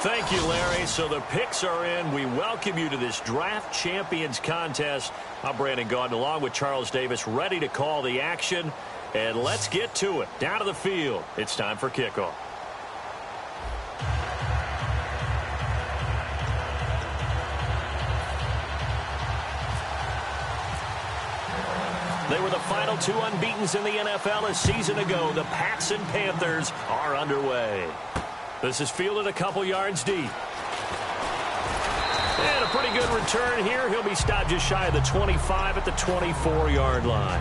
Thank you, Larry. So the picks are in. We welcome you to this Draft Champions contest. I'm Brandon Gaudin along with Charles Davis, ready to call the action. And let's get to it. Down to the field. It's time for kickoff. They were the final two unbeatens in the NFL a season ago. The Pats and Panthers are underway. This is fielded a couple yards deep. And a pretty good return here. He'll be stopped just shy of the 25 at the 24-yard line.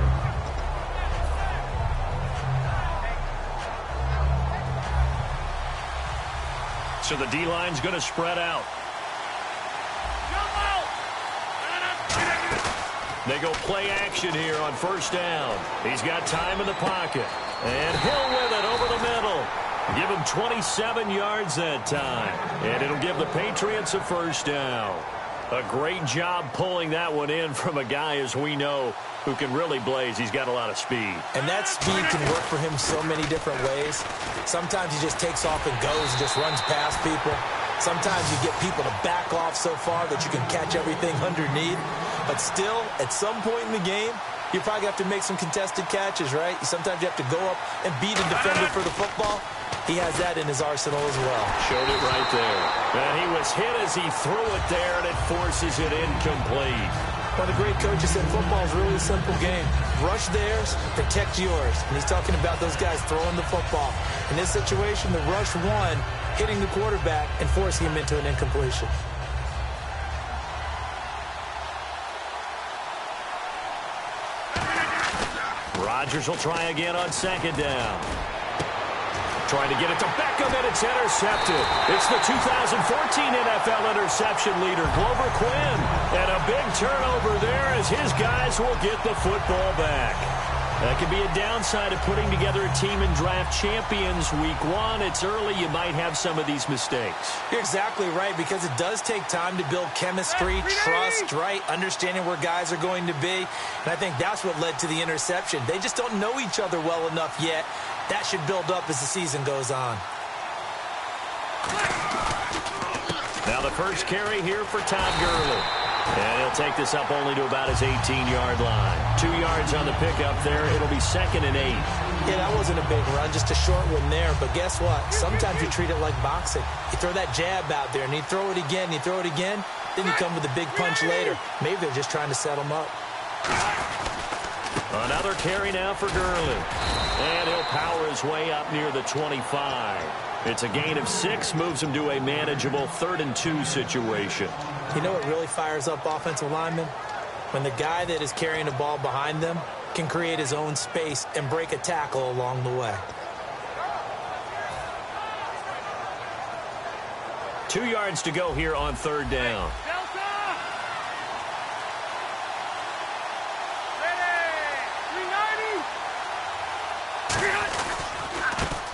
So the D-line's going to spread out. They go play action here on first down. He's got time in the pocket. And Hill with it over the middle. Give him 27 yards that time. And it'll give the Patriots a first down. A great job pulling that one in from a guy, as we know, who can really blaze. He's got a lot of speed. And that speed can work for him so many different ways. Sometimes he just takes off and goes and just runs past people. Sometimes you get people to back off so far that you can catch everything underneath. But still, at some point in the game, you probably have to make some contested catches, right? Sometimes you have to go up and beat a defender for the football. He has that in his arsenal as well. Showed it right there. And he was hit as he threw it there, and it forces it incomplete. One of the great coaches said football is a really simple game. Rush theirs, protect yours. And he's talking about those guys throwing the football. In this situation, the rush won, hitting the quarterback and forcing him into an incompletion. Rodgers will try again on second down. Trying to get it to Beckham, and it's intercepted. It's the 2014 NFL interception leader, Glover Quinn. And a big turnover there as his guys will get the football back. That could be a downside of putting together a team in Draft Champions Week 1. It's early. You might have some of these mistakes. You're exactly right, because it does take time to build chemistry, trust, right? Understanding where guys are going to be. And I think that's what led to the interception. They just don't know each other well enough yet. That should build up as the season goes on. Now the first carry here for Todd Gurley. And he'll take this up only to about his 18-yard line. 2 yards on the pickup there. It'll be 2nd and 8. Yeah, that wasn't a big run, just a short one there. But guess what? Sometimes you treat it like boxing. You throw that jab out there, and you throw it again, you throw it again, then you come with a big punch later. Maybe they're just trying to set him up. Another carry now for Gurley. And he'll power his way up near the 25. It's a gain of 6, moves him to a manageable 3rd and 2 situation. You know what really fires up offensive linemen? When the guy that is carrying the ball behind them can create his own space and break a tackle along the way. 2 yards to go here on 3rd down.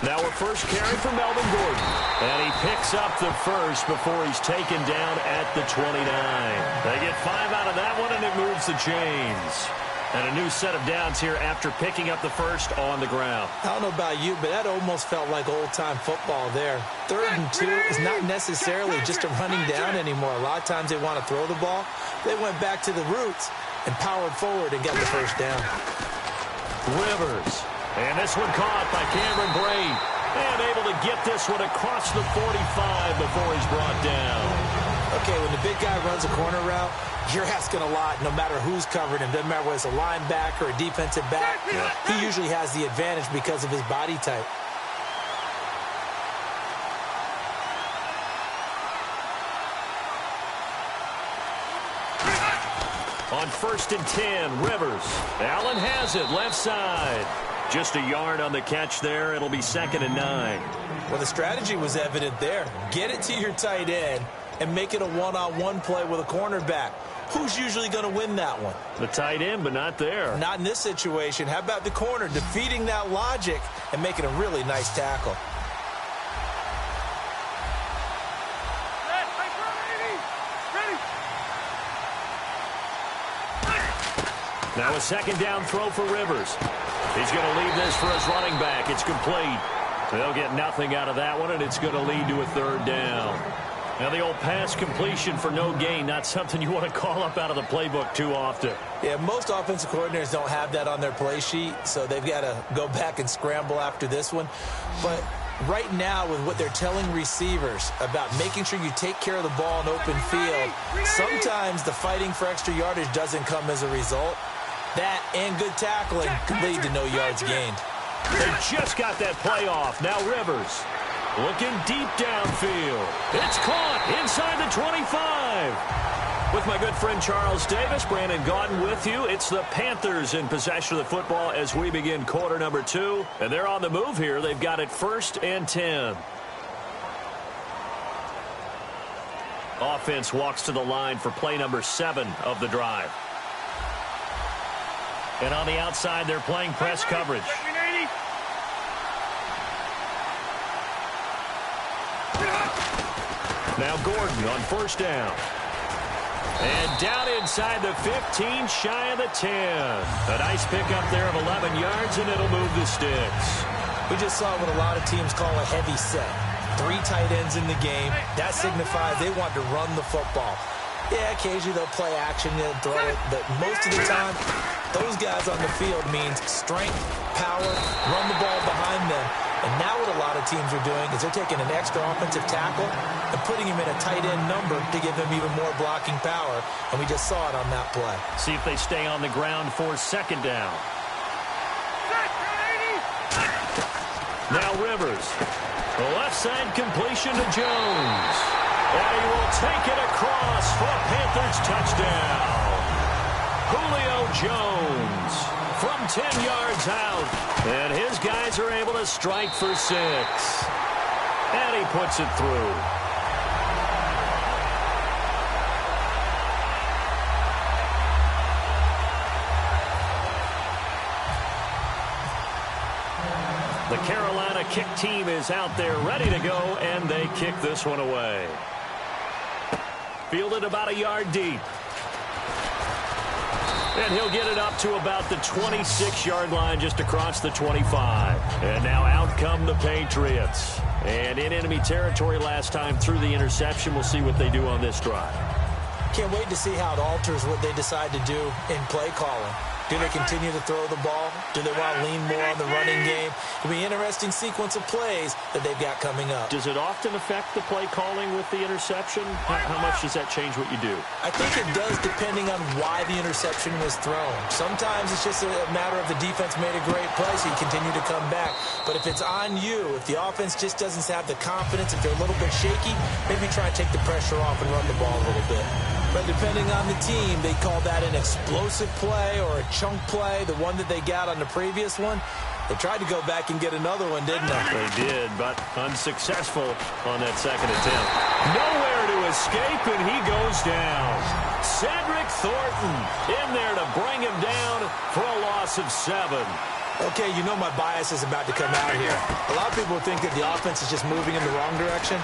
Now a first carry for Melvin Gordon. And he picks up the first before he's taken down at the 29. They get 5 out of that one, and it moves the chains. And a new set of downs here after picking up the first on the ground. I don't know about you, but that almost felt like old-time football there. 3rd and 2 is not necessarily just a running down anymore. A lot of times they want to throw the ball. They went back to the roots and powered forward and got the first down. Rivers. And this one caught by Cameron Brate. And able to get this one across the 45 before he's brought down. Okay, when the big guy runs a corner route, you're asking a lot no matter who's covering him. Doesn't matter whether it's a linebacker or a defensive back. Yeah. He usually has the advantage because of his body type. On 1st and 10, Rivers. Allen has it, left side. Just a yard on the catch there. It'll be 2nd and 9. Well, the strategy was evident there. Get it to your tight end and make it a one-on-one play with a cornerback. Who's usually going to win that one? The tight end, but not there. Not in this situation. How about the corner defeating that logic and making a really nice tackle? Now a 2nd down throw for Rivers. He's going to leave this for his running back. It's complete. They'll get nothing out of that one, and it's going to lead to a third down. Now, the old pass completion for no gain, not something you want to call up out of the playbook too often. Yeah, most offensive coordinators don't have that on their play sheet, so they've got to go back and scramble after this one. But right now, with what they're telling receivers about making sure you take care of the ball in open field, sometimes the fighting for extra yardage doesn't come as a result. That and good tackling could lead to no yards gained. They just got that play off. Now Rivers looking deep downfield. It's caught inside the 25. With my good friend Charles Davis, Brandon Gaudin with you. It's the Panthers in possession of the football as we begin quarter number 2. And they're on the move here. They've got it 1st and 10. Offense walks to the line for play number 7 of the drive. And on the outside, they're playing press coverage. Now Gordon on 1st down. And down inside the 15, shy of the 10. A nice pickup there of 11 yards, and it'll move the sticks. We just saw what a lot of teams call a heavy set. 3 tight ends in the game. That signifies they want to run the football. Yeah, occasionally they'll play action and throw it, but most of the time, those guys on the field means strength, power, run the ball behind them. And now what a lot of teams are doing is they're taking an extra offensive tackle and putting him in a tight end number to give them even more blocking power. And we just saw it on that play. See if they stay on the ground for 2nd down. Now Rivers. The left side completion to Jones. And he will take it across for a Panthers touchdown. Julio Jones from 10 yards out. And his guys are able to strike for 6. And he puts it through. The Carolina kick team is out there ready to go, and they kick this one away. Fielded about a yard deep. And he'll get it up to about the 26-yard line just across the 25. And now out come the Patriots. And in enemy territory last time through the interception. We'll see what they do on this drive. Can't wait to see how it alters what they decide to do in play calling. Do they continue to throw the ball? Do they want to lean more on the running game? It'll be an interesting sequence of plays that they've got coming up. Does it often affect the play calling with the interception? How much does that change what you do? I think it does depending on why the interception was thrown. Sometimes it's just a matter of the defense made a great play, so you continue to come back. But if it's on you, if the offense just doesn't have the confidence, if they're a little bit shaky, maybe try and take the pressure off and run the ball a little bit. But depending on the team, they call that an explosive play or a chunk play, the one that they got on the previous one. They tried to go back and get another one, didn't they? They did, but unsuccessful on that 2nd attempt. Nowhere to escape, and he goes down. Cedric Thornton in there to bring him down for a loss of 7. Okay, you know my bias is about to come out here. A lot of people think that the offense is just moving in the wrong direction.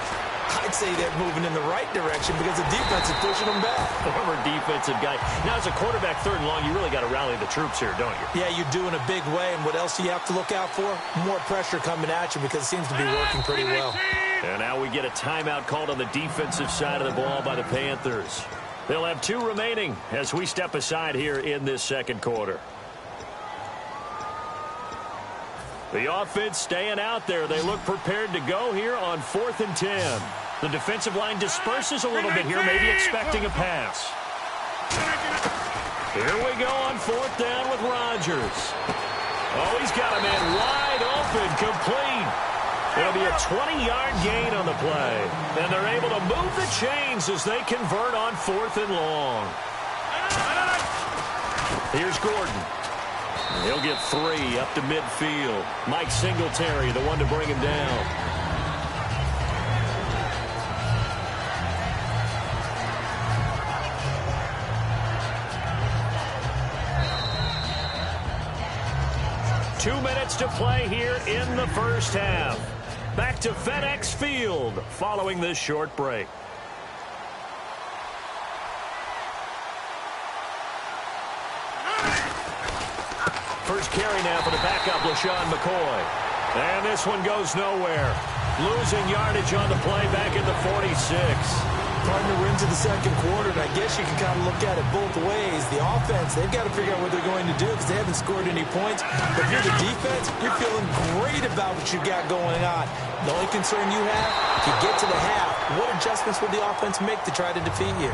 I'd say they're moving in the right direction because the defense is pushing them back. Former defensive guy. Now, as a quarterback 3rd and long, you really got to rally the troops here, don't you? Yeah, you do in a big way. And what else do you have to look out for? More pressure coming at you because it seems to be working pretty well. And now we get a timeout called on the defensive side of the ball by the Panthers. They'll have 2 remaining as we step aside here in this 2nd quarter. The offense staying out there. They look prepared to go here on 4th and 10. The defensive line disperses a little bit here, maybe expecting a pass. Here we go on 4th down with Rodgers. Oh, he's got a man wide open, complete. It'll be a 20-yard gain on the play. And they're able to move the chains as they convert on 4th and long. Here's Gordon. He'll get 3 up to midfield. Mike Singletary, the one to bring him down. Two minutes to play here in the first half. Back to FedEx Field following this short break. First carry now for the backup, LaShawn McCoy. And this one goes nowhere. Losing yardage on the play back in the 46. Partner, we're into the second quarter, and I guess you can kind of look at it both ways. The offense, they've got to figure out what they're going to do because they haven't scored any points. But if you're the defense, you're feeling great about what you got going on. The only concern you have, if you get to the half, what adjustments will the offense make to try to defeat you?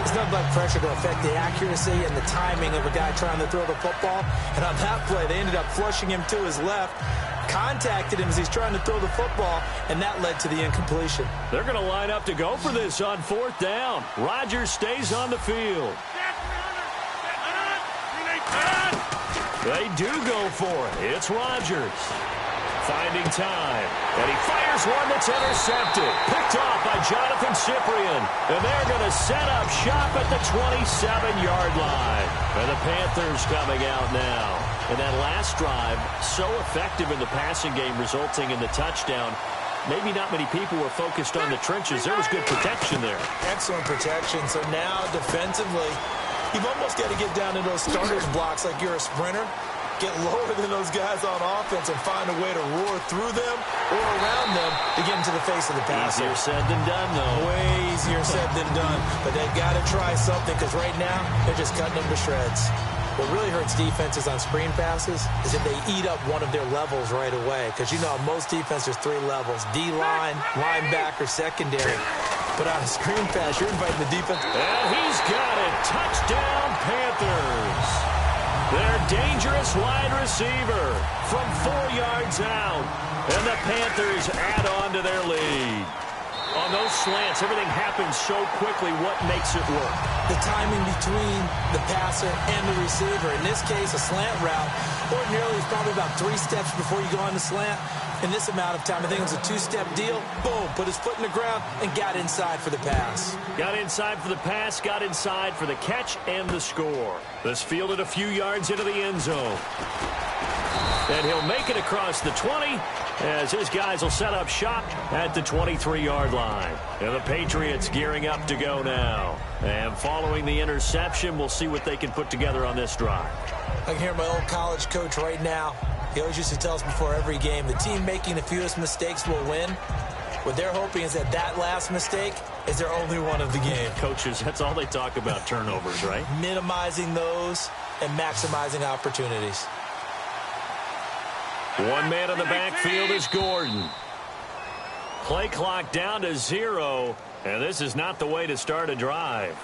It's not like pressure to affect the accuracy and the timing of a guy trying to throw the football. And on that play, they ended up flushing him to his left. Contacted him as he's trying to throw the football, and that led to the incompletion. They're going to line up to go for this on 4th down. Rodgers stays on the field. They do go for it. It's Rodgers. Finding time. And he fires one that's intercepted. Picked off by Jonathan Cyprien. And they're going to set up shop at the 27-yard line. And the Panthers coming out now. And that last drive, so effective in the passing game, resulting in the touchdown. Maybe not many people were focused on the trenches. There was good protection there. Excellent protection. So now, defensively, you've almost got to get down to those starters blocks like you're a sprinter. Get lower than those guys on offense and find a way to roar through them or around them to get into the face of the passer. Easier said than done, though. Way easier said than done. But they've got to try something because right now, they're just cutting them to shreds. What really hurts defenses on screen passes is if they eat up one of their levels right away. Because, you know, most defenses, 3 levels. D-line, linebacker, secondary. But on a screen pass, you're inviting the defense. And he's got it. Touchdown, Panthers. Their dangerous wide receiver from 4 yards out. And the Panthers add on to their lead. On those slants, everything happens so quickly. What makes it work? The timing between the passer and the receiver. In this case, a slant route. Ordinarily, it's probably about 3 steps before you go on the slant. In this amount of time, I think it was a 2-step deal. Boom, put his foot in the ground and got inside for the pass. Got inside for the pass, got inside for the catch and the score. This fielded a few yards into the end zone. And he'll make it across the 20 as his guys will set up shop at the 23-yard line. And the Patriots gearing up to go now. And following the interception, we'll see what they can put together on this drive. I can hear my old college coach right now. He always used to tell us before every game, the team making the fewest mistakes will win. What they're hoping is that last mistake is their only one of the game. Coaches, that's all they talk about, turnovers, right? Minimizing those and maximizing opportunities. One man in the backfield is Gordon. Play clock down to 0, and this is not the way to start a drive.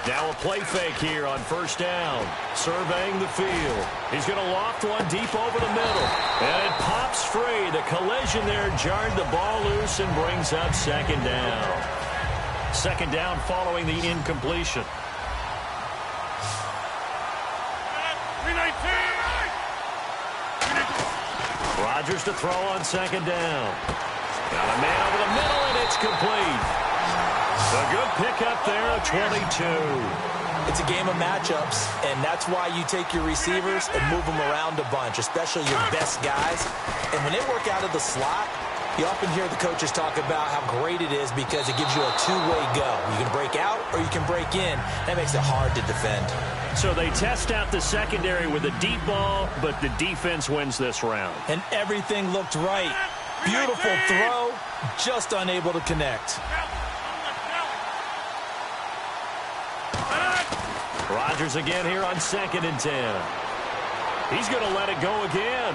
Now a play fake here on 1st down. Surveying the field. He's going to loft one deep over the middle. And it pops free. The collision there jarred the ball loose and brings up 2nd down. 2nd down following the incompletion. Rodgers to throw on 2nd down. Got a man over the middle, and it's complete. A good pickup there, a 22. It's a game of matchups, and that's why you take your receivers and move them around a bunch, especially your best guys. And when they work out of the slot, you often hear the coaches talk about how great it is because it gives you a 2-way go. You can break out or you can break in. That makes it hard to defend. So they test out the secondary with a deep ball, but the defense wins this round. And everything looked right. Beautiful throw, just unable to connect. Rodgers again here on 2nd and 10. He's going to let it go again.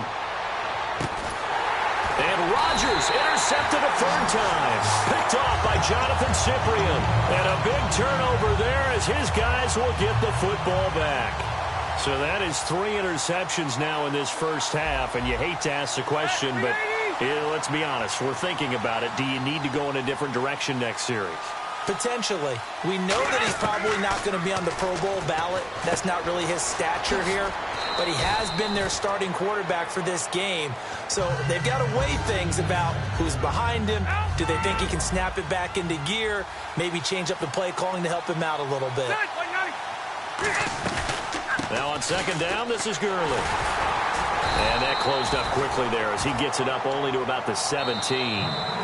And Rodgers intercepted a 3rd time. Picked off by Jonathan Cyprien. And a big turnover there as his guys will get the football back. So that is 3 interceptions now in this first half. And you hate to ask the question, but let's be honest. We're thinking about it. Do you need to go in a different direction next series? Potentially. We know that he's probably not going to be on the Pro Bowl ballot. That's not really his stature here. But he has been their starting quarterback for this game. So they've got to weigh things about who's behind him. Do they think he can snap it back into gear? Maybe change up the play calling to help him out a little bit. Now on second down, this is Gurley. And that closed up quickly there as he gets it up only to about the 17.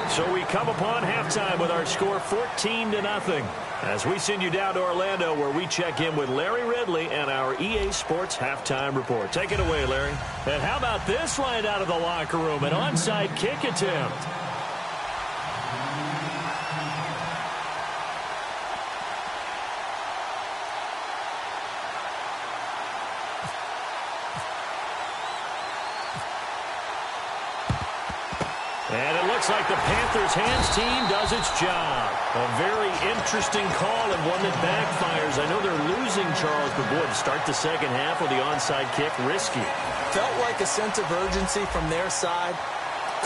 So we come upon halftime with our score 14-0. As we send you down to Orlando where we check in with Larry Ridley and our EA Sports Halftime Report. Take it away, Larry. And how about this right out of the locker room? An onside kick attempt. And it looks like the Panthers' hands team does its job. A very interesting call and one that backfires. I know they're losing Charles, but boy, to start the second half with the onside kick, risky. Felt like a sense of urgency from their side,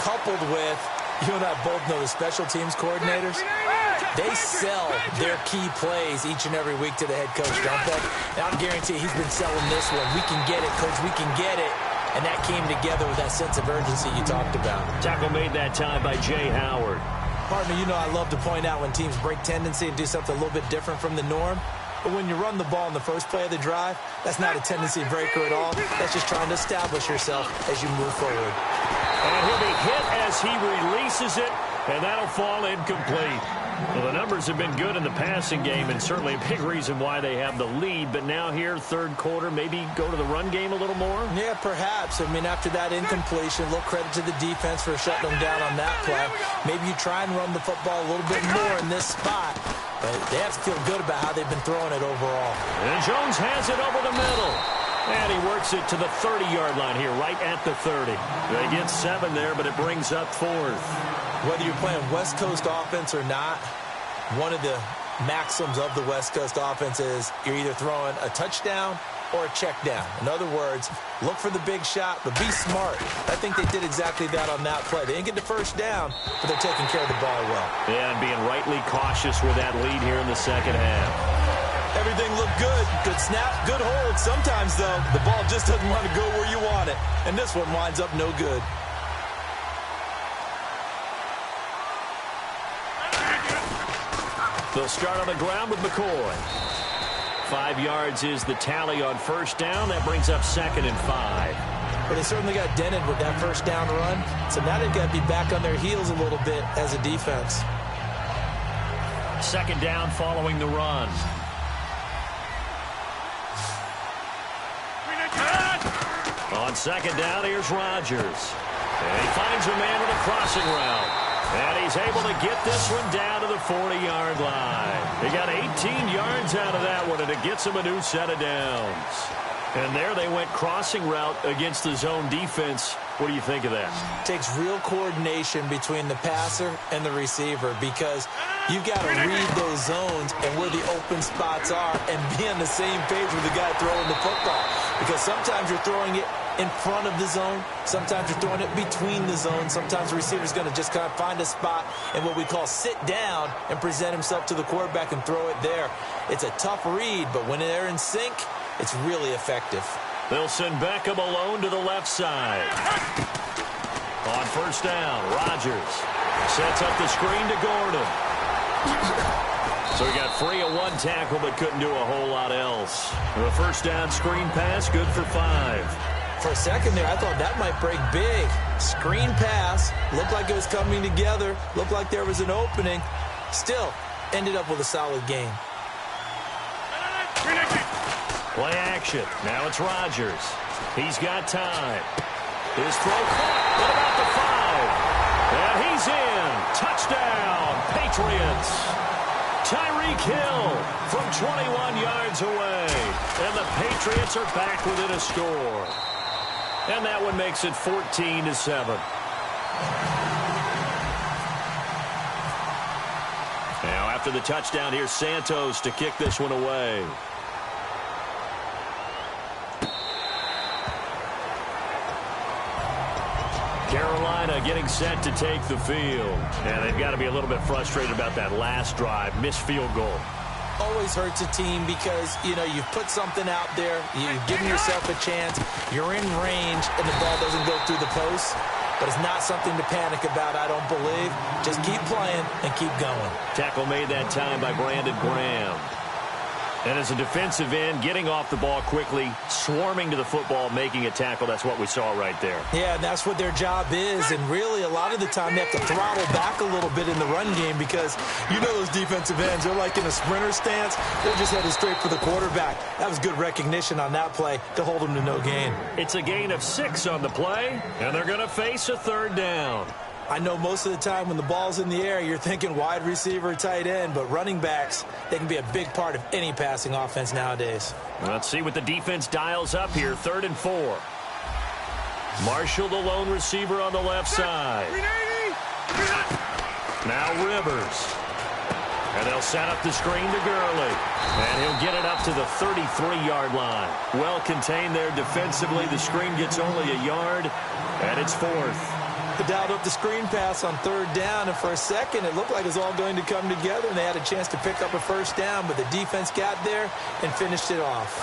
coupled with, you and I both know the special teams coordinators. They sell their key plays each and every week to the head coach, don't they? And I'll guarantee he's been selling this one. We can get it, coach, we can get it. And that came together with that sense of urgency you talked about. Tackle made that time by Jay Howard. Pardon me, you know I love to point out when teams break tendency and do something a little bit different from the norm. But when you run the ball in the first play of the drive, that's not a tendency breaker at all. That's just trying to establish yourself as you move forward. And he'll be hit as he releases it, and that'll fall incomplete. Well, the numbers have been good in the passing game, and certainly a big reason why they have the lead. But now here, third quarter, maybe go to the run game a little more? Yeah, perhaps. I mean, after that incompletion, a little credit to the defense for shutting them down on that play. Maybe you try and run the football a little bit more in this spot. But they have to feel good about how they've been throwing it overall. And Jones has it over the middle. And he works it to the 30-yard line here, right at the 30. They get 7 there, but it brings up 4th. Whether you're playing West Coast offense or not, one of the maxims of the West Coast offense is you're either throwing a touchdown or a check down. In other words, look for the big shot, but be smart. I think they did exactly that on that play. They didn't get the first down, but they're taking care of the ball well. Yeah, and being rightly cautious with that lead here in the second half. Everything looked good. Good snap, good hold. Sometimes, though, the ball just doesn't want to go where you want it. And this one winds up no good. They'll start on the ground with McCoy. 5 yards is the tally on first down. That brings up 2nd and 5. But they certainly got dented with that first down run. So now they've got to be back on their heels a little bit as a defense. 2nd down following the run. On 2nd down, here's Rodgers. And he finds a man with a crossing route. And he's able to get this one down to the 40-yard line. He got 18 yards out of that one, and it gets him a new set of downs. And there they went crossing route against the zone defense. What do you think of that? Takes real coordination between the passer and the receiver because you've got to read those zones and where the open spots are and be on the same page with the guy throwing the football. Because sometimes you're throwing it in front of the zone. Sometimes you're throwing it between the zones. Sometimes the receiver's going to just kind of find a spot and what we call sit down and present himself to the quarterback and throw it there. It's a tough read, but when they're in sync, it's really effective. They'll send Beckham alone to the left side. On first down, Rodgers sets up the screen to Gordon. So he got free of one tackle but couldn't do a whole lot else. The first down screen pass, good for 5. For a second there, I thought that might break big. Screen pass, looked like it was coming together, looked like there was an opening. Still, ended up with a solid game. Play action. Now it's Rodgers. He's got time. His throw caught. What about the 5? And he's in. Touchdown, Patriots. Tyreek Hill from 21 yards away. And the Patriots are back within a score. And that one makes it 14-7. Now after the touchdown, here's Santos to kick this one away. Carolina getting set to take the field. And they've got to be a little bit frustrated about that last drive. Missed field goal. Always hurts a team because, you know, you've put something out there. You've given yourself a chance. You're in range, and the ball doesn't go through the post. But it's not something to panic about, I don't believe. Just keep playing and keep going. Tackle made that time by Brandon Graham. And as a defensive end, getting off the ball quickly, swarming to the football, making a tackle, that's what we saw right there. Yeah, and that's what their job is. And really, a lot of the time, they have to throttle back a little bit in the run game because you know those defensive ends, they're like in a sprinter stance. They're just headed straight for the quarterback. That was good recognition on that play to hold them to no gain. It's a gain of 6 on the play, and they're going to face a 3rd down. I know most of the time when the ball's in the air, you're thinking wide receiver, tight end, but running backs, they can be a big part of any passing offense nowadays. Let's see what the defense dials up here. 3rd and 4. Marshall, the lone receiver on the left side. Now Rivers. And they'll set up the screen to Gurley. And he'll get it up to the 33-yard line. Well contained there defensively. The screen gets only a yard, and it's 4th. They dialed up the screen pass on 3rd down, and for a second it looked like it was all going to come together, and they had a chance to pick up a 1st down, but the defense got there and finished it off.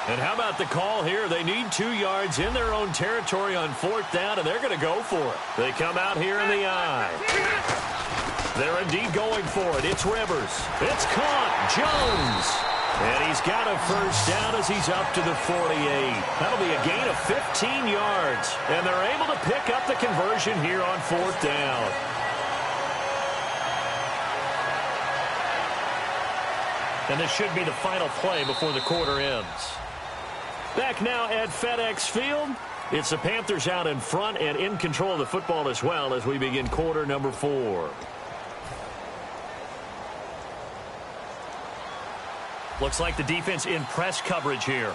And how about the call here? They need 2 yards in their own territory on 4th down, and they're going to go for it. They come out here in the eye. They're indeed going for it. It's Rivers. It's caught. Jones. And he's got a 1st down as he's up to the 48. That'll be a gain of 15 yards. And they're able to pick up the conversion here on 4th down. And this should be the final play before the quarter ends. Back now at FedEx Field. It's the Panthers out in front and in control of the football as well as we begin quarter number 4. Looks like the defense in press coverage here.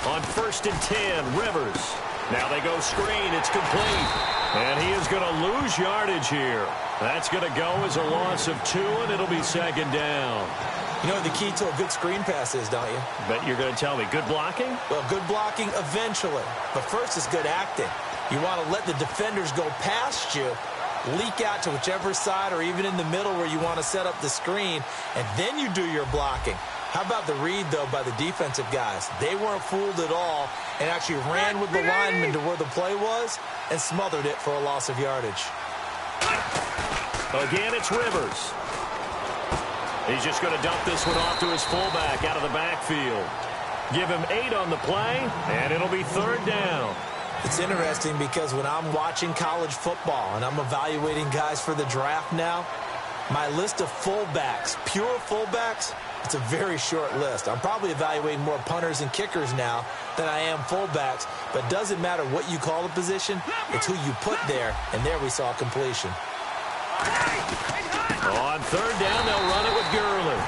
On 1st and 10, Rivers. Now they go screen. It's complete. And he is going to lose yardage here. That's going to go as a loss of 2, and it'll be 2nd down. You know what the key to a good screen pass is, don't you? Bet you're going to tell me. Good blocking? Well, good blocking eventually. But first is good acting. You want to let the defenders go past you, leak out to whichever side or even in the middle where you want to set up the screen, and then you do your blocking. How about the read, though, by the defensive guys? They weren't fooled at all and actually ran with the lineman to where the play was and smothered it for a loss of yardage. Again, it's Rivers. He's just going to dump this one off to his fullback out of the backfield. Give him 8 on the play, and it'll be 3rd down. It's interesting because when I'm watching college football and I'm evaluating guys for the draft now, my list of fullbacks, pure fullbacks, it's a very short list. I'm probably evaluating more punters and kickers now than I am fullbacks, but it doesn't matter what you call the position, it's who you put there, and there we saw completion. On 3rd down, they'll run it with Gurley.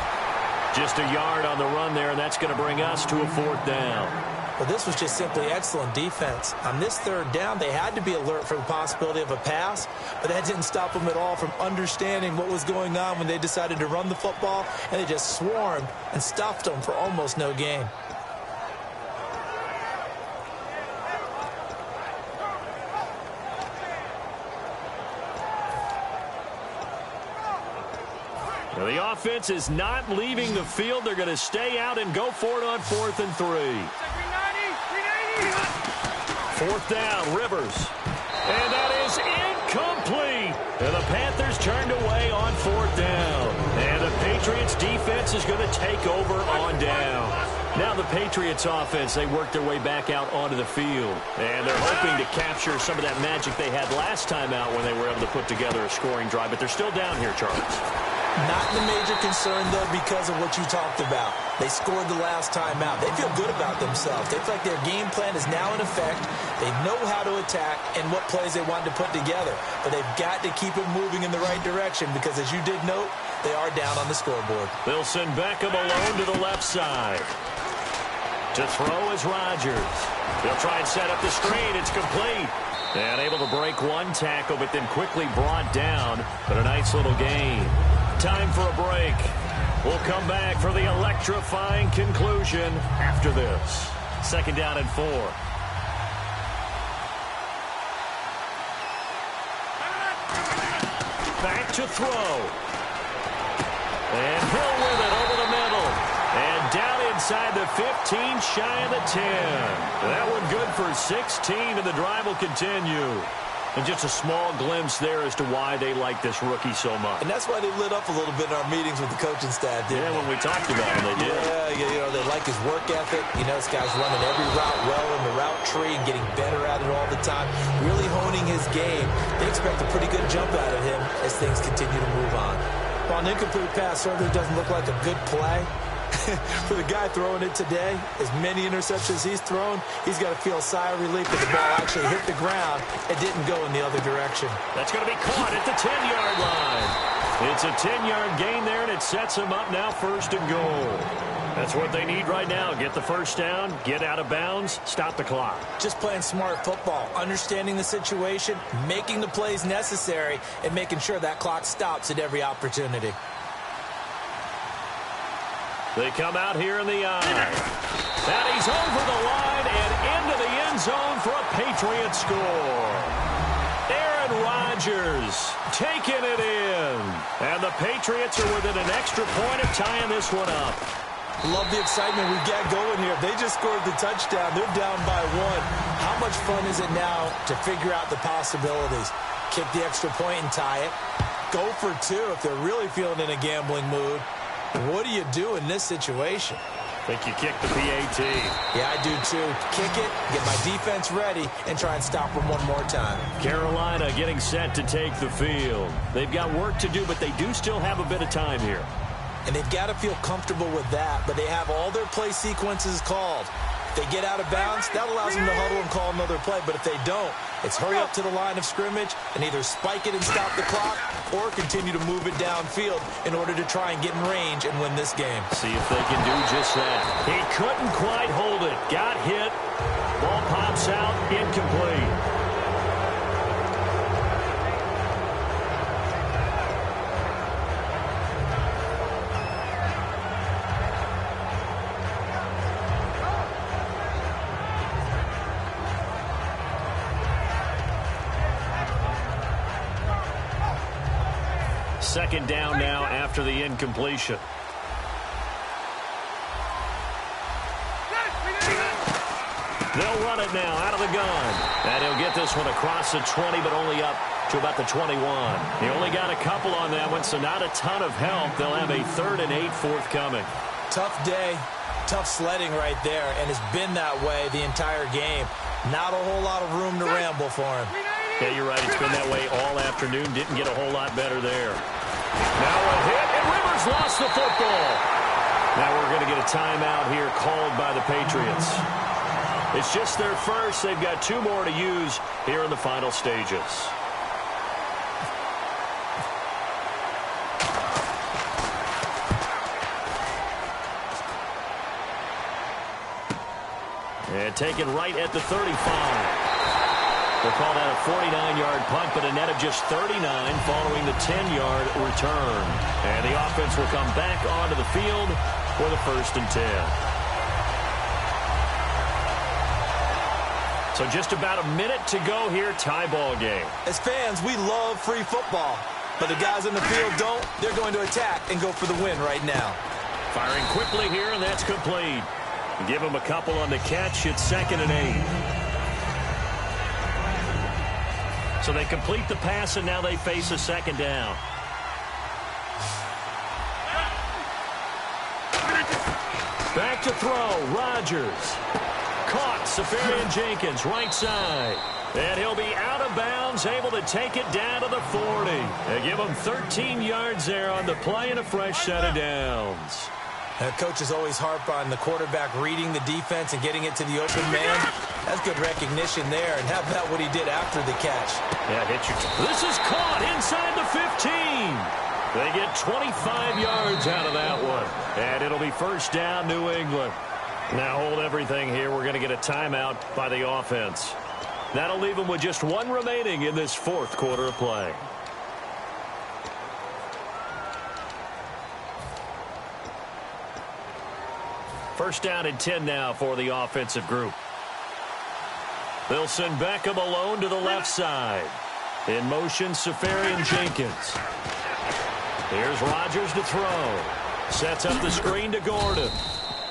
Just a yard on the run there, and that's going to bring us to a 4th down. Well, this was just simply excellent defense. On this 3rd down, they had to be alert for the possibility of a pass, but that didn't stop them at all from understanding what was going on when they decided to run the football, and they just swarmed and stuffed them for almost no gain. Now, the offense is not leaving the field. They're going to stay out and go for it on 4th and 3. 4th down, Rivers. And that is incomplete. And the Panthers turned away on 4th down. And the Patriots defense is going to take over on down. Now the Patriots offense, they work their way back out onto the field. And they're hoping to capture some of that magic they had last time out when they were able to put together a scoring drive. But they're still down here, Charles. Not the major concern, though, because of what you talked about. They scored the last time out. They feel good about themselves. They feel like their game plan is now in effect. They know how to attack and what plays they want to put together. But they've got to keep it moving in the right direction because, as you did note, they are down on the scoreboard. They'll send Beckham alone to the left side. To throw is Rodgers. They'll try and set up the screen. It's complete. And able to break one tackle, but then quickly brought down. But a nice little gain. Time for a break. We'll come back for the electrifying conclusion after this. 2nd down and 4. Back to throw. And Hill with it over the middle. And down inside the 15, shy of the 10. That one good for 16, and the drive will continue. And just a small glimpse there as to why they like this rookie so much. And that's why they lit up a little bit in our meetings with the coaching staff, didn't they? Yeah, when we talked about him, they did. Yeah, they like his work ethic. This guy's running every route well in the route tree and getting better at it all the time, really honing his game. They expect a pretty good jump out of him as things continue to move on. While an incomplete pass certainly doesn't look like a good play, for the guy throwing it today, as many interceptions he's thrown, he's got to feel a sigh of relief that the ball actually hit the ground and didn't go in the other direction. That's going to be caught at the 10-yard line. It's a 10-yard gain there, and it sets him up now 1st and goal. That's what they need right now. Get the first down, get out of bounds, stop the clock. Just playing smart football, understanding the situation, making the plays necessary, and making sure that clock stops at every opportunity. They come out here in the eye. And he's over the line and into the end zone for a Patriots score. Aaron Rodgers taking it in. And the Patriots are within an extra point of tying this one up. Love the excitement we got going here. They just scored the touchdown. They're down by 1. How much fun is it now to figure out the possibilities? Kick the extra point and tie it. Go for 2 if they're really feeling in a gambling mood. What do you do in this situation? I think you kick the PAT. Yeah, I do too. Kick it, get my defense ready, and try and stop them one more time. Carolina getting set to take the field. They've got work to do, but they do still have a bit of time here. And they've got to feel comfortable with that, but they have all their play sequences called. If they get out of bounds, that allows them to huddle and call another play. But if they don't, it's hurry up to the line of scrimmage and either spike it and stop the clock or continue to move it downfield in order to try and get in range and win this game. See if they can do just that. He couldn't quite hold it. Got hit. Ball pops out. Incomplete. Second down now after the incompletion. They'll run it now out of the gun. And he'll get this one across the 20, but only up to about the 21. He only got a couple on that one, so not a ton of help. They'll have a 3rd and 8 forthcoming. Tough day, tough sledding right there, and it's been that way the entire game. Not a whole lot of room to ramble for him. Yeah, you're right. It's been that way all afternoon. Didn't get a whole lot better there. Now a hit, and Rivers lost the football. Now we're going to get a timeout here called by the Patriots. It's just their first. They've got 2 more to use here in the final stages. And taken right at the 35. They'll call that a 49-yard punt, but a net of just 39 following the 10-yard return. And the offense will come back onto the field for the 1st and 10. So just about a minute to go here, tie ball game. As fans, we love free football. But the guys in the field don't. They're going to attack and go for the win right now. Firing quickly here, and that's complete. Give him a couple on the catch. It's 2nd and 8. So they complete the pass, and now they face a 2nd down. Back to throw, Rodgers. Caught, Safarian-Jenkins, right side. And he'll be out of bounds, able to take it down to the 40. They give him 13 yards there on the play and a fresh set of downs. Coaches always harp on the quarterback reading the defense and getting it to the open man. That's good recognition there. And how about what he did after the catch? Yeah, hit you. This is caught inside the 15. They get 25 yards out of that one. And it'll be 1st down, New England. Now hold everything here. We're going to get a timeout by the offense. That'll leave them with just 1 remaining in this 4th quarter of play. First down and 10 now for the offensive group. They'll send Beckham alone to the left side. In motion, Safarian-Jenkins. Here's Rodgers to throw. Sets up the screen to Gordon.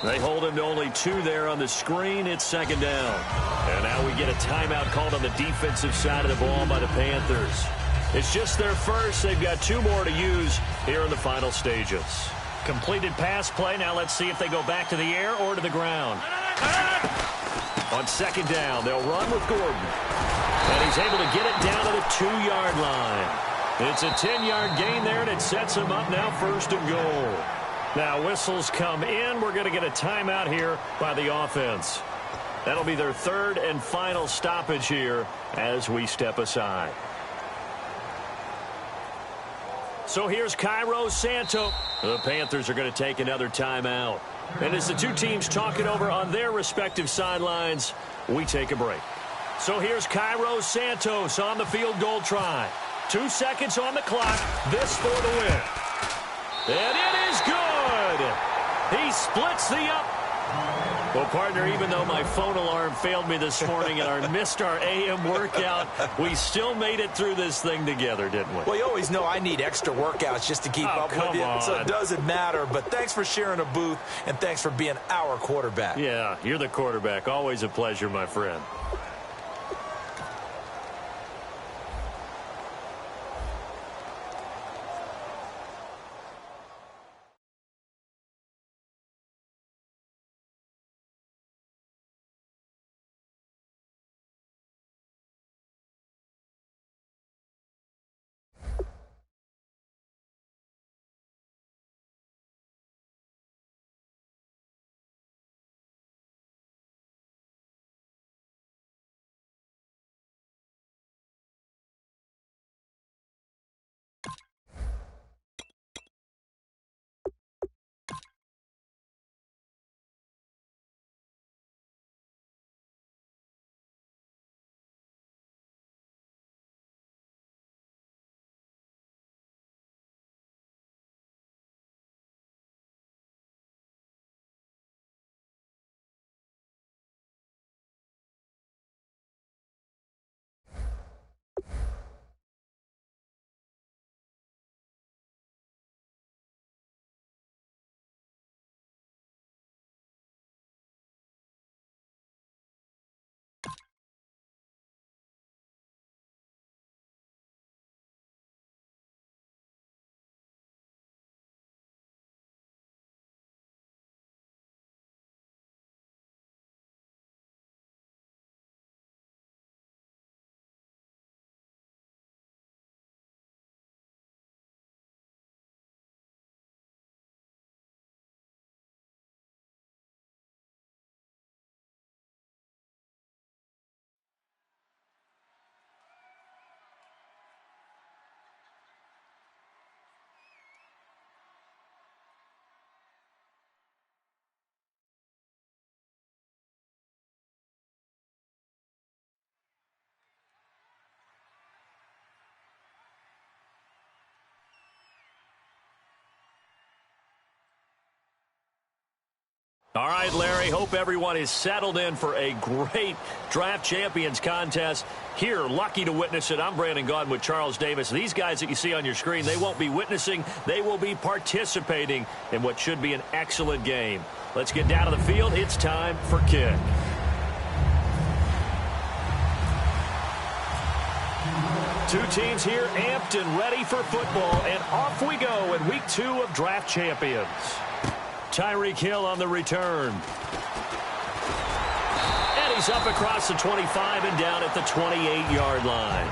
They hold him to only 2 there on the screen. It's 2nd down. And now we get a timeout called on the defensive side of the ball by the Panthers. It's just their first. They've got 2 more to use here in the final stages. Completed pass play. Now let's see if they go back to the air or to the ground. On second down, they'll run with Gordon. And he's able to get it down to the 2-yard line. It's a 10-yard gain there, and it sets him up now 1st and goal. Now whistles come in. We're going to get a timeout here by the offense. That'll be their 3rd and final stoppage here as we step aside. So here's Cairo Santos. The Panthers are going to take another timeout. And as the 2 teams talk it over on their respective sidelines, we take a break. So here's Cairo Santos on the field goal try. 2 seconds on the clock. This for the win. And it is good. He splits the up. Well, partner, even though my phone alarm failed me this morning and missed our AM workout, we still made it through this thing together, didn't we? Well, you always know I need extra workouts just to keep up with you, so it doesn't matter. But thanks for sharing a booth, and thanks for being our quarterback. Yeah, you're the quarterback. Always a pleasure, my friend. All right, Larry, hope everyone is settled in for a great Draft Champions contest. Here, lucky to witness it, I'm Brandon Gaudin with Charles Davis. These guys that you see on your screen, they won't be witnessing, they will be participating in what should be an excellent game. Let's get down to the field. It's time for kick. Two teams here amped and ready for football, and off we go in Week 2 of Draft Champions. Tyreek Hill on the return. And he's up across the 25 and down at the 28-yard line.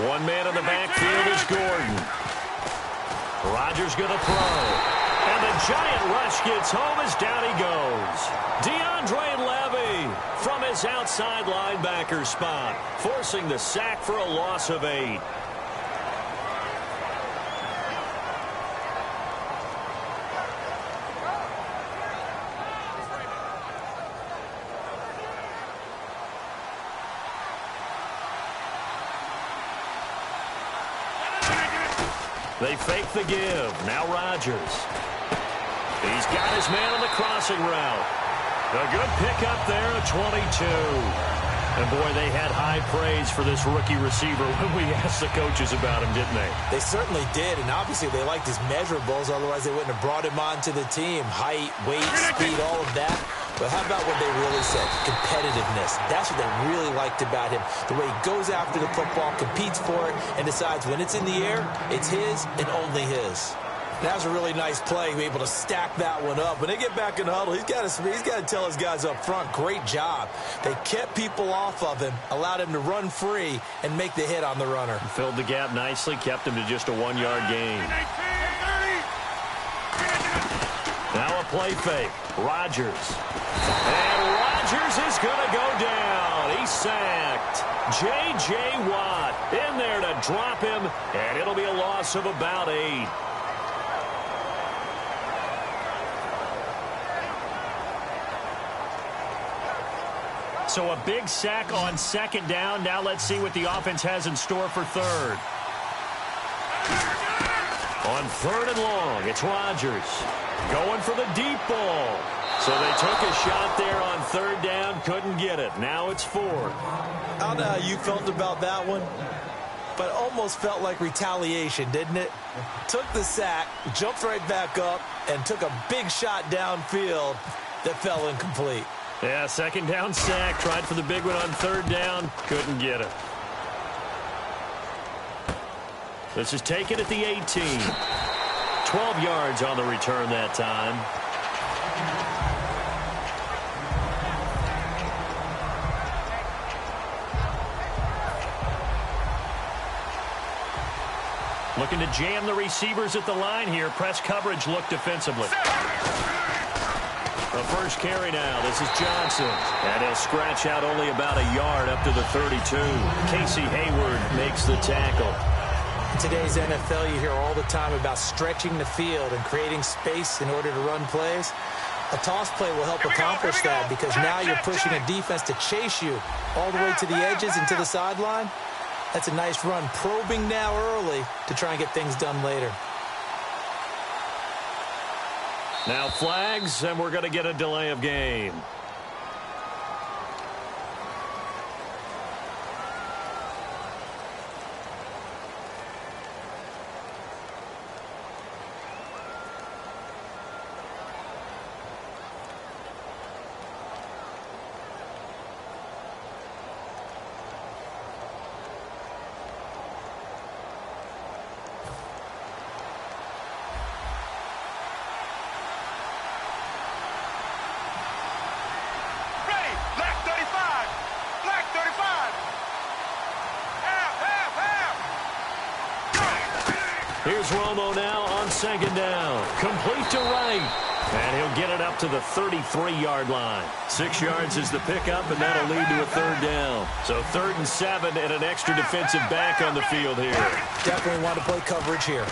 One man in the backfield is Gordon. Rodgers going to throw. And the giant rush gets home as down he goes. DeAndre Levy from his outside linebacker spot, forcing the sack for a loss of 8. They fake the give. Now Rodgers. He's got his man on the crossing route. A good pickup there at 22. And, boy, they had high praise for this rookie receiver when we asked the coaches about him, didn't they? They certainly did, and obviously they liked his measurables. Otherwise, they wouldn't have brought him onto the team. Height, weight, speed, all of that. But how about what they really said? Competitiveness. That's what they really liked about him. The way he goes after the football, competes for it, and decides when it's in the air, it's his and only his. That was a really nice play, be able to stack that one up. When they get back in the huddle, he's got to tell his guys up front, great job. They kept people off of him, allowed him to run free, and make the hit on the runner. Filled the gap nicely, kept him to just a 1-yard gain. Now a play fake. Rodgers. And Rodgers is going to go down. He's sacked. J.J. Watt in there to drop him, and it'll be a loss of about 8. So a big sack on second down. Now let's see what the offense has in store for third. On third and long, it's Rodgers going for the deep ball. So they took a shot there on third down, couldn't get it. Now it's fourth. I don't know how you felt about that one, but almost felt like retaliation, didn't it? Took the sack, jumped right back up, and took a big shot downfield that fell incomplete. Yeah, second down sack. Tried for the big one on third down. Couldn't get it. This is taken at the 18. 12 yards on the return that time. Looking to jam the receivers at the line here. Press coverage look defensively. The first carry now. This is Johnson. And he'll scratch out only about a yard up to the 32. Casey Hayward makes the tackle. In today's NFL, you hear all the time about stretching the field and creating space in order to run plays. A toss play will help accomplish that because now you're pushing a defense to chase you all the way to the edges and to the sideline. That's a nice run. Probing now early to try and get things done later. Now flags, and we're going to get a delay of game. Here's Romo now on second down. Complete to right. And he'll get it up to the 33-yard line. 6 yards is the pickup, and that'll lead to a third down. So 3rd and 7 and an extra defensive back on the field here. Definitely want to play coverage here.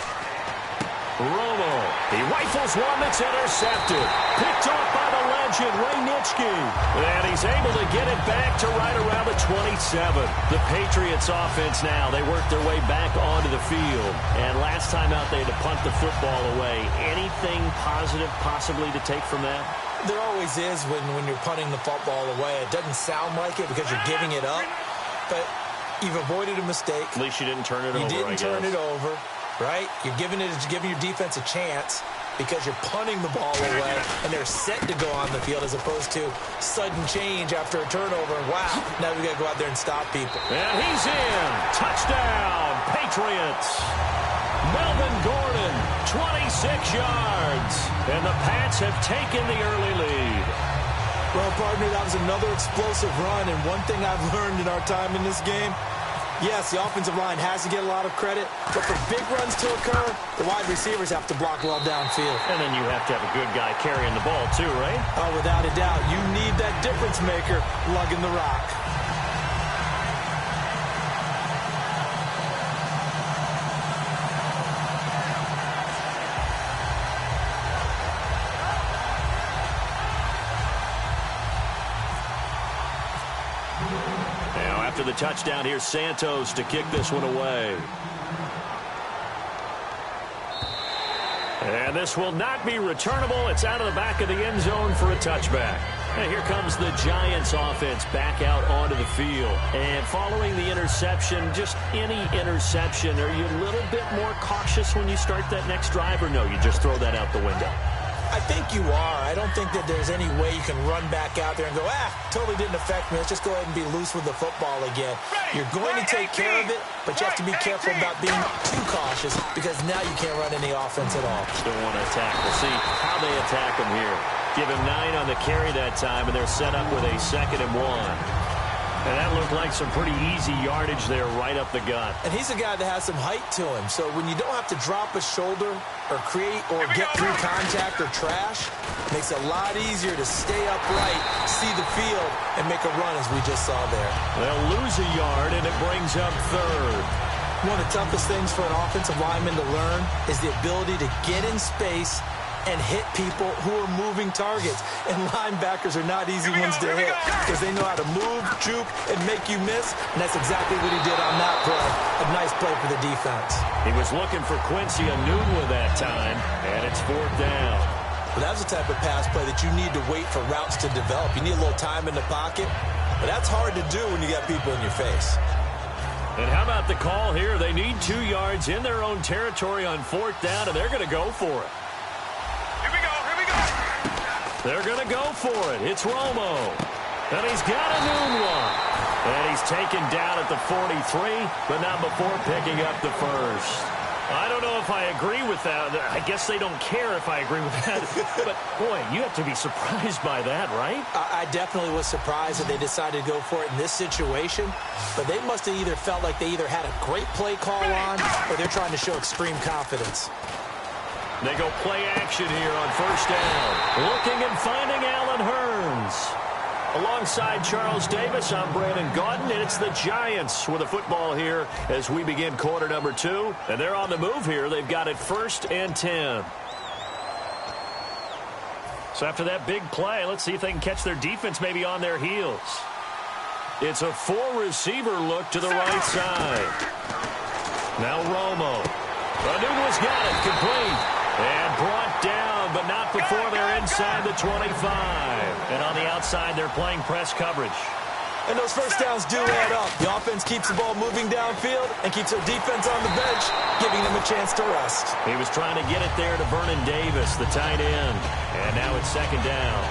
Romo. He rifles one that's intercepted. Picked off by the legend, Ray Nitschke. And he's able to get it back to right around the 27. The Patriots offense now, they work their way back onto the field. And last time out, they had to punt the football away. Anything positive possibly to take from that? There always is when you're punting the football away. It doesn't sound like it because you're giving it up. But you've avoided a mistake. At least you didn't turn it over, You didn't turn it over. Right? You're giving your defense a chance because you're punting the ball away, and they're set to go on the field as opposed to sudden change after a turnover. And wow, now we got to go out there and stop people. And he's in. Touchdown, Patriots. Melvin Gordon, 26 yards. And the Pats have taken the early lead. Well, partner, that was another explosive run, and one thing I've learned in our time in this game, yes, the offensive line has to get a lot of credit, but for big runs to occur, the wide receivers have to block well downfield. And then you have to have a good guy carrying the ball too, right? Oh, without a doubt. You need that difference maker lugging the rock. After the touchdown, here's Santos to kick this one away. And this will not be returnable. It's out of the back of the end zone for a touchback. And here comes the Giants offense back out onto the field. And following the interception, just any interception, are you a little bit more cautious when you start that next drive, or no, you just throw that out the window? I think you are. I don't think that there's any way you can run back out there and go, totally didn't affect me. Let's just go ahead and be loose with the football again. You're going to take care of it, but you have to be careful about being too cautious because now you can't run any offense at all. Still want to attack. We'll see how they attack him here. Give him 9 on the carry that time, and they're set up with a 2nd and 1. And that looked like some pretty easy yardage there right up the gut. And he's a guy that has some height to him. So when you don't have to drop a shoulder or create or get through contact or trash, it makes it a lot easier to stay upright, see the field, and make a run as we just saw there. They'll lose a yard, and it brings up 3rd. One of the toughest things for an offensive lineman to learn is the ability to get in space and hit people who are moving targets. And linebackers are not easy ones to hit because they know how to move, juke, and make you miss. And that's exactly what he did on that play. A nice play for the defense. He was looking for Quincy Enunwa that time, and it's 4th down. But that's the type of pass play that you need to wait for routes to develop. You need a little time in the pocket, but that's hard to do when you got people in your face. And how about the call here? They need 2 yards in their own territory on 4th down, and they're going to go for it. They're going to go for it. It's Romo. And he's got Enunwa. And he's taken down at the 43, but not before picking up the 1st. I don't know if I agree with that. I guess they don't care if I agree with that. But, boy, you have to be surprised by that, right? I definitely was surprised that they decided to go for it in this situation. But they must have either felt like they either had a great play call on or they're trying to show extreme confidence. They go play action here on 1st down. Looking and finding Allen Hurns. Alongside Charles Davis, I'm Brandon Gaudin, and it's the Giants with the football here as we begin quarter number 2. And they're on the move here. They've got it 1st and 10. So after that big play, let's see if they can catch their defense maybe on their heels. It's a 4-receiver look to the right side. Now Romo. Enunwa's got it, complete. And brought down, but not before they're inside the 25. And on the outside, they're playing press coverage. And those 1st downs do add up. The offense keeps the ball moving downfield and keeps their defense on the bench, giving them a chance to rest. He was trying to get it there to Vernon Davis, the tight end. And now it's 2nd down.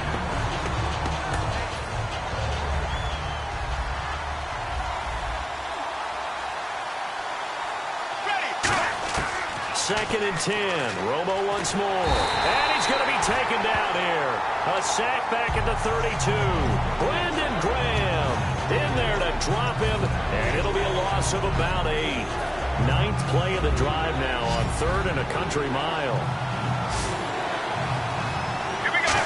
2nd and 10. Romo once more. And he's going to be taken down here. A sack back at the 32. Brandon Graham in there to drop him. And it'll be a loss of about 8. 9th play of the drive now on 3rd and a country mile. Here we go.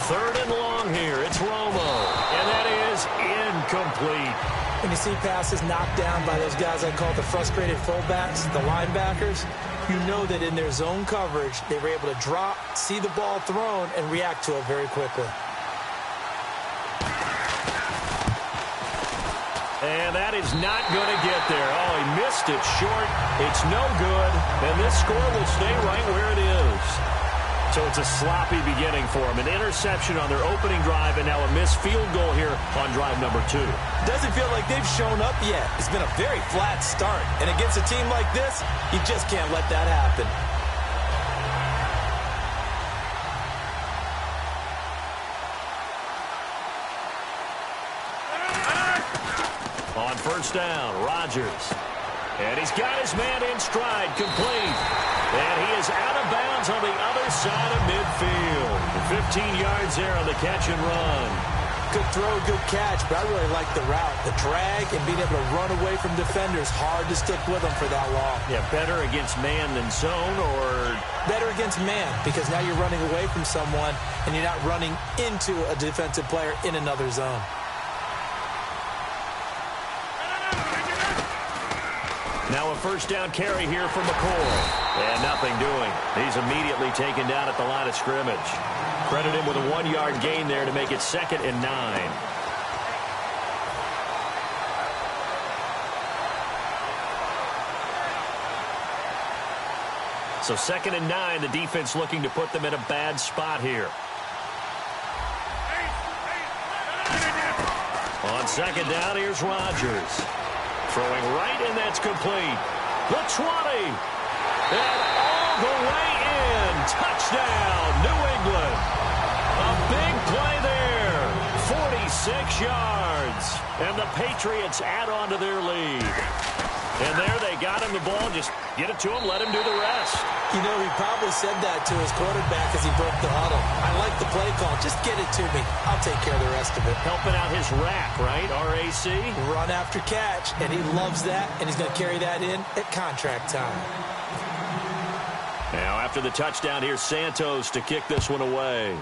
3rd and long here. It's Romo. And that is incomplete. When you see passes knocked down by those guys I call the frustrated fullbacks, the linebackers, you know that in their zone coverage, they were able to drop, see the ball thrown, and react to it very quickly. And that is not going to get there. Oh, he missed it short. It's no good. And this score will stay right where it is. So it's a sloppy beginning for them. An interception on their opening drive, and now a missed field goal here on drive number 2. Doesn't feel like they've shown up yet. It's been a very flat start. And against a team like this, you just can't let that happen. On 1st down, Rodgers. And he's got his man in stride, complete. And he is out of bounds on the other side of midfield. 15 yards there on the catch and run. Good throw, good catch, but I really like the route. The drag and being able to run away from defenders, hard to stick with them for that long. Yeah, better against man than zone, or? Better against man, because now you're running away from someone and you're not running into a defensive player in another zone. Now a 1st down carry here from McCoy. And nothing doing. He's immediately taken down at the line of scrimmage. Credit him with a 1-yard gain there to make it 2nd and 9. So 2nd and 9, the defense looking to put them in a bad spot here. second down, here's Rodgers. Throwing right, and that's complete. The 20. And all the way in. Touchdown, New England. A big play there. 46 yards. And the Patriots add on to their lead. And there they got him the ball. Just get it to him, let him do the rest. You know, he probably said that to his quarterback as he broke the huddle. I like the play call. Just get it to me. I'll take care of the rest of it. Helping out his rack, right? RAC? Run after catch, and he loves that, and he's going to carry that in at contract time. Now, after the touchdown, here's Santos to kick this one away.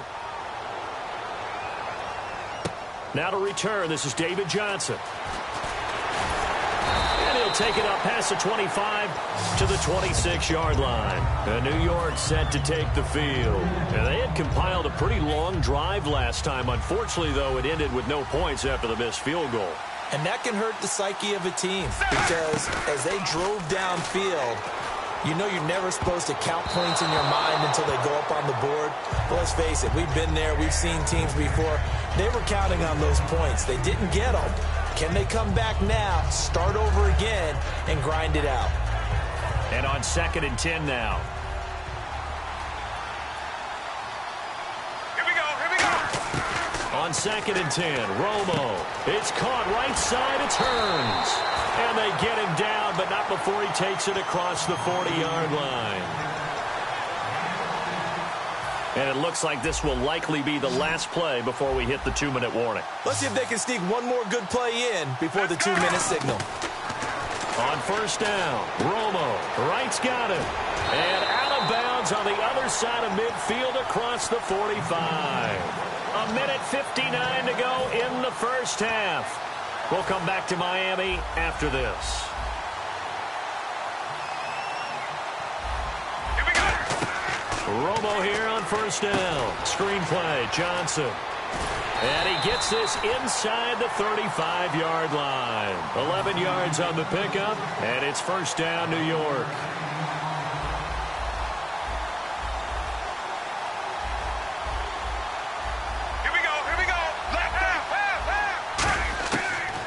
Now to return, this is David Johnson. And he'll take it up past the 25 to the 26-yard line. And New York set to take the field. And they had compiled a pretty long drive last time. Unfortunately, though, it ended with no points after the missed field goal. And that can hurt the psyche of a team because as they drove downfield, you know you're never supposed to count points in your mind until they go up on the board. But let's face it, we've been there. We've seen teams before. They were counting on those points. They didn't get them. Can they come back now, start over again, and grind it out? And on 2nd and 10 now. Here we go. On 2nd and 10, Romo. It's caught right side. It turns. And they get him down, but not before he takes it across the 40-yard line. And it looks like this will likely be the last play before we hit the 2-minute warning. Let's see if they can sneak one more good play in before the 2-minute signal. On 1st down, Romo. Wright's got it. And out of bounds on the other side of midfield across the 45. 1:59 to go in the first half. We'll come back to Miami after this. Romo here on 1st down. Screenplay, Johnson. And he gets this inside the 35-yard line. 11 yards on the pickup, and it's 1st down, New York. Here we go. Left half.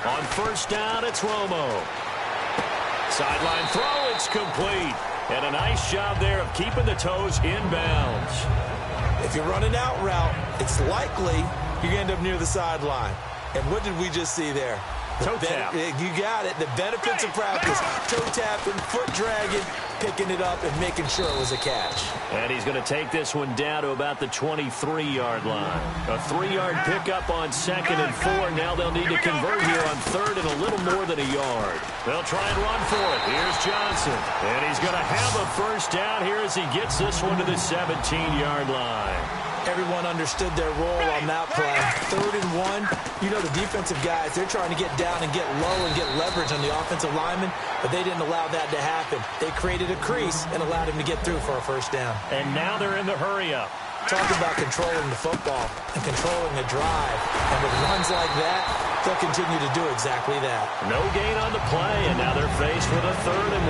On 1st down, it's Romo. Sideline throw, it's complete. And a nice job there of keeping the toes inbounds. If you're running out route, it's likely you're going to end up near the sideline. And what did we just see there? Toe tap. You got it. The benefits of practice. Toe tapping, foot dragging, picking it up, and making sure it was a catch. And he's going to take this one down to about the 23-yard line. A 3-yard pickup on 2nd and 4. Now they'll need to convert here on 3rd and a little more than a yard. They'll try and run for it. Here's Johnson. And he's going to have a 1st down here as he gets this one to the 17-yard line. Everyone understood their role on that play. 3rd and 1. You know the defensive guys, they're trying to get down and get low and get leverage on the offensive lineman, but they didn't allow that to happen. They created a crease and allowed him to get through for a 1st down. And now they're in the hurry-up. Talk about controlling the football and controlling the drive. And with runs like that, they'll continue to do exactly that. No gain on the play, and now they're faced with a 3rd and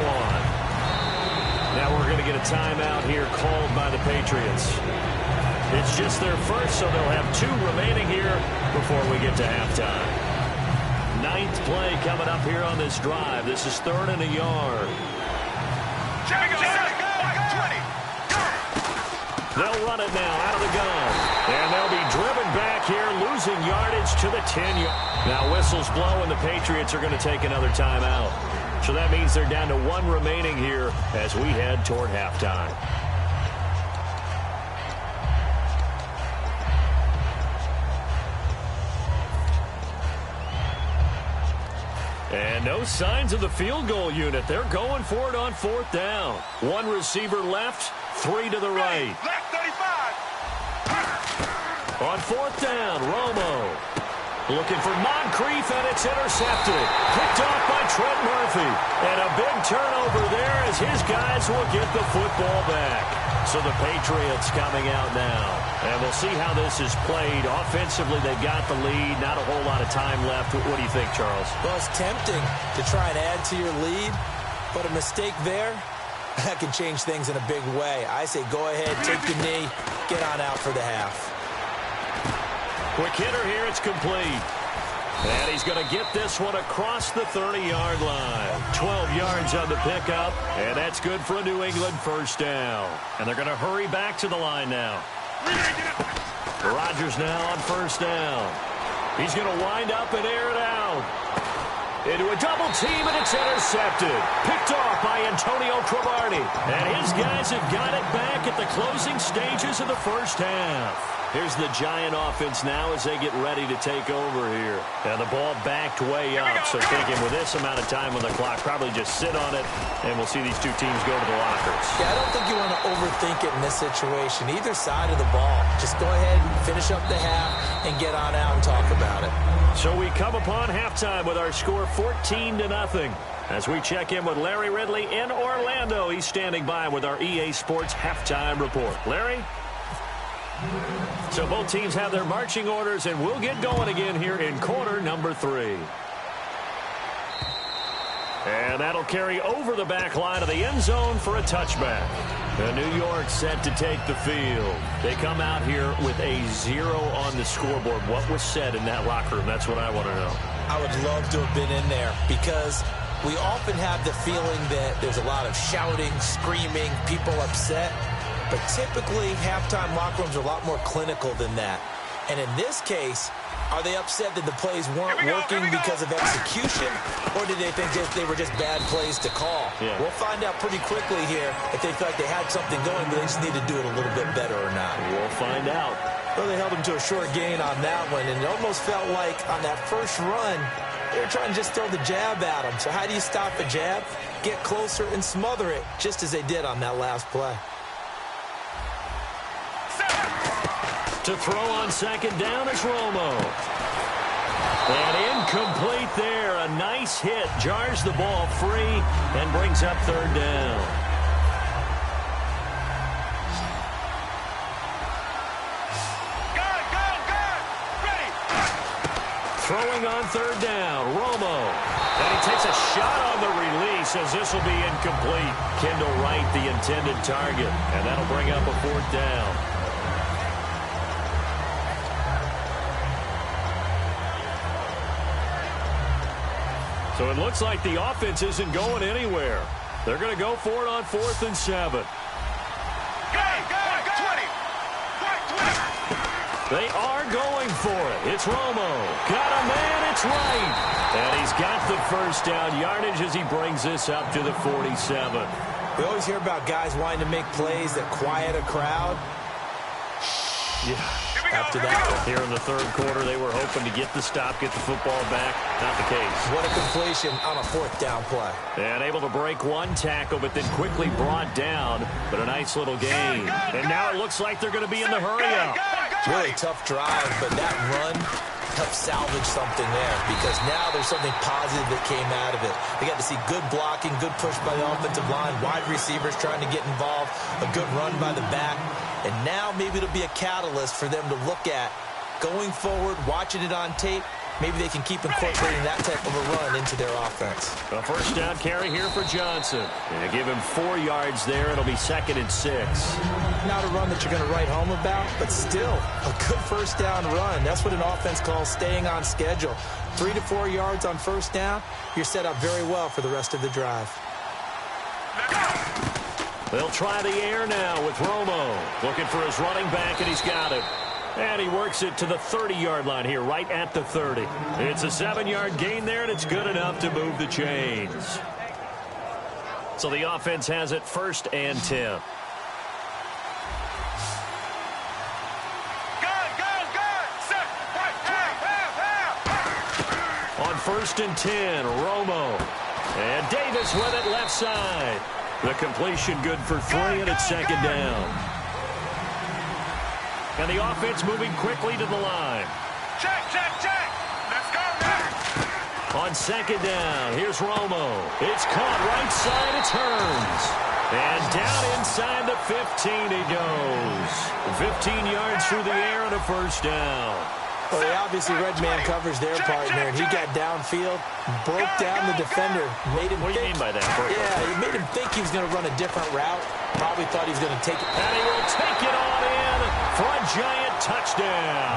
1. Now we're going to get a timeout here called by the Patriots. It's just their first, so they'll have 2 remaining here before we get to halftime. 9th play coming up here on this drive. This is 3rd and a yard. They'll run it now out of the gun. And they'll be driven back here, losing yardage to the 10-yard. Now whistles blow, and the Patriots are going to take another timeout. So that means they're down to 1 remaining here as we head toward halftime. And no signs of the field goal unit. They're going for it on 4th down. 1 receiver left, 3 to the right. Left 35. On 4th down, Romo. Looking for Moncrief, and it's intercepted. Picked off by Trent Murphy. And a big turnover there as his guys will get the football back. So the Patriots coming out now. And we'll see how this is played. Offensively, they've got the lead. Not a whole lot of time left. What do you think, Charles? Well, it's tempting to try and add to your lead, but a mistake there, that can change things in a big way. I say go ahead, take the knee, get on out for the half. Quick hitter here, it's complete. And he's going to get this one across the 30-yard line. 12 yards on the pickup, and that's good for a New England first down. And they're going to hurry back to the line now. Rodgers now on first down. He's going to wind up and air it out. Into a double team, and it's intercepted. Picked off by Antonio Cromartie. And his guys have got it back at the closing stages of the first half. Here's the Giant offense now as they get ready to take over here. And the ball backed way up, so thinking with this amount of time on the clock, probably just sit on it, and we'll see these two teams go to the lockers. Yeah, I don't think you want to overthink it in this situation. Either side of the ball. Just go ahead and finish up the half and get on out and talk about it. So we come upon halftime with our score 14-0. As we check in with Larry Ridley in Orlando, he's standing by with our EA Sports halftime report. Larry? So both teams have their marching orders, and we'll get going again here in quarter number 3. And that'll carry over the back line of the end zone for a touchback. The New York set to take the field. They come out here with a 0 on the scoreboard. What was said in that locker room? That's what I want to know. I would love to have been in there because we often have the feeling that there's a lot of shouting, screaming, people upset. But typically, halftime locker rooms are a lot more clinical than that. And in this case, are they upset that the plays weren't working because of execution? Or did they think they were just bad plays to call? Yeah. We'll find out pretty quickly here if they feel like they had something going, but they just need to do it a little bit better or not. We'll find out. Well, they held him to a short gain on that one, and it almost felt like on that first run, they were trying to just throw the jab at him. So how do you stop a jab? Get closer and smother it, just as they did on that last play. To throw on second down is Romo. And incomplete there. A nice hit. Jars the ball free and brings up third down. Ready. Throwing on third down. Romo. And he takes a shot on the release as this will be incomplete. Kendall Wright, the intended target. And that'll bring up a fourth down. So it looks like the offense isn't going anywhere. They're going to go for it on 4th and 7. Go, 20. They are going for it. It's Romo. Got a man. It's Wright. And he's got the first down yardage as he brings this up to the 47. We always hear about guys wanting to make plays that quiet a crowd. Yeah. After that, here in the third quarter, they were hoping to get the stop, get the football back. Not the case. What a completion on a 4th down play. And able to break one tackle, but then quickly brought down. But a nice little gain. And now it looks like they're going to be in the hurry-up. Really tough drive, but that run helped salvage something there because now there's something positive that came out of it. They got to see good blocking, good push by the offensive line, wide receivers trying to get involved, a good run by the back. And now maybe it'll be a catalyst for them to look at going forward, watching it on tape. Maybe they can keep incorporating that type of a run into their offense. A first down carry here for Johnson. And they give him 4 yards there. It'll be 2nd and 6. Not a run that you're going to write home about, but still a good first down run. That's what an offense calls staying on schedule. 3 to 4 yards on first down, you're set up very well for the rest of the drive. They'll try the air now with Romo. Looking for his running back, and he's got it. And he works it to the 30-yard line here, right at the 30. It's a 7-yard gain there, and it's good enough to move the chains. So the offense has it 1st and 10. On 1st and 10, Romo. And Davis with it left side. The completion good for 3, and it's 2nd down. And the offense moving quickly to the line. Check. Let's go. On 2nd down, here's Romo. It's caught right side. It's Hearns. And down inside the 15 he goes. 15 yards through the air and a first down. Well, they obviously read man coverage their partner, and he got downfield, broke down the defender, made him What do you mean by that? Yeah, he made him think he was going to run a different route. Probably thought he was going to take it. And he will take it on in for a Giant touchdown.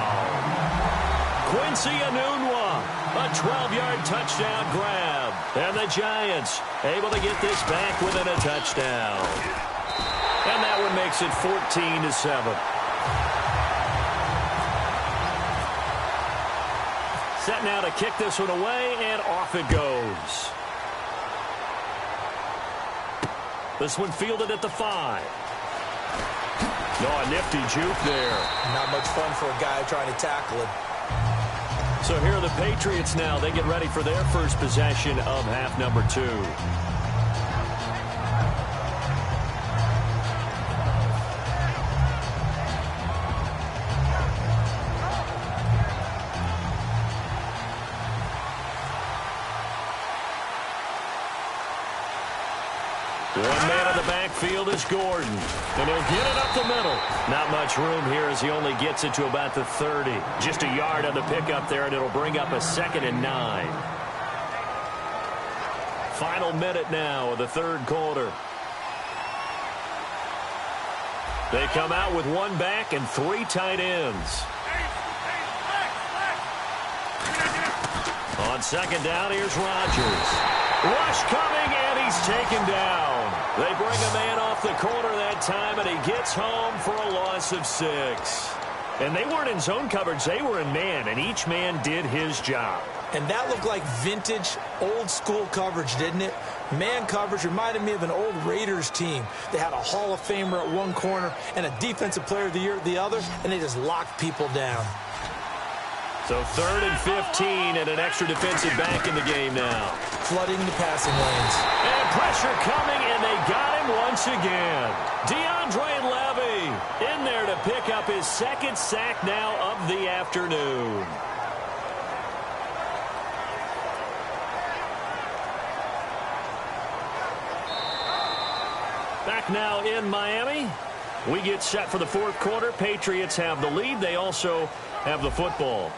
Quincy Enunwa A 12-yard touchdown grab. And the Giants able to get this back within a touchdown. And that one makes it 14-7. Set now to kick this one away, and off it goes. This one fielded at the 5. Oh, a nifty juke there. Not much fun for a guy trying to tackle it. So here are the Patriots now. They get ready for their first possession of half number 2. One man in the backfield is Gordon, and he'll get it up the middle. Not much room here as he only gets it to about the 30. Just a yard on the pickup there, and it'll bring up a 2nd and 9. Final minute now of the third quarter. They come out with one back and 3 tight ends. On second down, here's Rodgers. Rush coming, and he's taken down. They bring a man off the corner that time, and he gets home for a loss of 6. And they weren't in zone coverage. They were in man, and each man did his job. And that looked like vintage, old-school coverage, didn't it? Man coverage reminded me of an old Raiders team. They had a Hall of Famer at one corner and a Defensive Player of the Year at the other, and they just locked people down. So 3rd and 15 and an extra defensive back in the game now. Flooding the passing lanes. And pressure coming, and they got him once again. DeAndre Levy in there to pick up his 2nd sack now of the afternoon. Back now in Miami. We get set for the fourth quarter. Patriots have the lead. They also have the football.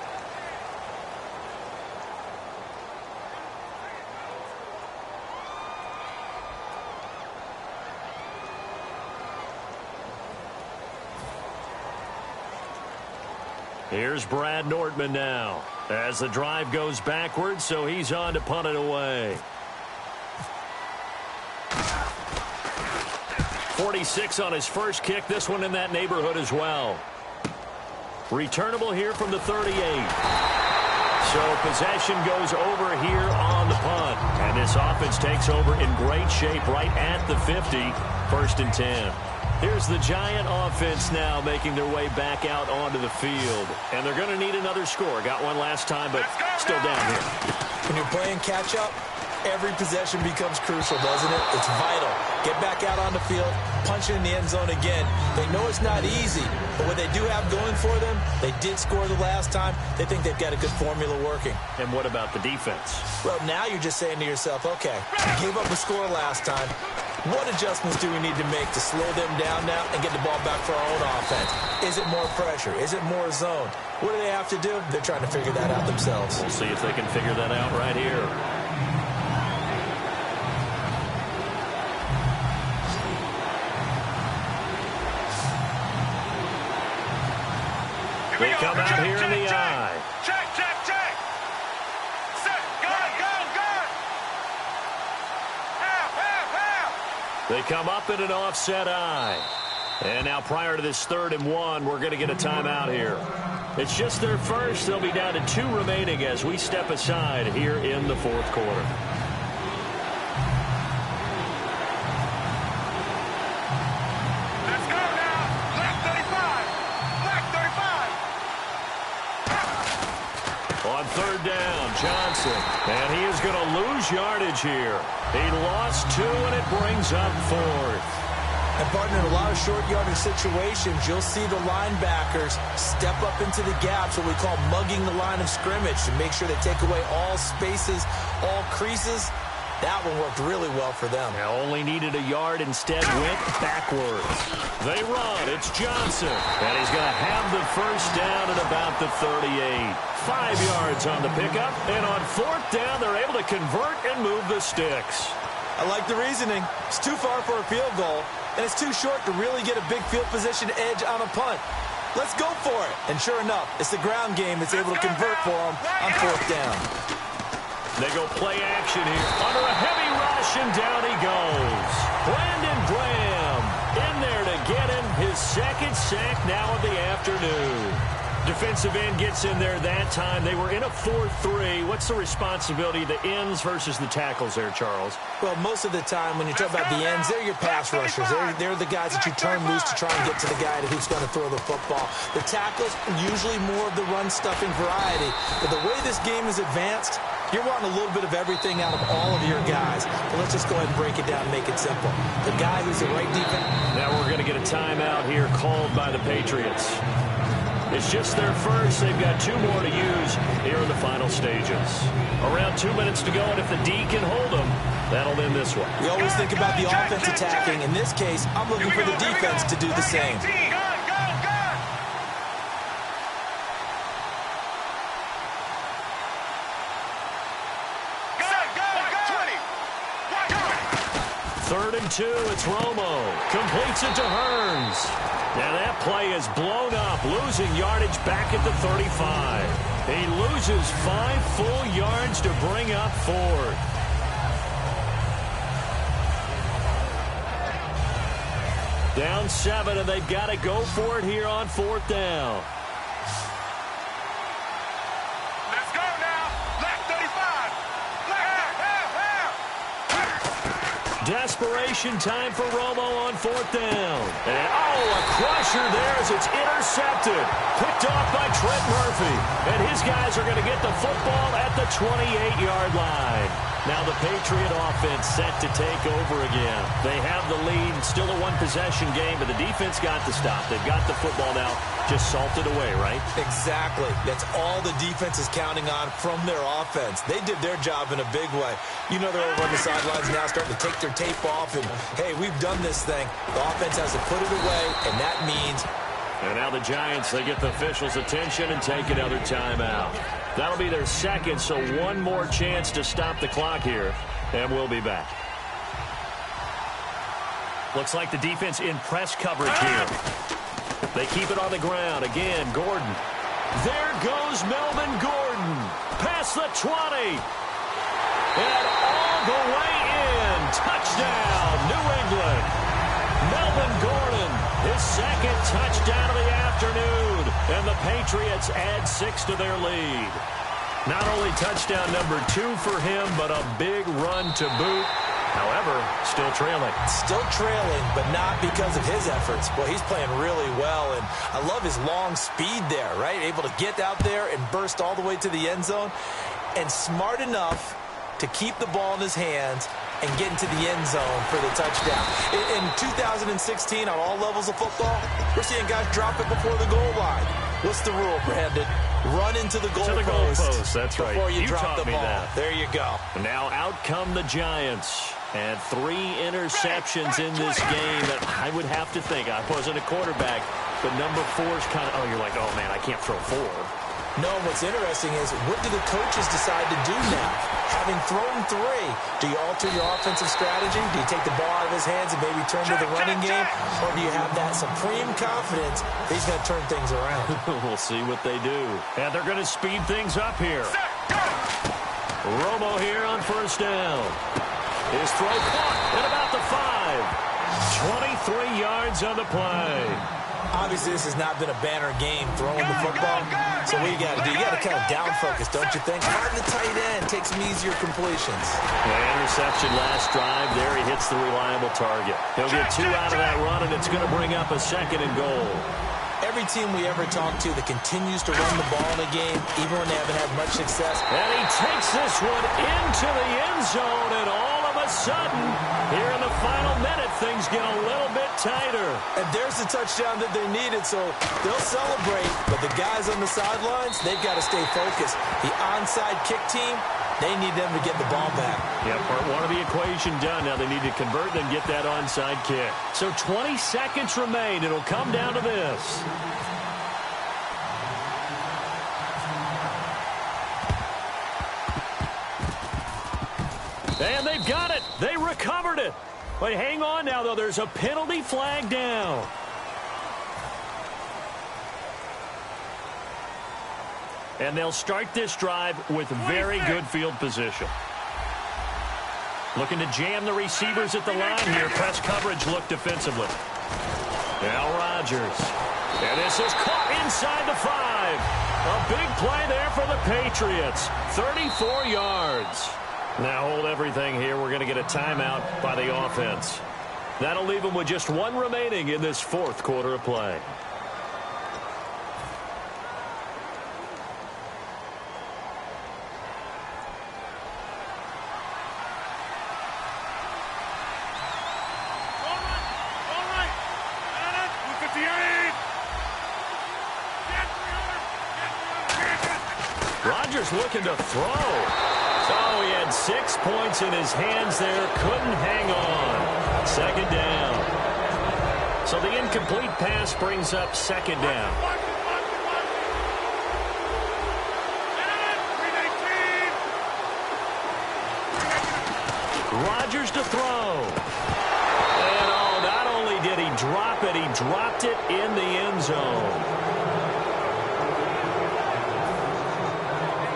Here's Brad Nordman now as the drive goes backwards, so he's on to punt it away. 46 on his first kick. This one in that neighborhood as well. Returnable here from the 38. So possession goes over here on the punt. And this offense takes over in great shape right at the 50. 1st and 10. Here's the Giant offense now making their way back out onto the field. And they're going to need another score. Got one last time, but still down here. When you're playing catch-up, every possession becomes crucial, doesn't it? It's vital. Get back out on the field, punch it in the end zone again. They know it's not easy, but what they do have going for them, they did score the last time. They think they've got a good formula working. And what about the defense? Well, now you're just saying to yourself, okay, gave up a score last time. What adjustments do we need to make to slow them down now and get the ball back for our own offense? Is it more pressure? Is it more zone? What do they have to do? They're trying to figure that out themselves. We'll see if they can figure that out right here. They come out here in the eye. Check. Set. Go. Half. They come up in an offset eye. And now prior to this 3rd and 1, we're going to get a timeout here. It's just their first. They'll be down to 2 remaining as we step aside here in the fourth quarter. Let's go now. Black 35. On 3rd down, Johnson. And he is going to lose yardage here. He lost 2, and it brings up 4th. And, partner, in a lot of short yardage situations, you'll see the linebackers step up into the gaps, what we call mugging the line of scrimmage, to make sure they take away all spaces, all creases. That one worked really well for them. They only needed a yard, instead went backwards. They run. It's Johnson. And he's going to have the first down at about the 38. 5 yards on the pickup. And on 4th down, they're able to convert and move the sticks. I like the reasoning. It's too far for a field goal, and it's too short to really get a big field position edge on a punt. Let's go for it. And sure enough, it's the ground game that's able to convert for them on fourth down. They go play action here. Under a heavy rush, and down he goes. Brandon Graham in there to get him his second sack now of the afternoon. Defensive end gets in there that time. They were in a 4-3. What's the responsibility of the ends versus the tackles there, Charles? Well, most of the time when you talk about the ends, they're your pass rushers. They're the guys that you turn loose to try and get to the guy who's going to throw the football. The tackles, usually more of the run-stuffing variety. But the way this game is advanced, you're wanting a little bit of everything out of all of your guys. But let's just go ahead and break it down and make it simple. The guy who's the right defense. Now we're going to get a timeout here called by the Patriots. It's just their first. They've got 2 more to use here in the final stages. Around 2 minutes to go, and if the D can hold them, that'll end this one. We always think about the offense attacking. In this case, I'm looking for the defense to do the same. Third and 2, it's Romo. Completes it to Hearns. Now that play is blown up, losing yardage back at the 35. He loses 5 full yards to bring up 4th. Down 7, and they've got to go for it here on 4th down. Desperation time for Romo on 4th down. And, a crusher there as it's intercepted. Picked off by Trent Murphy. And his guys are going to get the football at the 28-yard line. Now the Patriot offense set to take over again. They have the lead. It's still a one-possession game, but the defense got to stop. They've got the football now. Just salted away, right? Exactly. That's all the defense is counting on from their offense. They did their job in a big way. You know they're over on the sidelines now starting to take their tape off and, hey, we've done this thing. The offense has to put it away, and that means... And now the Giants, they get the officials' attention and take another timeout. That'll be their second, so one more chance to stop the clock here, and we'll be back. Looks like the defense in press coverage here. They keep it on the ground. Again, Gordon. There goes Melvin Gordon. Past the 20. And all the way in. Touchdown, New England. Melvin Gordon, his second touchdown of the afternoon. And the Patriots add 6 to their lead. Not only touchdown number 2 for him, but a big run to boot. However, still trailing. Still trailing, but not because of his efforts. Boy, he's playing really well, and I love his long speed there, right? Able to get out there and burst all the way to the end zone, and smart enough to keep the ball in his hands and get into the end zone for the touchdown. In 2016, on all levels of football, we're seeing guys drop it before the goal line. What's the rule, Brandon? Run into the goal post. That's right. Before you drop taught the me ball. that. There you go. Now out come the Giants. And 3 interceptions in this game. And I would have to think, I wasn't a quarterback, but number 4's kind of, you're like, oh, man, I can't throw 4. No, what's interesting is what do the coaches decide to do now? Having thrown 3, do you alter your offensive strategy? Do you take the ball out of his hands and maybe turn to the running game? Or do you have that supreme confidence that he's going to turn things around? We'll see what they do. And they're going to speed things up here. Romo here on 1st down. His throw caught at about the 5. 23 yards on the play. Obviously, this has not been a banner game throwing the football. So what you got to do, you got to kind of down focus, don't you think? Find the tight end, take some easier completions. The interception last drive. There he hits the reliable target. He'll get 2 out of that run, and it's going to bring up a 2nd and goal. Every team we ever talk to that continues to run the ball in a game, even when they haven't had much success. And he takes this one into the end zone, and all of a sudden, here in the final minute, things get a little bit tighter. And there's the touchdown that they needed, so they'll celebrate. But the guys on the sidelines, they've got to stay focused. The onside kick team, they need them to get the ball back. Yeah, part 1 of the equation done. Now they need to convert and get that onside kick. So 20 seconds remain. It'll come down to this. And they've got it. They recovered it. But hang on now, though. There's a penalty flag down. And they'll start this drive with very good field position. Looking to jam the receivers at the line here. Press coverage look defensively. Now Rodgers. And this is caught inside the 5. A big play there for the Patriots. 34 yards. Now hold everything here. We're going to get a timeout by the offense. That'll leave them with just one remaining in this fourth quarter of play. Rodgers looking to throw. So he had 6 points in his hands there. Couldn't hang on. Second down. So the incomplete pass brings up second down. Rodgers to throw. And oh, not only did he drop it, he dropped it in the end zone.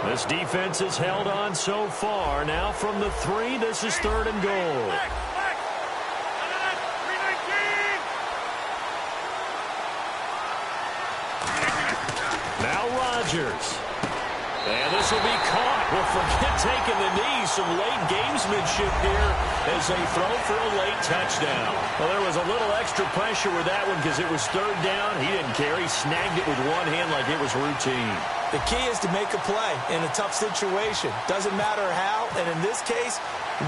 This defense has held on so far. Now from the 3, this is 3rd and goal. Now Rodgers. And this will be caught. Well, forget taking the knee. Some late gamesmanship here as they throw for a late touchdown. Well, there was a little extra pressure with that one because it was 3rd down. He didn't care. He snagged it with one hand like it was routine. The key is to make a play in a tough situation. Doesn't matter how, and in this case,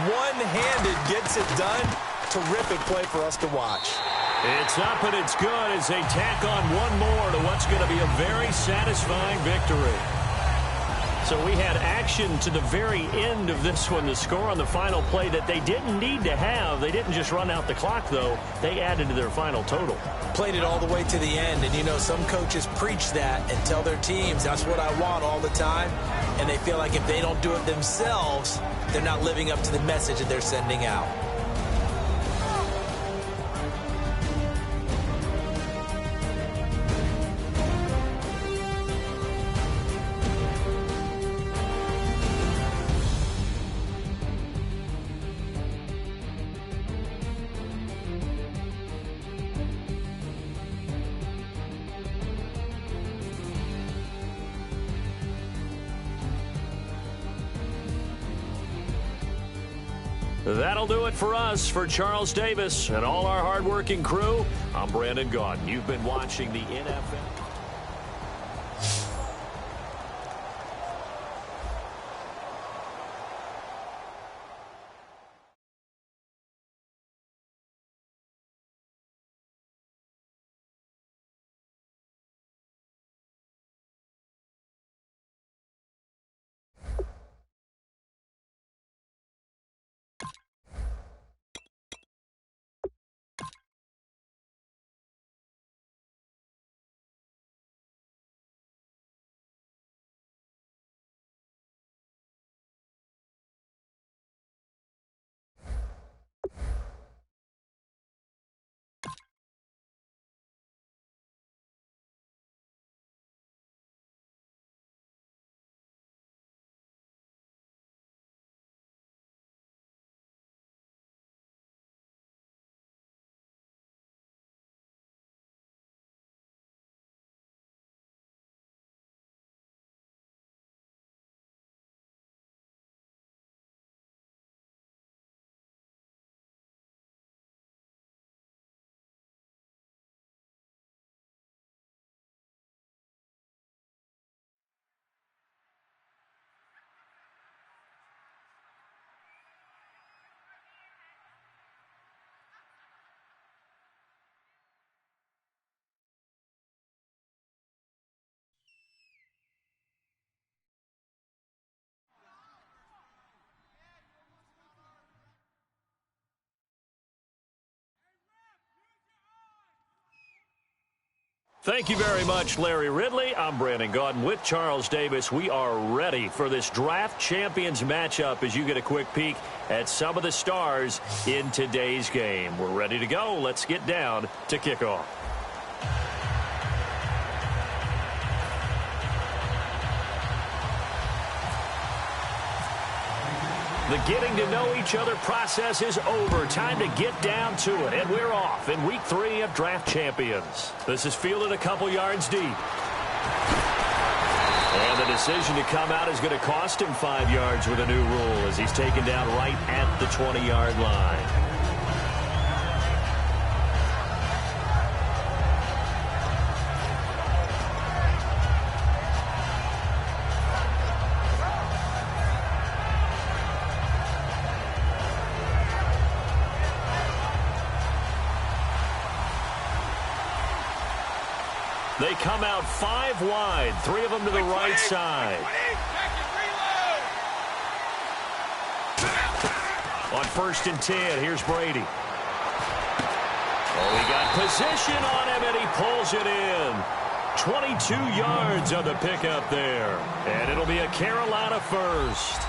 one-handed gets it done. Terrific play for us to watch. It's up and it's good as they tack on one more to what's going to be a very satisfying victory. So we had action to the very end of this one, the score on the final play that they didn't need to have. They didn't just run out the clock, though. They added to their final total. Played it all the way to the end, and you know some coaches preach that and tell their teams that's what I want all the time, and they feel like if they don't do it themselves, they're not living up to the message that they're sending out. That'll do it for us. For Charles Davis and all our hardworking crew, I'm Brandon Gaudin. You've been watching the NFL. Thank you very much, Larry Ridley. I'm Brandon Gaudin with Charles Davis. We are ready for this draft champions matchup as you get a quick peek at some of the stars in today's game. We're ready to go. Let's get down to kickoff. The getting to know each other process is over. Time to get down to it. And we're off in week 3 of Draft Champions. This is fielded a couple yards deep. And the decision to come out is going to cost him 5 yards with a new rule as he's taken down right at the 20-yard line. They come out 5 wide, 3 of them to the right side. On 1st and 10, here's Brady. Oh, he got position on him, and he pulls it in. 22 yards on the pickup there. And it'll be a Carolina first.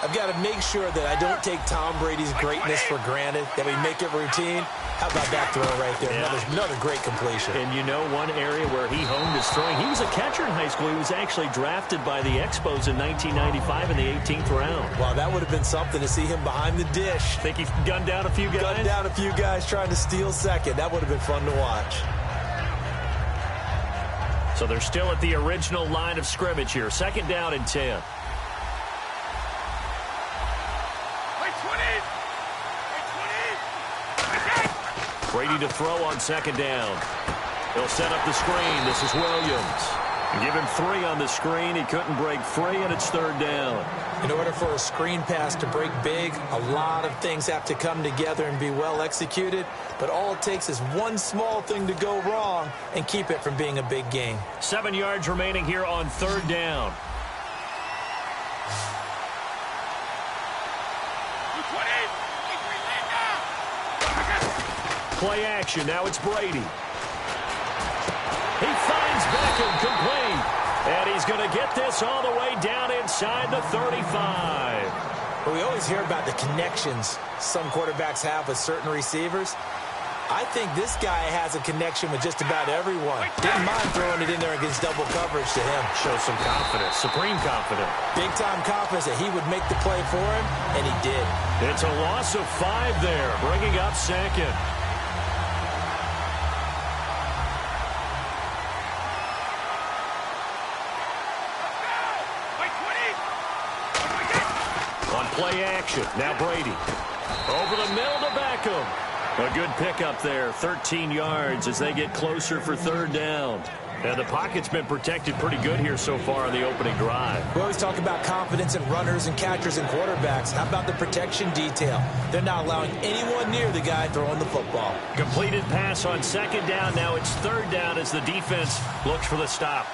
I've got to make sure that I don't take Tom Brady's greatness for granted, that we make it routine. How about that throw right there? Yeah. Another great completion. And you know one area where he honed his throwing, he was a catcher in high school. He was actually drafted by the Expos in 1995 in the 18th round. Wow, that would have been something to see him behind the dish. Think he gunned down a few guys? Gunned down a few guys trying to steal second. That would have been fun to watch. So they're still at the original line of scrimmage here. 2nd down and 10. Brady to throw on 2nd down. He'll set up the screen. This is Williams. Give him 3 on the screen. He couldn't break free, and it's 3rd down. In order for a screen pass to break big, a lot of things have to come together and be well executed. But all it takes is one small thing to go wrong and keep it from being a big gain. 7 yards remaining here on 3rd down. Play action. Now it's Brady. He finds Beckham complete. And he's going to get this all the way down inside the 35. Well, we always hear about the connections some quarterbacks have with certain receivers. I think this guy has a connection with just about everyone. Didn't mind throwing it in there against double coverage to him. Shows some confidence, supreme confidence. Big-time confidence that he would make the play for him, and he did. It's a loss of 5 there, bringing up 2nd. Play action. Now Brady. Over the middle to Beckham. A good pickup there. 13 yards as they get closer for 3rd down. And the pocket's been protected pretty good here so far on the opening drive. We always talk about confidence in runners and catchers and quarterbacks. How about the protection detail? They're not allowing anyone near the guy throwing the football. Completed pass on 2nd down. Now it's 3rd down as the defense looks for the stop.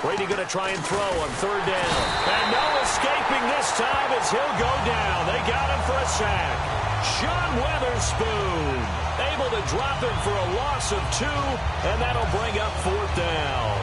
Brady going to try and throw on 3rd down. And no escaping this time as he'll go down. They got him for a sack. Sean Weatherspoon able to drop him for a loss of 2, and that'll bring up 4th down.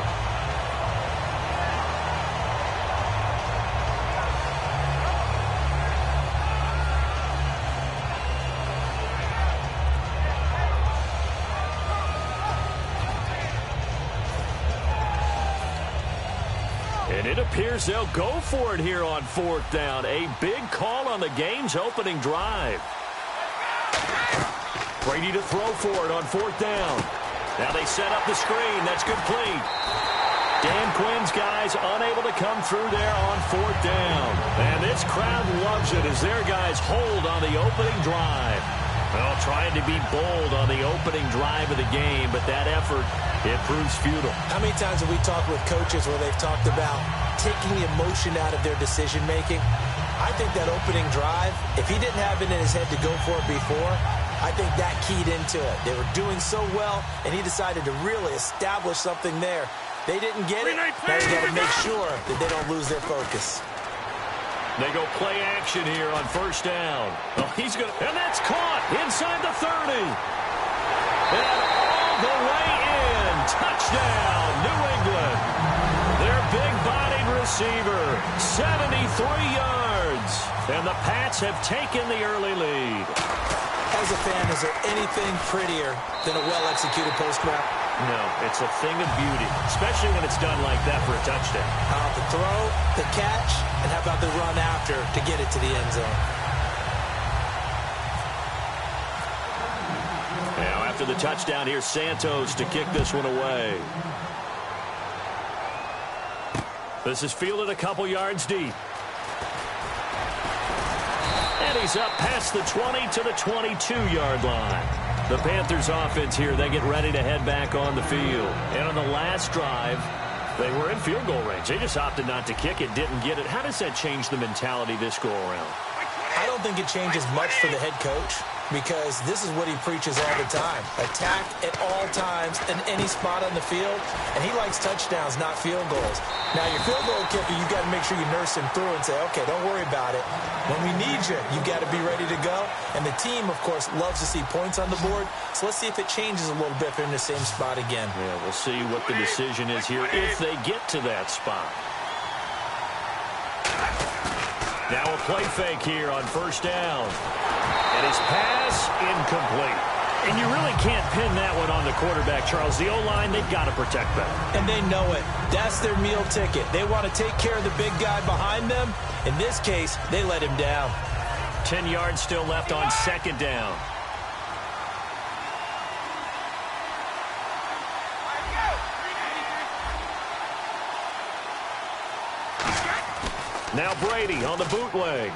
And it appears they'll go for it here on 4th down. A big call on the game's opening drive. Brady to throw for it on 4th down. Now they set up the screen. That's complete. Dan Quinn's guys unable to come through there on 4th down. And this crowd loves it as their guys hold on the opening drive. Well, trying to be bold on the opening drive of the game, but that effort, it proves futile. How many times have we talked with coaches where they've talked about taking the emotion out of their decision-making? I think that opening drive, if he didn't have it in his head to go for it before, I think that keyed into it. They were doing so well, and he decided to really establish something there. They didn't get it. Now you got to make sure that they don't lose their focus. They go play action here on 1st down. Oh, and that's caught inside the 30. And all the way in. Touchdown, New England. Their big-bodied receiver, 73 yards. And the Pats have taken the early lead. As a fan, is there anything prettier than a well-executed post route? No, it's a thing of beauty, especially when it's done like that for a touchdown. The throw, the catch, and how about the run after to get it to the end zone? Now, after the touchdown, here's Santos to kick this one away. This is fielded a couple yards deep. And he's up past the 20 to the 22-yard line. The Panthers offense here, they get ready to head back on the field. And on the last drive, they were in field goal range. They just opted not to kick it, didn't get it. How does that change the mentality this go-around? I don't think it changes much for the head coach because this is what he preaches all the time. Attack at all times in any spot on the field, and he likes touchdowns, not field goals. Now, your field goal kicker, you've got to make sure you nurse him through and say, okay, don't worry about it. When we need you, you've got to be ready to go. And the team, of course, loves to see points on the board, so let's see if it changes a little bit if they're in the same spot again. Yeah, we'll see what the decision is here if they get to that spot. Now a play fake here on first down. And his pass incomplete. And you really can't pin that one on the quarterback, Charles. The O-line, they've got to protect better. And they know it. That's their meal ticket. They want to take care of the big guy behind them. In this case, they let him down. 10 yards still left on second down. Now Brady on the bootleg.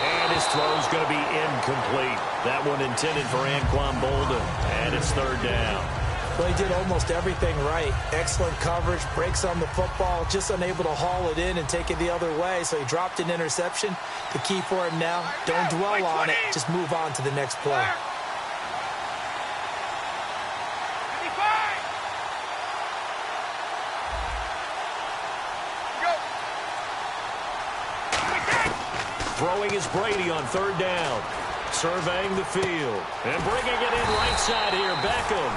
And his throw's going to be incomplete. That one intended for Anquan Bolden. And it's third down. Well, he did almost everything right. Excellent coverage, breaks on the football, just unable to haul it in and take it the other way. So he dropped an interception. The key for him now, don't dwell on it. Just move on to the next play. Throwing is Brady on third down. Surveying the field. And bringing it in right side here, Beckham.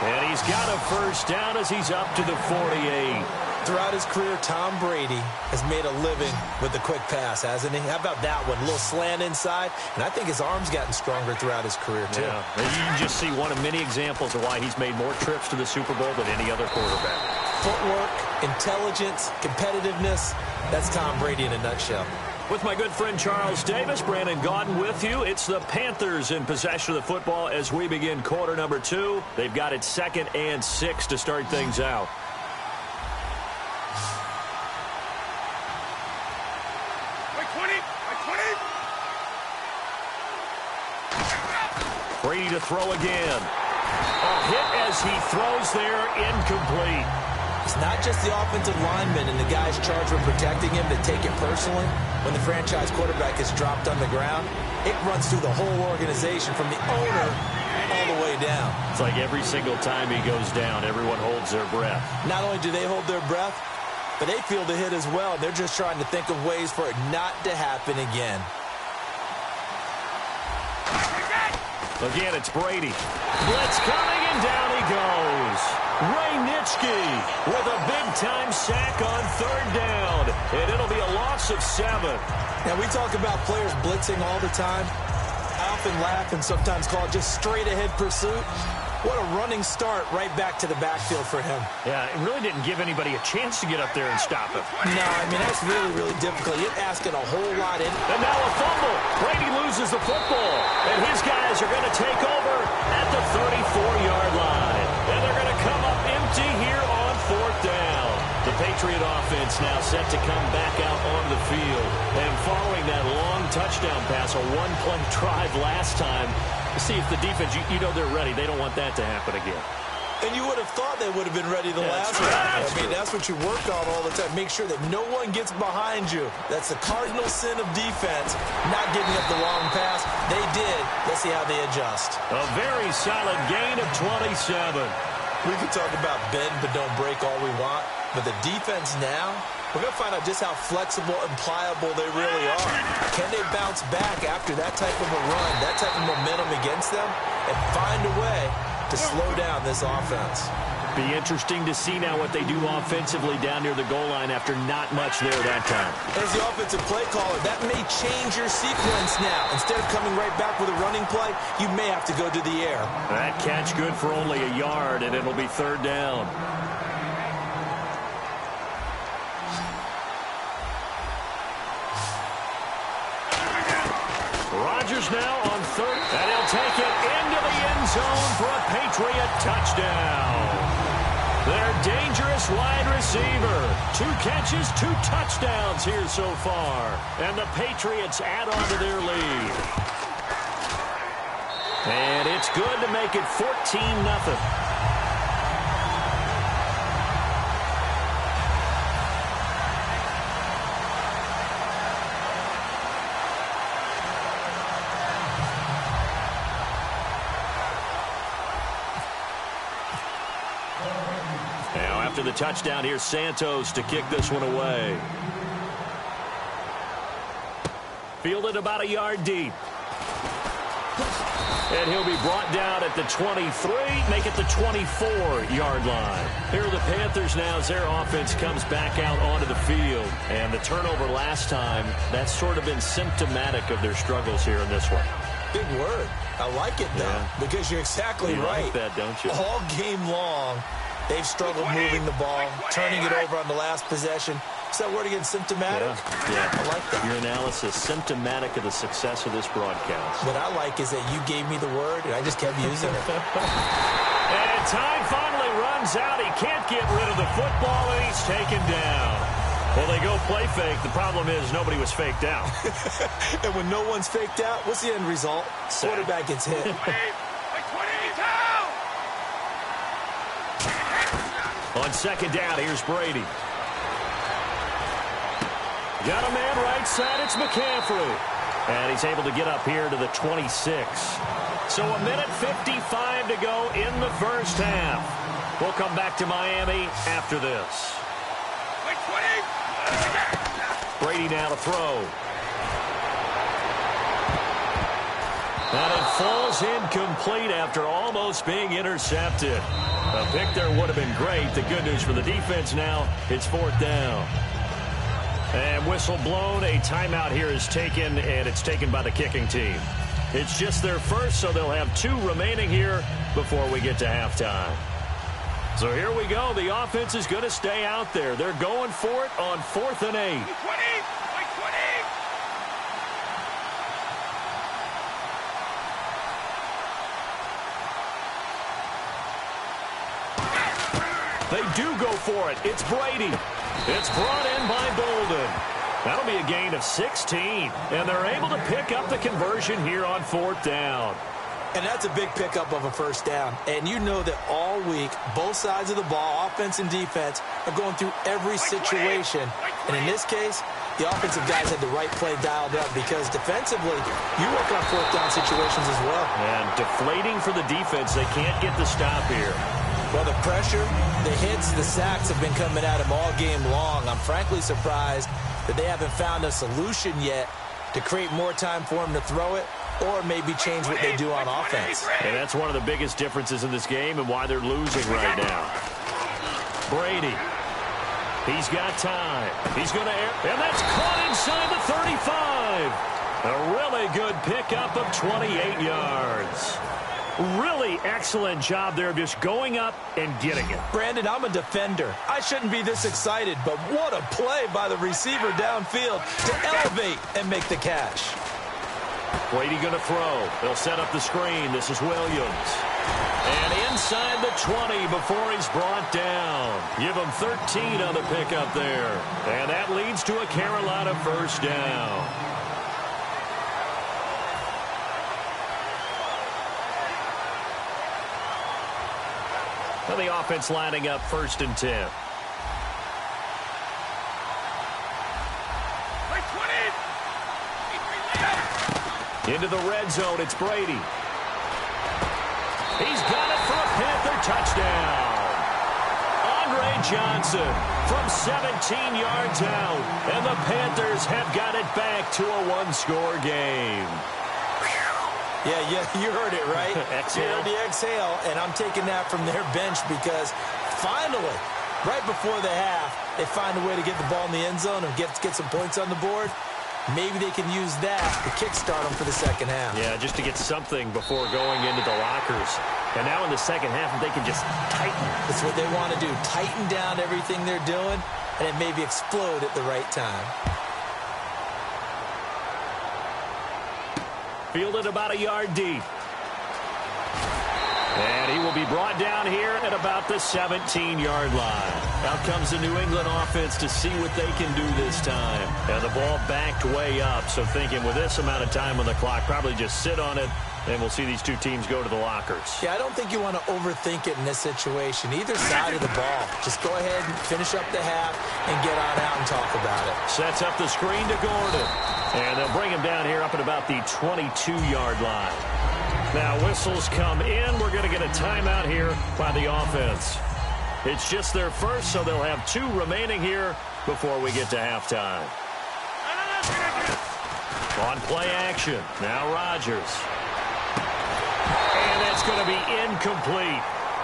And he's got a first down as he's up to the 48. Throughout his career, Tom Brady has made a living with the quick pass, hasn't he? How about that one? A little slant inside. And I think his arm's gotten stronger throughout his career, too. Yeah, you can just see one of many examples of why he's made more trips to the Super Bowl than any other quarterback. Footwork, intelligence, competitiveness. That's Tom Brady in a nutshell. With my good friend Charles Davis, Brandon Gaudin with you. It's the Panthers in possession of the football as we begin quarter number 2. They've got it 2nd and 6 to start things out. Brady to throw again. A hit as he throws there, incomplete. It's not just the offensive lineman and the guys charged with protecting him that take it personally. When the franchise quarterback is dropped on the ground, it runs through the whole organization from the owner all the way down. It's like every single time he goes down, everyone holds their breath. Not only do they hold their breath, but they feel the hit as well. They're just trying to think of ways for it not to happen again. Again, it's Brady. Blitz coming, and down he goes. Ray Nitschke with a big-time sack on third down. And it'll be a loss of 7. Now, we talk about players blitzing all the time. I often laugh and sometimes call it just straight-ahead pursuit. What a running start right back to the backfield for him. Yeah, it really didn't give anybody a chance to get up there and stop him. No, I mean, that's really, really difficult. You're asking a whole lot in. And now a fumble. Brady loses the football. And his guys are going to take over at the 34-yard line. And they're going to come up empty here on 4th down. The Patriot offense now set to come back out on the field. And following that long touchdown pass, a one-play drive last time, see if the defense, you know they're ready. They don't want that to happen again. And you would have thought they would have been ready the last time. I mean, that's what you work on all the time. Make sure that no one gets behind you. That's the cardinal sin of defense, not giving up the long pass. They did. Let's see how they adjust. A very solid gain of 27. We can talk about bend but don't break all we want, but the defense now, we're going to find out just how flexible and pliable they really are. Can they bounce back after that type of a run, that type of momentum against them, and find a way to slow down this offense? Be interesting to see now what they do offensively down near the goal line after not much there that time. As the offensive play caller, that may change your sequence now. Instead of coming right back with a running play, you may have to go to the air. That catch good for only a yard, and it'll be third down. Rodgers now on third, and he'll take it into the end zone for a Patriot touchdown. Their dangerous wide receiver. 2 catches, 2 touchdowns here so far. And the Patriots add on to their lead. And it's good to make it 14-0. After the touchdown, here's Santos to kick this one away. Fielded about a yard deep. And he'll be brought down at the 23, make it the 24-yard line. Here are the Panthers now as their offense comes back out onto the field. And the turnover last time, that's sort of been symptomatic of their struggles here in this one. Big word. I like it, though, because you're exactly right. You like that, don't you? All game long, they've struggled moving the ball, turning it over on the last possession. Is that word again, symptomatic? Yeah. I like that. Your analysis, symptomatic of the success of this broadcast. What I like is that you gave me the word, and I just kept using it. And time finally runs out. He can't get rid of the football, and he's taken down. Well, they go play fake. The problem is nobody was faked out. And when no one's faked out, what's the end result? Quarterback gets hit. On second down, here's Brady. Got a man right side, it's McCaffrey. And he's able to get up here to the 26. So a minute 55 to go in the first half. We'll come back to Miami after this. Brady now to throw. And it falls incomplete after almost being intercepted. A pick there would have been great. The good news for the defense now, it's fourth down. And whistle blown. A timeout here is taken, and it's taken by the kicking team. It's just their first, so they'll have 2 remaining here before we get to halftime. So here we go. The offense is going to stay out there. They're going for it on 4th and 8. They do go for it. It's Brady. It's brought in by Bolden. That'll be a gain of 16. And they're able to pick up the conversion here on 4th down. And that's a big pickup of a first down. And you know that all week, both sides of the ball, offense and defense, are going through every situation. And in this case, the offensive guys had the right play dialed up because defensively, you work on 4th down situations as well. And deflating for the defense. They can't get the stop here. Well, the pressure, the hits, the sacks have been coming at him all game long. I'm frankly surprised that they haven't found a solution yet to create more time for him to throw it or maybe change what they do on offense. And that's one of the biggest differences in this game and why they're losing right now. Brady. He's got time. He's going to air. And that's caught inside the 35. A really good pickup of 28 yards. Really excellent job there, just going up and getting it. Brandon, I'm a defender. I shouldn't be this excited, but what a play by the receiver downfield to elevate and make the catch. Brady going to throw. They'll set up the screen. This is Williams. And inside the 20 before he's brought down. Give him 13 on the pickup there. And that leads to a Carolina first down. And the offense lining up 1st and 10. Into the red zone, it's Brady. He's got it for a Panther touchdown. Andre Johnson from 17 yards out. And the Panthers have got it back to a 1-score game. Yeah, you heard it, right? Exhale. You heard the exhale, and I'm taking that from their bench because finally, right before the half, they find a way to get the ball in the end zone and get some points on the board. Maybe they can use that to kickstart them for the second half. Yeah, just to get something before going into the lockers. And now in the second half, they can just tighten. That's what they want to do. Tighten down everything they're doing, and it maybe explode at the right time. Fielded about a yard deep. And he will be brought down here at about the 17-yard line. Out comes the New England offense to see what they can do this time. And the ball backed way up, so thinking with this amount of time on the clock, probably just sit on it, and we'll see these two teams go to the lockers. Yeah, I don't think you want to overthink it in this situation. Either side of the ball. Just go ahead and finish up the half and get on out and talk about it. Sets up the screen to Gordon. And they'll bring him down here up at about the 22-yard line. Now whistles come in. We're going to get a timeout here by the offense. It's just their first, so they'll have 2 remaining here before we get to halftime. On play action. Now Rodgers. And that's going to be incomplete.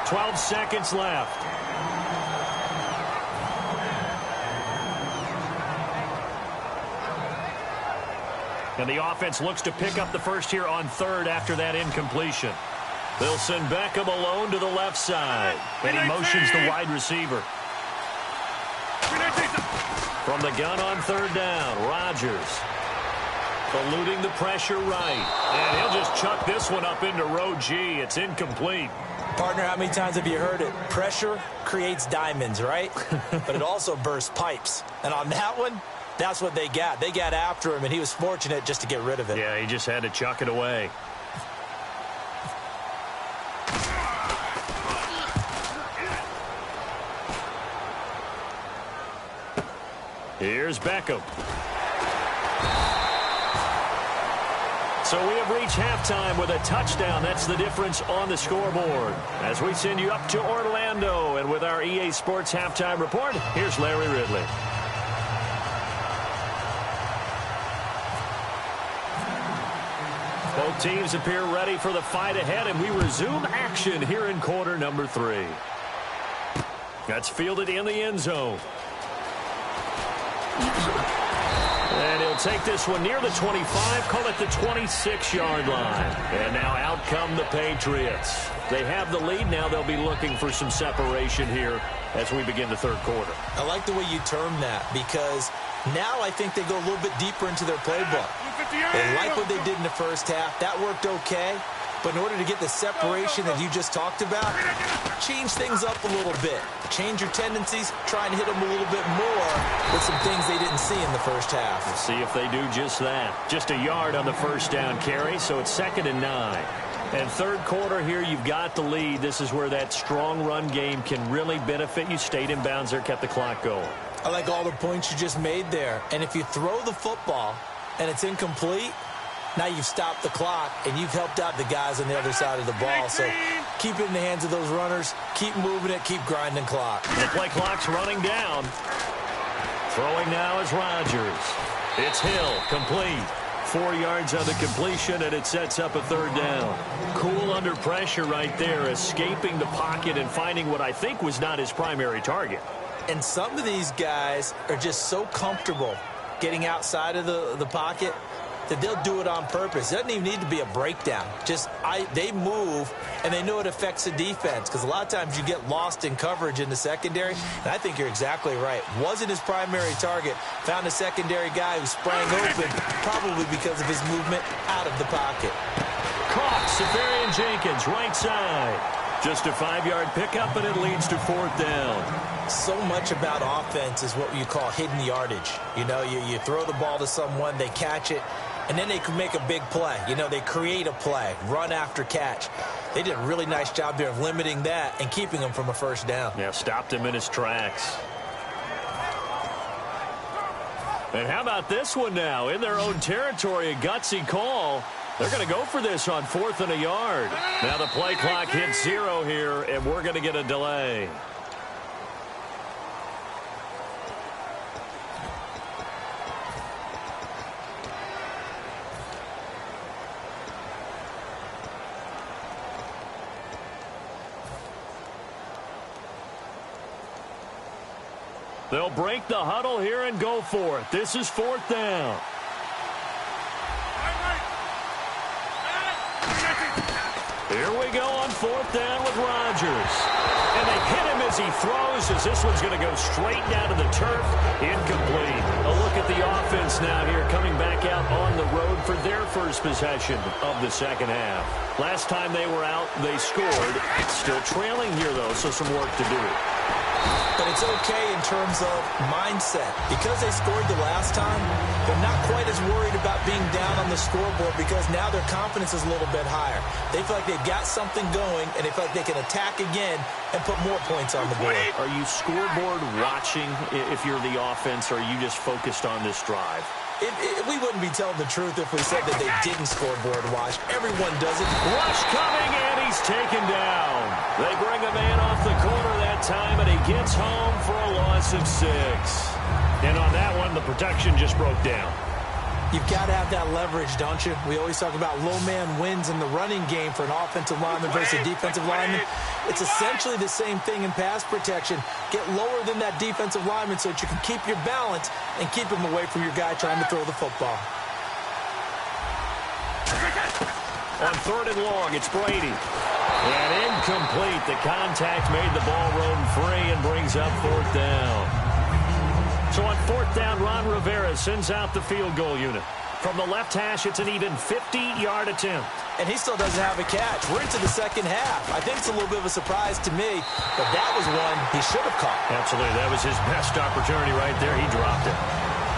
12 seconds left. And the offense looks to pick up the first here on 3rd after that incompletion. They'll send Beckham alone to the left side. And he motions the wide receiver. From the gun on 3rd down, Rodgers. Eluding the pressure right. And he'll just chuck this one up into row G. It's incomplete. Partner, how many times have you heard it? Pressure creates diamonds, right? But it also bursts pipes. And on that one, that's what they got. They got after him, and he was fortunate just to get rid of it. Yeah, he just had to chuck it away. Here's Beckham. So we have reached halftime with a touchdown. That's the difference on the scoreboard. As we send you up to Orlando, and with our EA Sports Halftime Report, here's Larry Ridley. Both teams appear ready for the fight ahead, and we resume action here in quarter number 3. That's fielded in the end zone. And he'll take this one near the 25, call it the 26-yard line. And now out come the Patriots. They have the lead. Now they'll be looking for some separation here as we begin the 3rd quarter. I like the way you term that, because now I think they go a little bit deeper into their playbook. They like what they did in the first half. That worked okay. But in order to get the separation that you just talked about, change things up a little bit. Change your tendencies, try and hit them a little bit more with some things they didn't see in the first half. We'll see if they do just that. Just a yard on the first down carry, so it's 2nd and 9. And 3rd quarter here, you've got the lead. This is where that strong run game can really benefit you. Stayed in bounds there, kept the clock going. I like all the points you just made there. And if you throw the football and it's incomplete, now you've stopped the clock, and you've helped out the guys on the other side of the ball. So keep it in the hands of those runners. Keep moving it. Keep grinding clock. The play clock's running down. Throwing now is Rodgers. It's Hill, complete. 4 yards on the completion, and it sets up a 3rd down. Cool under pressure right there, escaping the pocket and finding what I think was not his primary target. And some of these guys are just so comfortable getting outside of the pocket that they'll do it on purpose. It doesn't even need to be a breakdown. They move, and they know it affects the defense, because a lot of times you get lost in coverage in the secondary, and I think you're exactly right. Wasn't his primary target. Found a secondary guy who sprang open, probably because of his movement out of the pocket. Caught, Safarian Jenkins, right side. Just a 5-yard pickup, and it leads to 4th down. So much about offense is what you call hidden yardage. You know, you throw the ball to someone, they catch it, and then they can make a big play. You know, they create a play, run after catch. They did a really nice job there of limiting that and keeping him from a 1st down. Yeah, stopped him in his tracks. And how about this one now? In their own territory, a gutsy call. They're going to go for this on 4th and a yard. Now the play clock hits 0 here, and we're going to get a delay. They'll break the huddle here and go for it. This is 4th down. Here we go on 4th down with Rodgers. And they hit him as he throws, as this one's going to go straight down to the turf. Incomplete. A look at the offense now here, coming back out on the road for their first possession of the second half. Last time they were out, they scored. Still trailing here, though, so some work to do. But it's okay in terms of mindset. Because they scored the last time, they're not quite as worried about being down on the scoreboard because now their confidence is a little bit higher. They feel like they've got something going, and they feel like they can attack again and put more points on the board. Are you scoreboard watching if you're the offense, or are you just focused on this drive? We wouldn't be telling the truth if we said that they didn't scoreboard watch. Everyone does it. Rush coming, and he's taken down. They bring a man off the corner that time, and he gets home for a loss of 6. And on that one, the protection just broke down. You've got to have that leverage, don't you? We always talk about low man wins in the running game for an offensive lineman versus a defensive lineman. It's essentially the same thing in pass protection. Get lower than that defensive lineman so that you can keep your balance and keep him away from your guy trying to throw the football. On 3rd and long, it's Brady. And incomplete. The contact made the ball roam free and brings up 4th down. So on 4th down, Ron Rivera sends out the field goal unit. From the left hash, it's an even 50-yard attempt. And he still doesn't have a catch. We're into the second half. I think it's a little bit of a surprise to me, but that was one he should have caught. Absolutely. That was his best opportunity right there. He dropped it.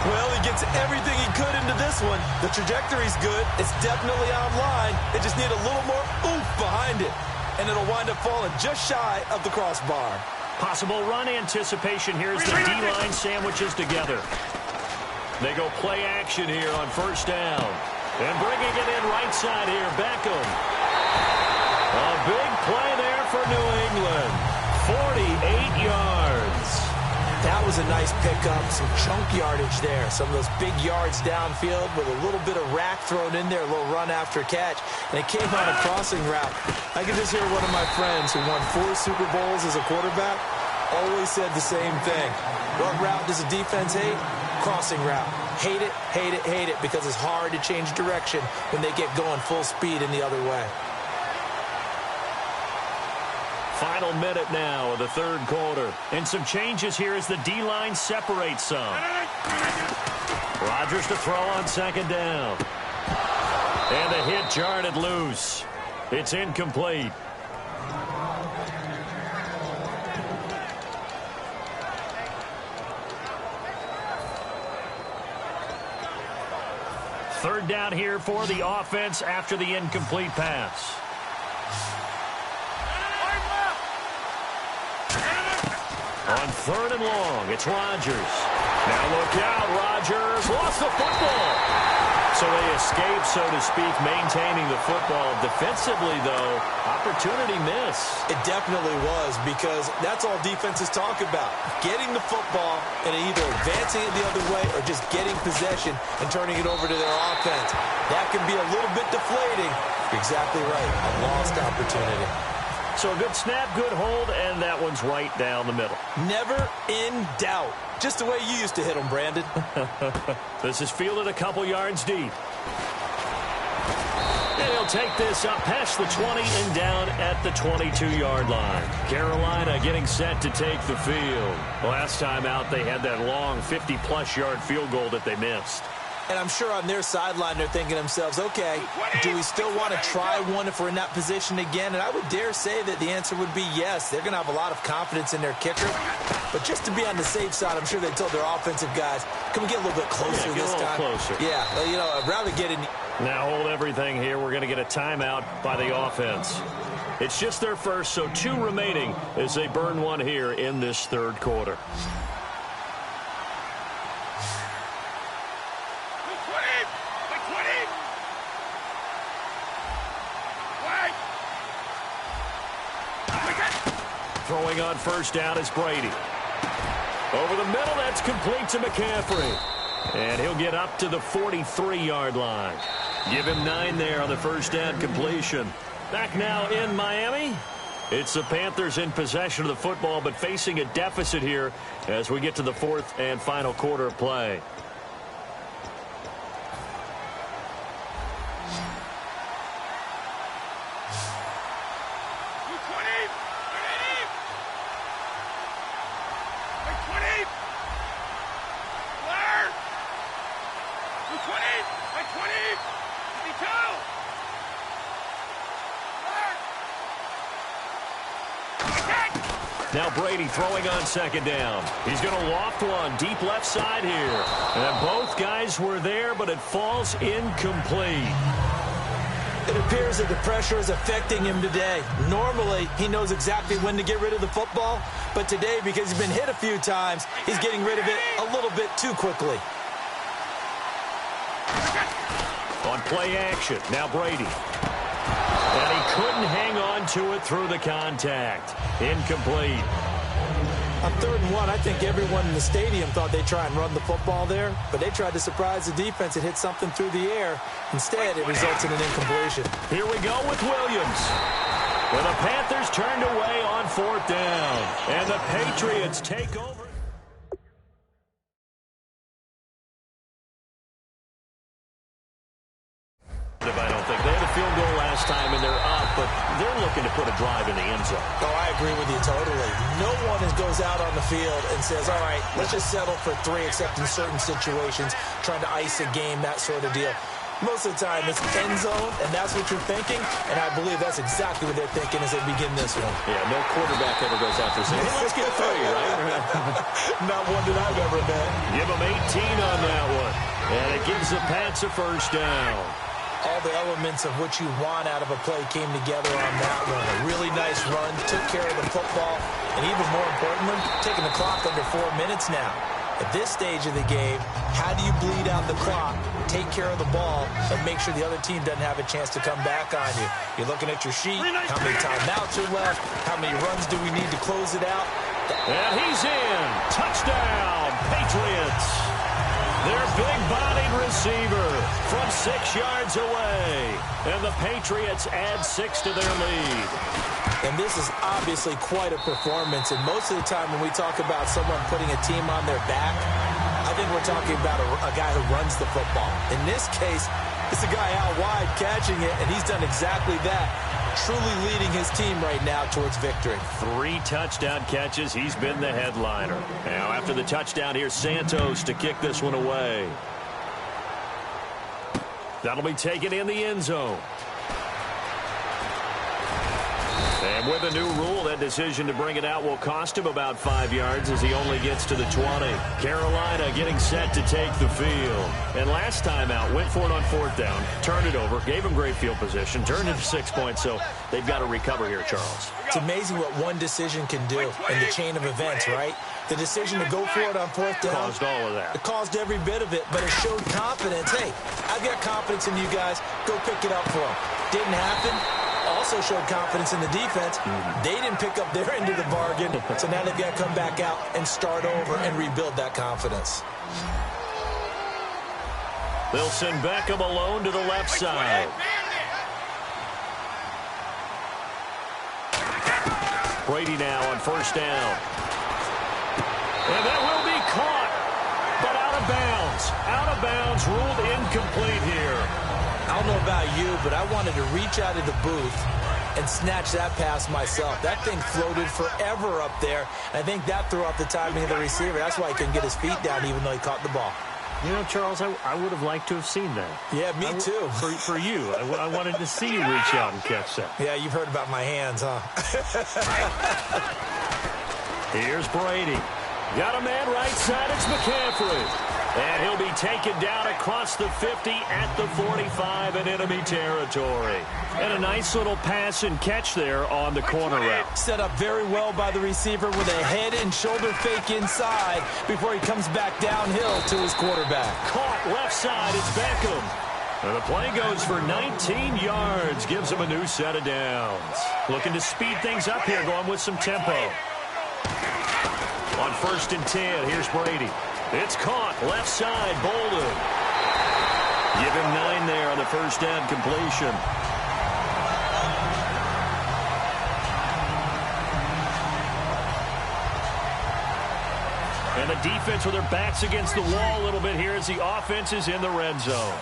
Well, he gets everything he could into this one. The trajectory's good. It's definitely online. They just need a little more oomph behind it. And it'll wind up falling just shy of the crossbar. Possible run anticipation here as the D-line sandwiches together. They go play action here on 1st down. And bringing it in right side here, Beckham. A big play there for New England. 48 yards. That was a nice pickup, some chunk yardage there. Some of those big yards downfield with a little bit of rack thrown in there, a little run after catch. And it came on a crossing route. I can just hear one of my friends who won 4 Super Bowls as a quarterback always said the same thing. What route does a defense hate? Crossing route. Hate it, hate it, hate it, because it's hard to change direction when they get going full speed in the other way. Final minute now of the 3rd quarter. And some changes here as the D-line separates some. Rodgers to throw on 2nd down. And the hit jarred it loose. It's incomplete. Third down here for the offense after the incomplete pass. On 3rd and long, it's Rodgers. Now look out, Rodgers lost the football. So they escape, so to speak, maintaining the football. Defensively, though, opportunity miss. It definitely was, because that's all defenses talk about. Getting the football and either advancing it the other way or just getting possession and turning it over to their offense. That can be a little bit deflating. You're exactly right. A lost opportunity. So a good snap, good hold, and that one's right down the middle. Never in doubt. Just the way you used to hit them, Brandon. This is fielded a couple yards deep. And he'll take this up past the 20 and down at the 22-yard line. Carolina getting set to take the field. Last time out, they had that long 50-plus yard field goal that they missed. And I'm sure on their sideline they're thinking to themselves, okay, do we still want to try one if we're in that position again? And I would dare say that the answer would be yes. They're going to have a lot of confidence in their kicker. But just to be on the safe side, I'm sure they told their offensive guys, can we get a little bit closer this time? Closer. Yeah, well, you know, I'd rather get in. Now hold everything here. We're going to get a timeout by the offense. It's just their first, so 2 remaining as they burn one here in this 3rd quarter. Throwing on 1st down is Brady. Over the middle, that's complete to McCaffrey. And he'll get up to the 43-yard line. Give him 9 there on the 1st down completion. Back now in Miami, It's the Panthers in possession of the football, but facing a deficit here as we get to the fourth and final quarter of play. Now Brady throwing on second down. He's going to loft one deep left side here. And both guys were there, but it falls incomplete. It appears that the pressure is affecting him today. Normally, he knows exactly when to get rid of the football. But today, because he's been hit a few times, he's getting rid of it a little bit too quickly. On play action, now Brady. And he couldn't hang on to it through the contact. Incomplete. On 3rd and 1, I think everyone in the stadium thought they'd try and run the football there, but they tried to surprise the defense and hit something through the air. Instead, it results in an incompletion. Here we go with Williams. Well, the Panthers turned away on 4th down, and the Patriots take over. I don't think they had a field goal last time and they're up, but they're looking to put a drive in the end zone. Oh, I agree with you totally. No one goes out on the field and says, all right, let's just settle for 3 except in certain situations, trying to ice a game, that sort of deal. Most of the time, it's end zone, and that's what you're thinking, and I believe that's exactly what they're thinking as they begin this one. Yeah, no quarterback ever goes out there saying, hey, let's get 3, right? Not one that I've ever met. Give them 18 on that one, and it gives the Pats a first down. All the elements of what you want out of a play came together on that one. A really nice run, took care of the football, and even more importantly, taking the clock under 4 minutes now. At this stage of the game, how do you bleed out the clock, take care of the ball, and make sure the other team doesn't have a chance to come back on you? You're looking at your sheet, how many timeouts are left, how many runs do we need to close it out? And he's in. Touchdown, Patriots. Their big-bodied receiver from 6 yards away. And the Patriots add 6 to their lead. And this is obviously quite a performance. And most of the time when we talk about someone putting a team on their back, I think we're talking about a guy who runs the football. In this case, it's a guy out wide catching it, and he's done exactly that. Truly leading his team right now towards victory. 3 touchdown catches. He's been the headliner. Now, after the touchdown, here's Santos to kick this one away. That'll be taken in the end zone. And with a new rule, that decision to bring it out will cost him about 5 yards as he only gets to the 20. Carolina getting set to take the field. And last time out, went for it on 4th down, turned it over, gave him great field position, turned it to 6 points, so they've got to recover here, Charles. It's amazing what one decision can do in the chain of events, right? The decision to go for it on 4th down. Caused all of that. It caused every bit of it, but it showed confidence. Hey, I've got confidence in you guys. Go pick it up for them. Didn't happen. Also showed confidence in the defense. They didn't pick up their end of the bargain, so now they've got to come back out and start over and rebuild that confidence. They'll send Beckham alone to the left side. Brady now on 1st down. And that will be caught, but out of bounds. Out of bounds, ruled incomplete here. I don't know about you, but I wanted to reach out of the booth and snatch that pass myself. That thing floated forever up there. I think that threw off the timing of the receiver. That's why he couldn't get his feet down even though he caught the ball. You know, Charles, I would have liked to have seen that. Yeah, me too. For you. I wanted to see you reach out and catch that. Yeah, you've heard about my hands, huh? Here's Brady. Got a man right side. It's McCaffrey. And he'll be taken down across the 50 at the 45 in enemy territory. And a nice little pass and catch there on the corner route. Set up very well by the receiver with a head and shoulder fake inside before he comes back downhill to his quarterback. Caught left side. It's Beckham. And the play goes for 19 yards. Gives him a new set of downs. Looking to speed things up here, going with some tempo. On 1st and 10, here's Brady. It's caught, left side, Bolden. Give him 9 there on the 1st down completion. And the defense with their backs against the wall a little bit here as the offense is in the red zone.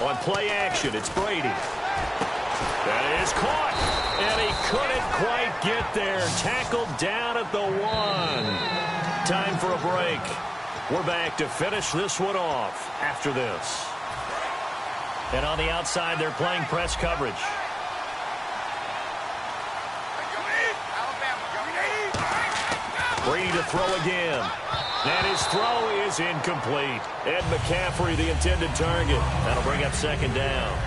On play action, it's Brady. That is caught. And he couldn't quite get there. Tackled down at the 1. Time for a break. We're back to finish this one off after this. And on the outside, they're playing press coverage. Brady to throw again. And his throw is incomplete. Ed McCaffrey, the intended target. That'll bring up second down.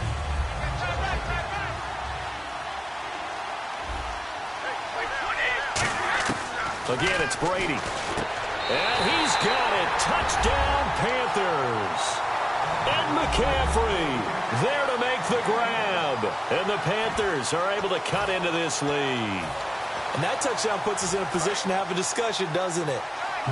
Again, it's Brady. And he's got it. Touchdown, Panthers. Ed McCaffrey there to make the grab. And the Panthers are able to cut into this lead. And that touchdown puts us in a position to have a discussion, doesn't it?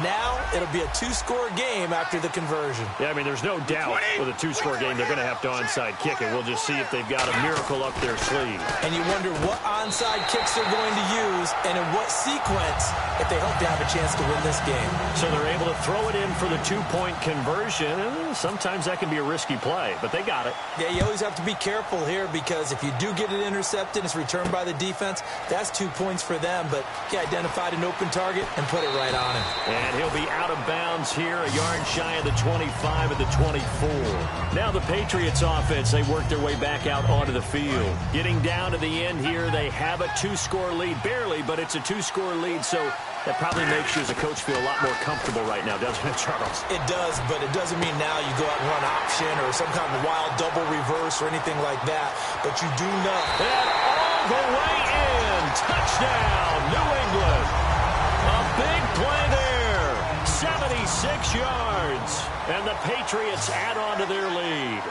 Now it'll be a 2-score game after the conversion. Yeah, I mean, there's no doubt with a 2-score game they're going to have to onside kick it. We'll just see if they've got a miracle up their sleeve. And you wonder what onside kicks they're going to use and in what sequence if they hope to have a chance to win this game. So they're able to throw it in for the 2-point conversion. Sometimes that can be a risky play, but they got it. Yeah, you always have to be careful here because if you do get it intercepted, it's returned by the defense, that's 2 points for them. But he identified an open target and put it right on him. And he'll be out of bounds here, a yard shy of the 25 at the 24. Now the Patriots offense, they work their way back out onto the field. Getting down to the end here, they have a 2-score lead. Barely, but it's a 2-score lead, so that probably makes you as a coach feel a lot more comfortable right now, doesn't it, Charles? It does, but it doesn't mean now you go out and run option or some kind of wild double reverse or anything like that. But you do know. And all the way in. Touchdown, New England. A big play there. 76 yards. And the Patriots add on to their lead.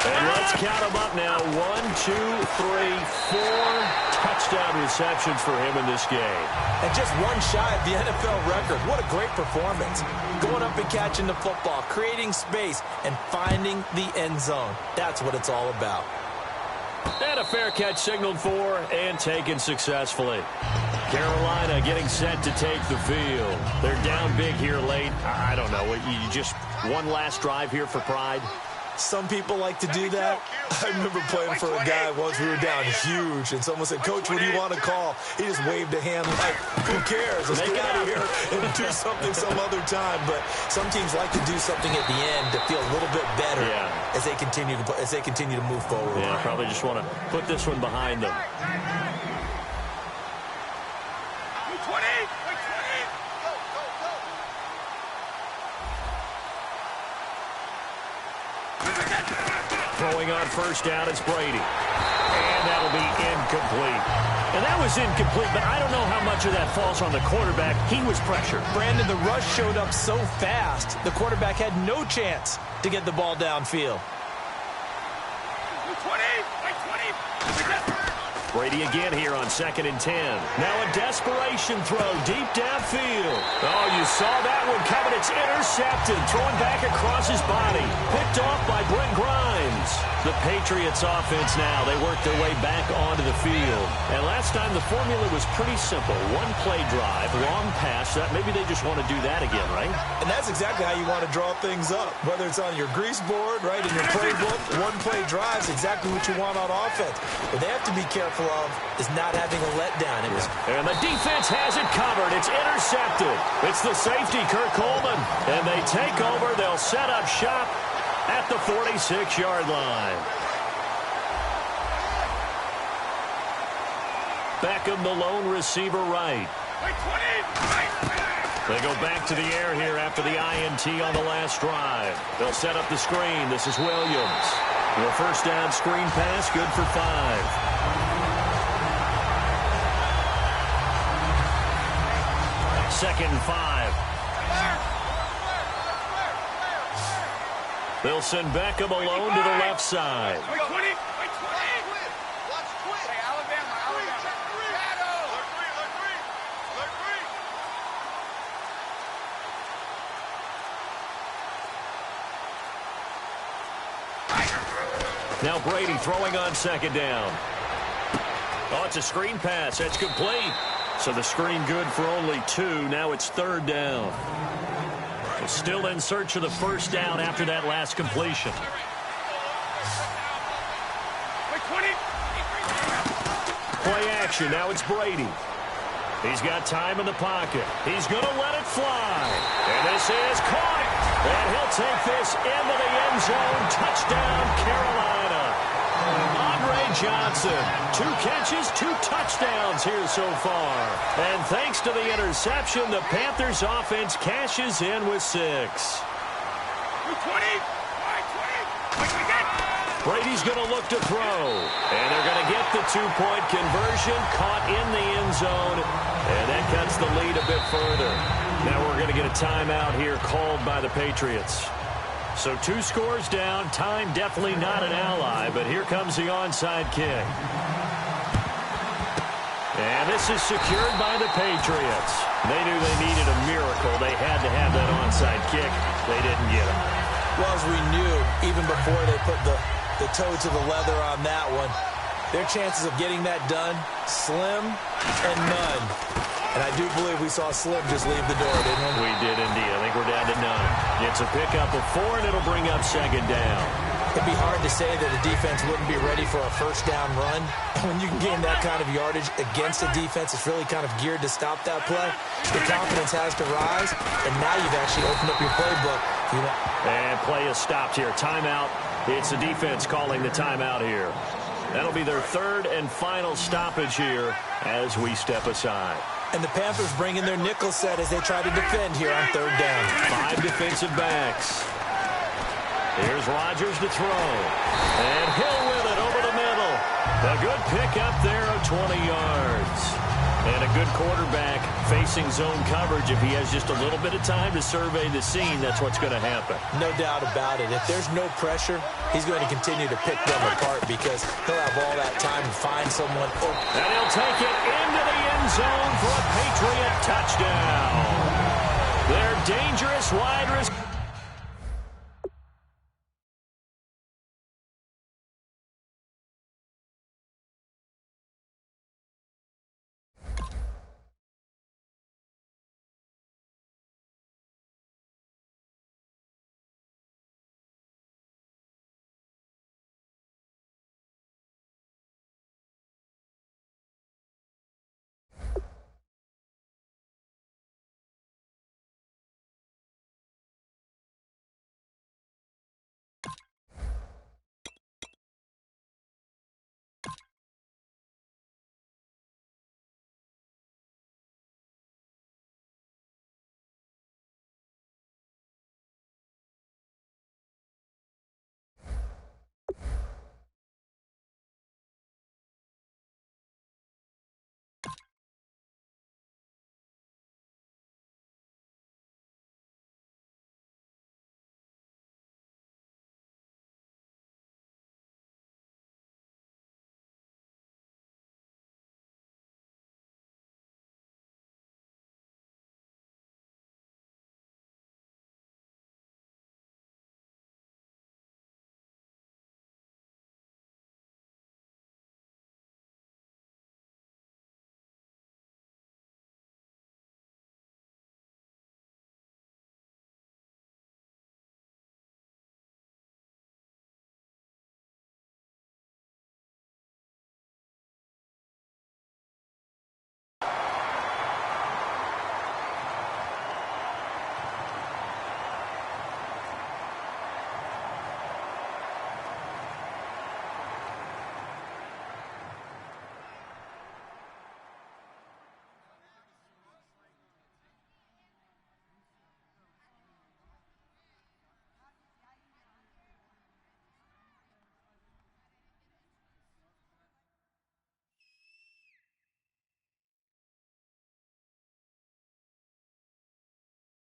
And let's count them up now. 1, 2, 3, 4 touchdown receptions for him in this game. And just one shy of the NFL record. What a great performance. Going up and catching the football, creating space, and finding the end zone. That's what it's all about. And a fair catch signaled for and taken successfully. Carolina getting set to take the field. They're down big here late. I don't know. You just one last drive here for pride? Some people like to do that. I remember playing for a guy once. We were down huge, and someone said, "Coach, what do you want to call?" He just waved a hand like, "Who cares? Let's get out of here and do something some other time." But some teams like to do something at the end to feel a little bit better as they continue to move forward. Yeah, probably just want to put this one behind them. Throwing on first down, it's Brady. And that'll be incomplete. And that was incomplete, but I don't know how much of that falls on the quarterback. He was pressured. Brandon, the rush showed up so fast, the quarterback had no chance to get the ball downfield. Brady again here on 2nd and 10. Now a desperation throw deep downfield. Oh, you saw that one coming. It's intercepted. Throwing back across his body. Picked off by Brent Grimes. The Patriots offense now, they work their way back onto the field. And last time the formula was pretty simple. One play drive, long pass. Maybe they just want to do that again, right? And that's exactly how you want to draw things up. Whether it's on your grease board, right, in your playbook, one play drive is exactly what you want on offense. But they have to be careful of is not having a letdown. And the defense has it covered. It's intercepted. It's the safety, Kirk Coleman. And they take over. They'll set up shop at the 46-yard line. Beckham, the lone receiver, right. They go back to the air here after the INT on the last drive. They'll set up the screen. This is Williams. The first down screen pass, good for 5. 2nd and 5. They'll send Beckham alone to the left side. Now Brady throwing on 2nd down. Oh, it's a screen pass. That's complete. So the screen good for only 2. Now it's 3rd down. Still in search of the first down after that last completion. Play action. Now it's Brady. He's got time in the pocket. He's going to let it fly. And this is caught. And he'll take this into the end zone. Touchdown, Carolina. Andre Johnson, 2 catches, 2 touchdowns here so far. And thanks to the interception, the Panthers offense cashes in with 6. 220. Brady's going to look to throw. And they're going to get the 2-point conversion, caught in the end zone. And that cuts the lead a bit further. Now we're going to get a timeout here called by the Patriots. So 2 scores down. Time definitely not an ally, but here comes the onside kick. And this is secured by the Patriots. They knew they needed a miracle. They had to have that onside kick. They didn't get it. Well, as we knew, even before they put the toe to the leather on that one, their chances of getting that done, slim and none. And I do believe we saw Slim just leave the door, didn't we? We did indeed. I think we're down to none. It's a pickup of 4, and it'll bring up 2nd down. It'd be hard to say that a defense wouldn't be ready for a first down run. When you can gain that kind of yardage against a defense, it's really kind of geared to stop that play. The confidence has to rise, and now you've actually opened up your playbook. And play is stopped here. Timeout. It's the defense calling the timeout here. That'll be their 3rd and final stoppage here as we step aside. And the Panthers bring in their nickel set as they try to defend here on 3rd down. 5 defensive backs. Here's Rodgers to throw. And Hill with it over the middle. A good pickup there of 20 yards. And a good quarterback facing zone coverage. If he has just a little bit of time to survey the scene, that's what's going to happen. No doubt about it. If there's no pressure, he's going to continue to pick them apart because he'll have all that time to find someone open. And he'll take it into the end zone for a Patriot touchdown. Their dangerous wide receiver.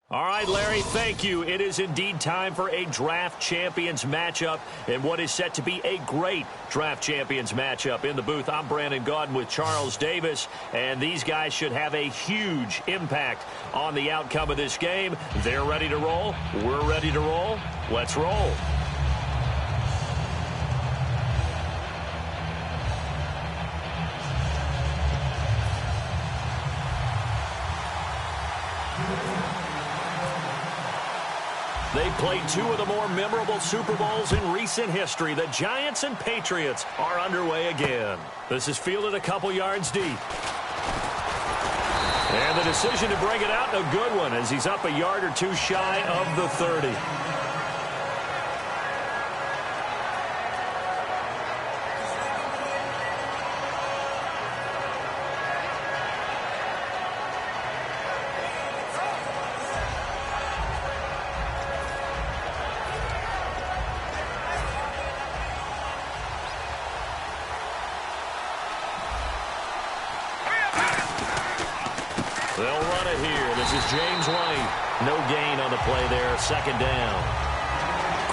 All right, Larry, thank you. It is indeed time for a draft champions matchup and what is set to be a great draft champions matchup. In the booth, I'm Brandon Gaudin with Charles Davis, and these guys should have a huge impact on the outcome of this game. They're ready to roll. We're ready to roll. Let's roll. They played two of the more memorable Super Bowls in recent history. The Giants and Patriots are underway again. This is fielded a couple yards deep. And the decision to bring it out, a good one, as he's up a yard or two shy of the 30. They'll run it here. This is James White. No gain on the play there. Second down.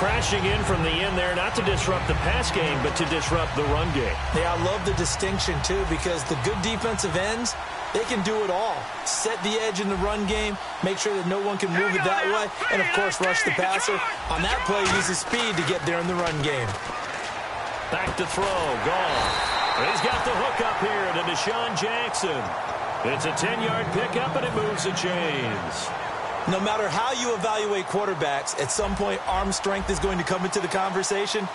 Crashing in from the end there, not to disrupt the pass game, but to disrupt the run game. Yeah, I love the distinction, too, because the good defensive ends, they can do it all. Set the edge in the run game, make sure that no one can move it that way, and, of course, rush the passer. On that play, use the speed to get there in the run game. Back to throw. Gone. He's got the hook up here to Deshaun Jackson. It's a 10-yard pickup, and it moves the chains. No matter how you evaluate quarterbacks, at some point arm strength is going to come into the conversation.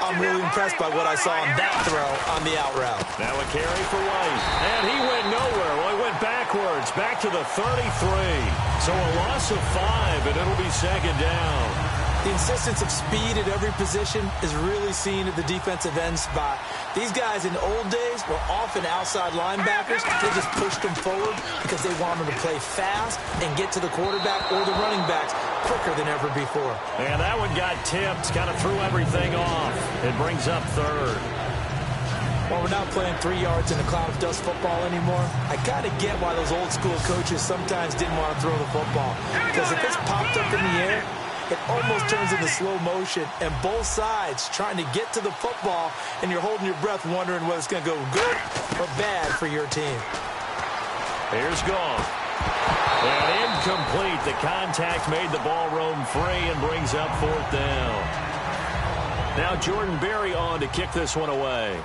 I'm really impressed by what I saw on that throw on the out route. Now a carry for White. And he went nowhere. Well, he went backwards, back to the 33. So a loss of 5, and it'll be second down. The insistence of speed at every position is really seen at the defensive end spot. These guys in the old days were often outside linebackers. They just pushed them forward because they wanted to play fast and get to the quarterback or the running backs quicker than ever before. And that one got tipped, kind of threw everything off. It brings up third. Well, we're not playing 3 yards in a cloud of dust football anymore. I kind of get why those old school coaches sometimes didn't want to throw the football. Because if it's popped up in the air, it almost turns into slow motion, and both sides trying to get to the football, and you're holding your breath wondering whether it's going to go good or bad for your team. Here's gone. And incomplete. The contact made the ball roam free and brings up fourth down. Now Jordan Berry on to kick this one away.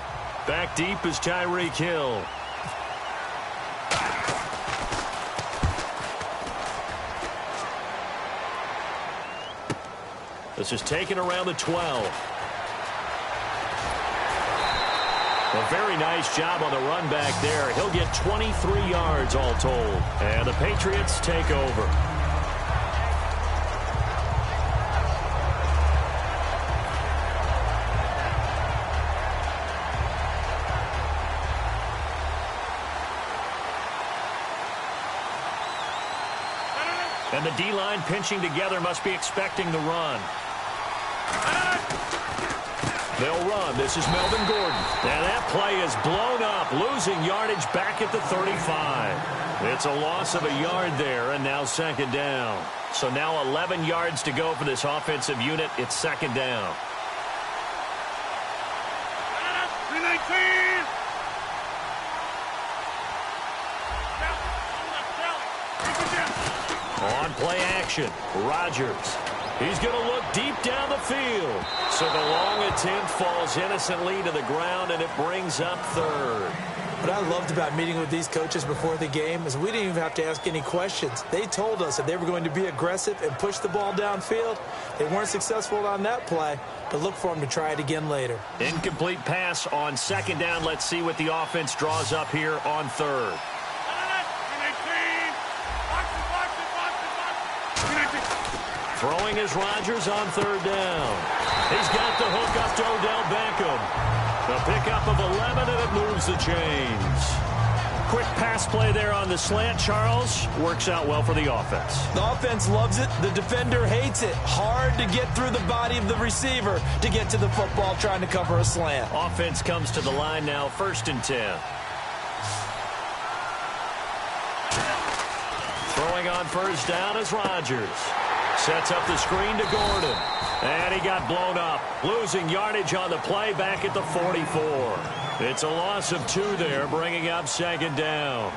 Back deep is Tyreek Hill. This is taken around the 12. A very nice job on the run back there. He'll get 23 yards all told. And the Patriots take over. And the D-line pinching together must be expecting the run. They'll run. This is Melvin Gordon. And that play is blown up, losing yardage back at the 35. It's a loss of a yard there, and now second down. So now 11 yards to go for this offensive unit. It's second down. On play action, Rodgers. He's going to look deep down the field. So the long attempt falls innocently to the ground, and it brings up third. What I loved about meeting with these coaches before the game is we didn't even have to ask any questions. They told us that they were going to be aggressive and push the ball downfield. They weren't successful on that play, but look for them to try it again later. Incomplete pass on second down. Let's see what the offense draws up here on third. Throwing is Rodgers on third down. He's got the hook up to Odell Beckham. The pickup of 11, and it moves the chains. Quick pass play there on the slant, Charles. Works out well for the offense. The offense loves it. The defender hates it. Hard to get through the body of the receiver to get to the football trying to cover a slant. Offense comes to the line now, 1st and 10. Throwing on first down is Rodgers. Sets up the screen to Gordon. And he got blown up. Losing yardage on the play back at the 44. It's a loss of 2 there, bringing up second down.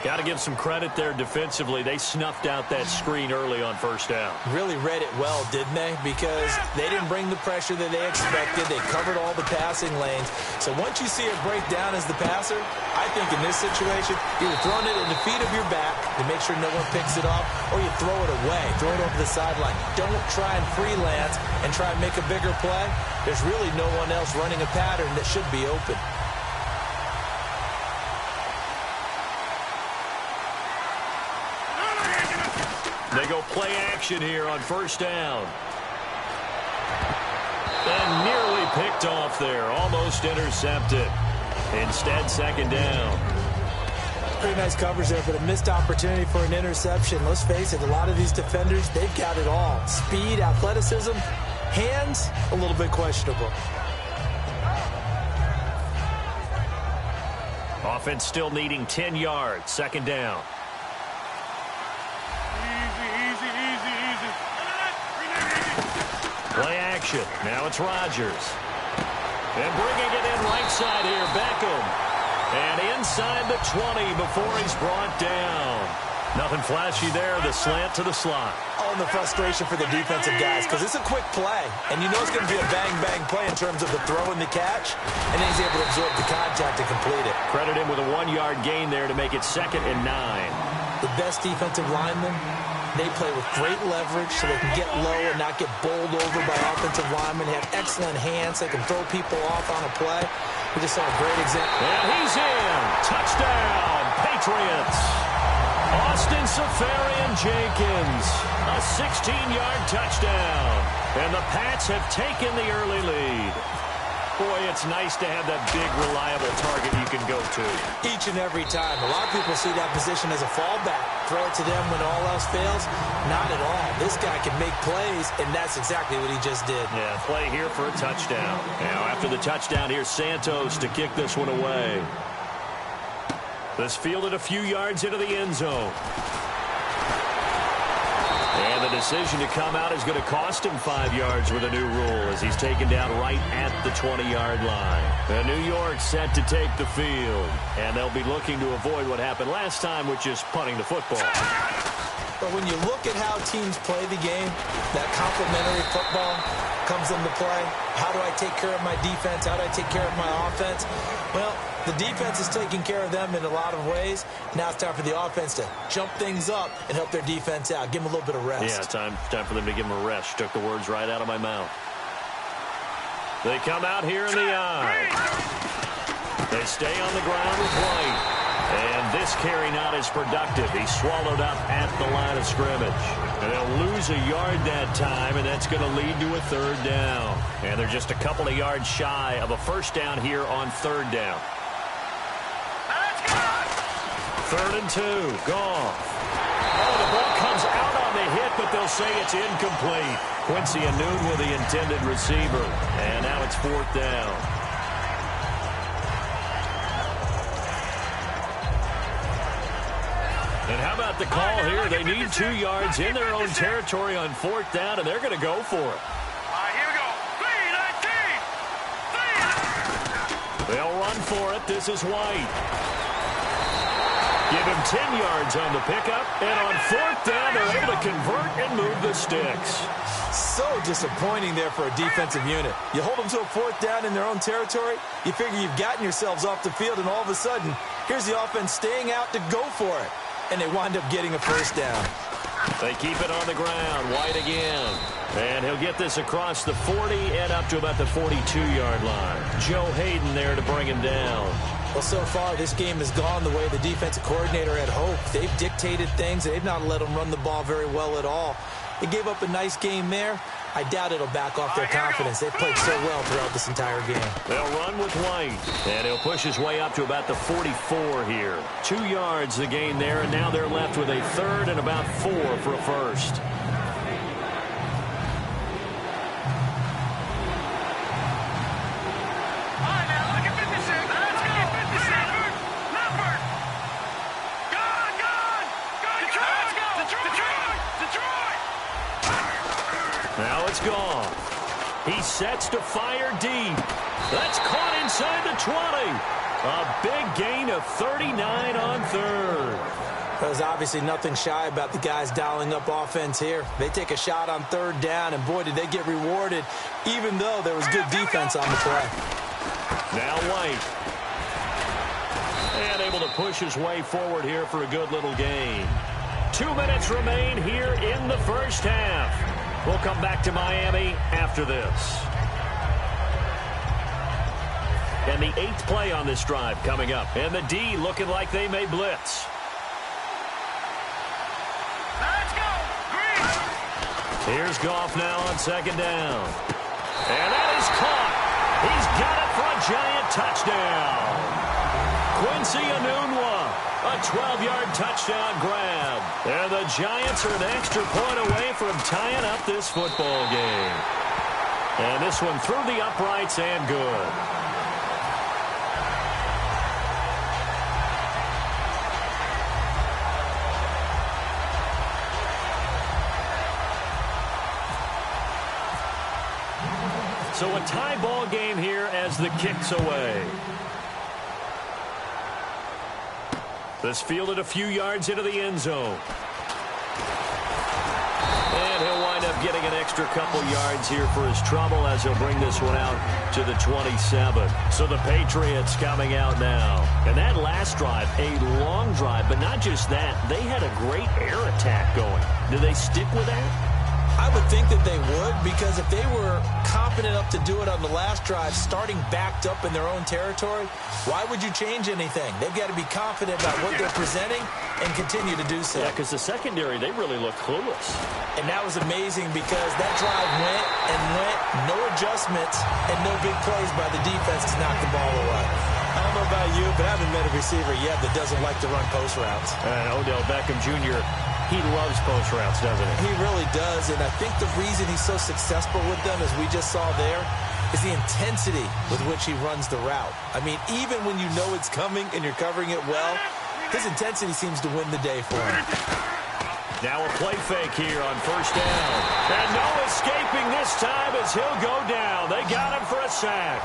Got to give some credit there defensively. They snuffed out that screen early on first down. Really read it well, didn't they? Because they didn't bring the pressure that they expected. They covered all the passing lanes. So once you see it break down as the passer, I think in this situation, you're throwing it at the feet of your back to make sure no one picks it off, or you throw it away, throw it over the sideline. Don't try and freelance and try and make a bigger play. There's really no one else running a pattern that should be open. They go play action here on first down. And nearly picked off there. Almost intercepted. Instead, second down. Pretty nice coverage there, but a missed opportunity for an interception. Let's face it, a lot of these defenders, they've got it all. Speed, athleticism, hands, a little bit questionable. Offense still needing 10 yards. Second down. Play action. Now it's Rodgers. And bringing it in right side here, Beckham. And inside the 20 before he's brought down. Nothing flashy there, the slant to the slot. Oh, and the frustration for the defensive guys, because it's a quick play. And you know it's going to be a bang-bang play in terms of the throw and the catch. And then he's able to absorb the contact and complete it. Credit him with a 1-yard gain there to make it 2nd and 9. The best defensive linemen, they play with great leverage so they can get low and not get bowled over by offensive linemen. They have excellent hands. They can throw people off on a play. We just saw a great example. And he's in. Touchdown, Patriots. Austin Seferian-Jenkins. A 16-yard touchdown. And the Pats have taken the early lead. Boy, it's nice to have that big, reliable target you can go to. Each and every time. A lot of people see that position as a fallback. Throw it to them when all else fails. Not at all. This guy can make plays, and that's exactly what he just did. Yeah, play here for a touchdown. Now, after the touchdown, here's Santos to kick this one away. This fielded a few yards into the end zone. And the decision to come out is going to cost him 5 yards with a new rule as he's taken down right at the 20-yard line. And New York set to take the field. And they'll be looking to avoid what happened last time, which is punting the football. But when you look at how teams play the game, that complementary football comes into play. How do I take care of my defense? How do I take care of my offense? Well, the defense is taking care of them in a lot of ways. Now it's time for the offense to jump things up and help their defense out. Give them a little bit of rest. Yeah, time for them to give them a rest. Took the words right out of my mouth. They come out here in the eye. They stay on the ground with White. And this carry not as productive. He's swallowed up at the line of scrimmage. And they'll lose a yard that time, and that's going to lead to a 3rd down. And they're just a couple of yards shy of a 1st down here on 3rd down. 3rd and 2. Goff. Oh, the ball comes out on the hit, but they'll say it's incomplete. Quincy Anoon with the intended receiver. And now it's 4th down. And how about the call here? They need 2 yards in their own territory on 4th down, and they're going to go for it. Here we go. 3-19. They'll run for it. This is White. Give him 10 yards on the pickup, and on 4th down, they're able to convert and move the sticks. So disappointing there for a defensive unit. You hold them to a 4th down in their own territory, you figure you've gotten yourselves off the field, and all of a sudden, here's the offense staying out to go for it. And they wind up getting a 1st down. They keep it on the ground. White again. And he'll get this across the 40 and up to about the 42-yard line. Joe Hayden there to bring him down. Well, so far, this game has gone the way the defensive coordinator had hoped. They've dictated things. They've not let them run the ball very well at all. They gave up a nice game there. I doubt it'll back off their confidence. They've played so well throughout this entire game. They'll run with White, and he'll push his way up to about the 44 here. 2 yards the gain there, and now they're left with a 3rd and about 4 for a 1st. Now it's Goff. He sets to fire deep. That's caught inside the 20. A big gain of 39 on third. There's obviously nothing shy about the guys dialing up offense here. They take a shot on third down, and boy, did they get rewarded, even though there was good defense on the play. Now White. And able to push his way forward here for a good little gain. 2 minutes remain here in the first half. We'll come back to Miami after this. And the 8th play on this drive coming up. And the D looking like they may blitz. Let's go. Green. Here's Goff now on second down. And that is caught. He's got it for a giant touchdown. Quincy Enunwa, a 12-yard touchdown grab. And the Giants are an extra point away from tying up this football game. And this one through the uprights and good. So a tie ball game here as the kick's away. This fielded a few yards into the end zone. And he'll wind up getting an extra couple yards here for his trouble as he'll bring this one out to the 27. So the Patriots coming out now. And that last drive, a long drive, but not just that. They had a great air attack going. Do they stick with that? I would think that they would, because if they were confident enough to do it on the last drive, starting backed up in their own territory, why would you change anything? They've got to be confident about what they're presenting and continue to do so. Yeah, because the secondary, they really look clueless. And that was amazing because that drive went and went, no adjustments, and no big plays by the defense to knock the ball away. I don't know about you, but I haven't met a receiver yet that doesn't like to run post routes. And Odell Beckham Jr., he loves post routes, doesn't he? He really does, and I think the reason he's so successful with them, as we just saw there, is the intensity with which he runs the route. I mean, even when you know it's coming and you're covering it well, his intensity seems to win the day for him. Now a play fake here on first down. And no escaping this time as he'll go down. They got him for a sack.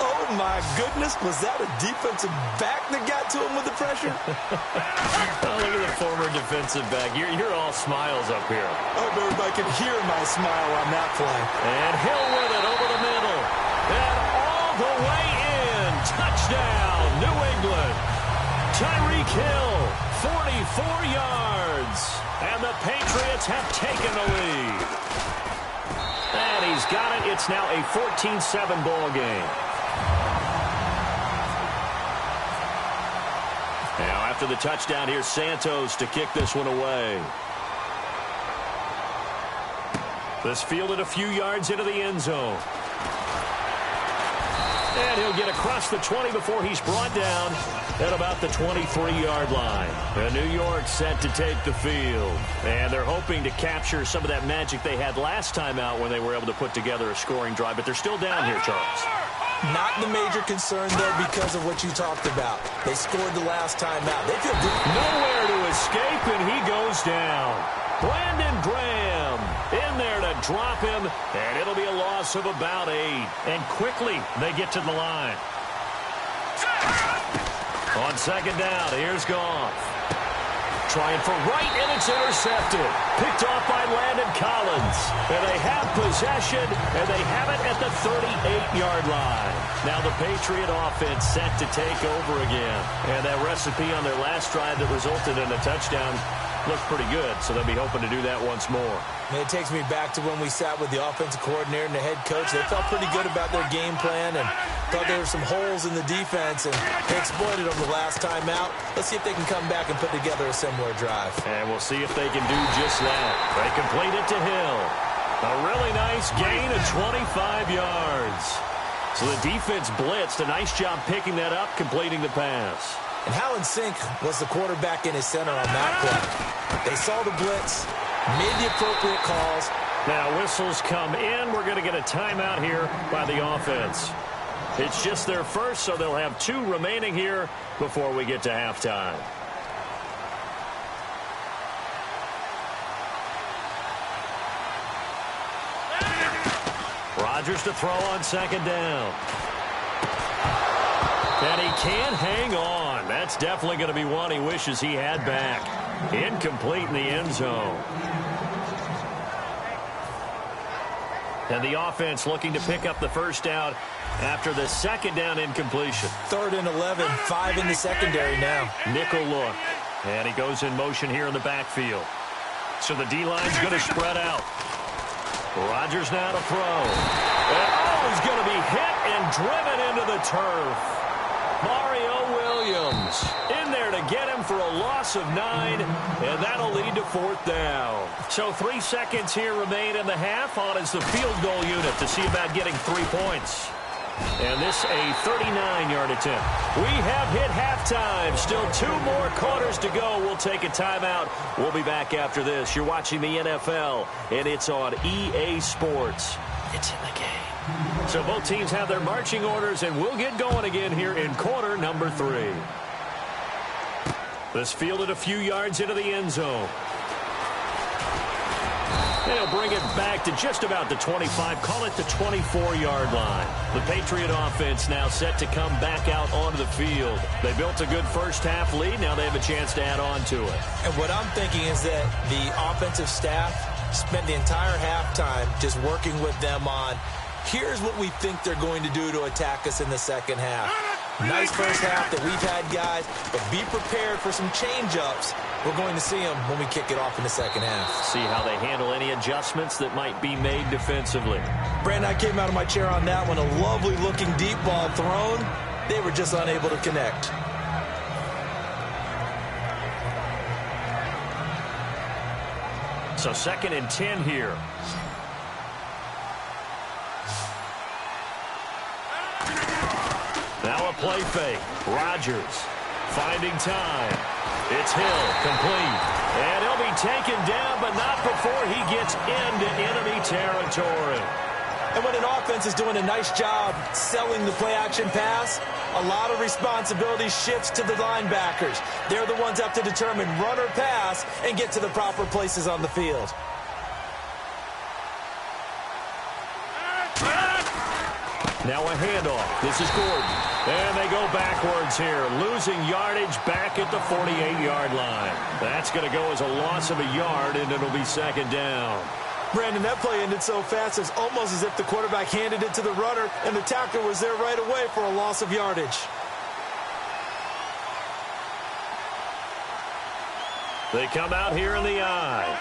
Oh, my goodness. Was that a defensive back that got to him with the pressure? Oh, look at the former defensive back. You're all smiles up here. I hope everybody can hear my smile on that play. And Hill with it over the middle. And all the way in. Touchdown, New England. Tyreek Hill, 44 yards. And the Patriots have taken the lead. And he's got it. It's now a 14-7 ball game. Now after the touchdown, here's Santos to kick this one away. This fielded a few yards into the end zone. And he'll get across the 20 before he's brought down at about the 23-yard line. And New York set to take the field. And they're hoping to capture some of that magic they had last time out when they were able to put together a scoring drive. But they're still down here, Charles. Not the major concern, though, because of what you talked about. They scored the last time out. They feel good. Nowhere to escape, and he goes down. Brandon Graham in there to drop him, and it'll be a loss of about 8. And quickly, they get to the line. On second down, here's Goff. Trying for right, and it's intercepted. Picked off by Landon Collins. And they have possession, and they have it at the 38-yard line. Now the Patriot offense set to take over again. And that recipe on their last drive that resulted in a touchdown looked pretty good, so they'll be hoping to do that once more. And it takes me back to when we sat with the offensive coordinator and the head coach. They felt pretty good about their game plan and thought there were some holes in the defense, and they exploited them the last time out. Let's see if they can come back and put together a similar drive. And we'll see if they can do just that. They complete it to Hill. A really nice gain of 25 yards. So the defense blitzed. A nice job picking that up, completing the pass. And how in sync was the quarterback in his center on that play? They saw the blitz, made the appropriate calls. Now whistles come in. We're going to get a timeout here by the offense. It's just their first, so they'll have 2 remaining here before we get to halftime. Rodgers to throw on second down. And he can't hang on. That's definitely going to be one he wishes he had back. Incomplete in the end zone. And the offense looking to pick up the first down after the second down incompletion. 3rd and 11, 5 in the secondary now. Nickel look. And he goes in motion here in the backfield. So the D-line's going to spread out. Rodgers now to throw. And he's going to be hit and driven into the turf. Mario Williams in there to get him for a loss of 9, and that'll lead to 4th down. So 3 seconds here remain in the half. On is the field goal unit to see about getting 3 points. And this a 39-yard attempt. We have hit halftime. Still 2 more quarters to go. We'll take a timeout. We'll be back after this. You're watching the NFL, and it's on EA Sports. It's in the game. So both teams have their marching orders, and we'll get going again here in quarter number 3. This fielded a few yards into the end zone. They'll bring it back to just about the 25, call it the 24-yard line. The Patriot offense now set to come back out onto the field. They built a good first-half lead. Now they have a chance to add on to it. And what I'm thinking is that the offensive staff spent the entire halftime just working with them on, here's what we think they're going to do to attack us in the second half. Nice first half that we've had, guys, but be prepared for some change-ups. We're going to see them when we kick it off in the second half. See how they handle any adjustments that might be made defensively. Brandon, I came out of my chair on that one. A lovely-looking deep ball thrown. They were just unable to connect. So 2nd and 10 here. Now a play fake. Rodgers finding time. It's Hill, complete. And he'll be taken down, but not before he gets into enemy territory. And when an offense is doing a nice job selling the play-action pass, a lot of responsibility shifts to the linebackers. They're the ones up to determine run or pass and get to the proper places on the field. Now a handoff. This is Gordon. And they go backwards here, losing yardage back at the 48-yard line. That's going to go as a loss of a yard, and it'll be 2nd down. Brandon, that play ended so fast, it's almost as if the quarterback handed it to the runner, and the tackler was there right away for a loss of yardage. They come out here in the eye.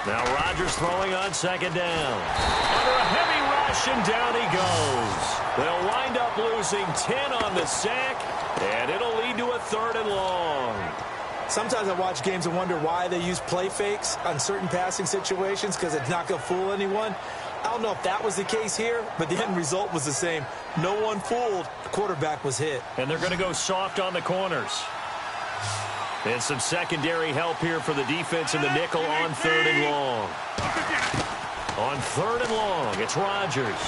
Now Rodgers throwing on 2nd down. Under a heavy rush, and down he goes. They'll wind up losing 10 on the sack, and it'll lead to a 3rd and long. Sometimes I watch games and wonder why they use play fakes on certain passing situations, because it's not going to fool anyone. I don't know if that was the case here, but the end result was the same. No one fooled. The quarterback was hit. And they're going to go soft on the corners. And some secondary help here for the defense in the nickel on 3rd and long. On 3rd and long, it's Rodgers.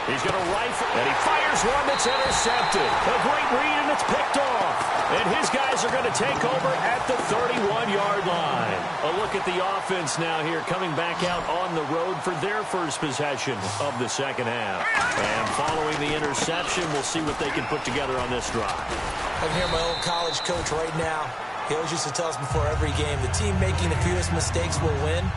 He's going to rifle, and he fires one that's intercepted. A great read, and it's picked off. And his guys are going to take over at the 31-yard line. A look at the offense now here, coming back out on the road for their first possession of the second half. And following the interception, we'll see what they can put together on this drive. I can hear my old college coach right now. He always used to tell us before every game, the team making the fewest mistakes will win.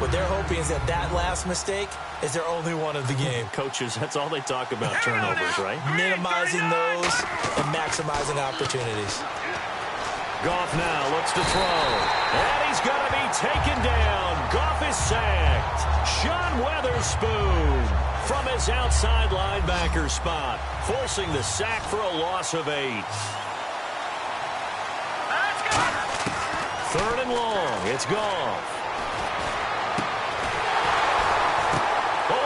What they're hoping is that last mistake is their only one of the game. Coaches, that's all they talk about, turnovers, right? Minimizing those and maximizing opportunities. Goff now looks to throw. And he's going to be taken down. Goff is sacked. Sean Weatherspoon from his outside linebacker spot, forcing the sack for a loss of 8. 3rd and long. It's Goff.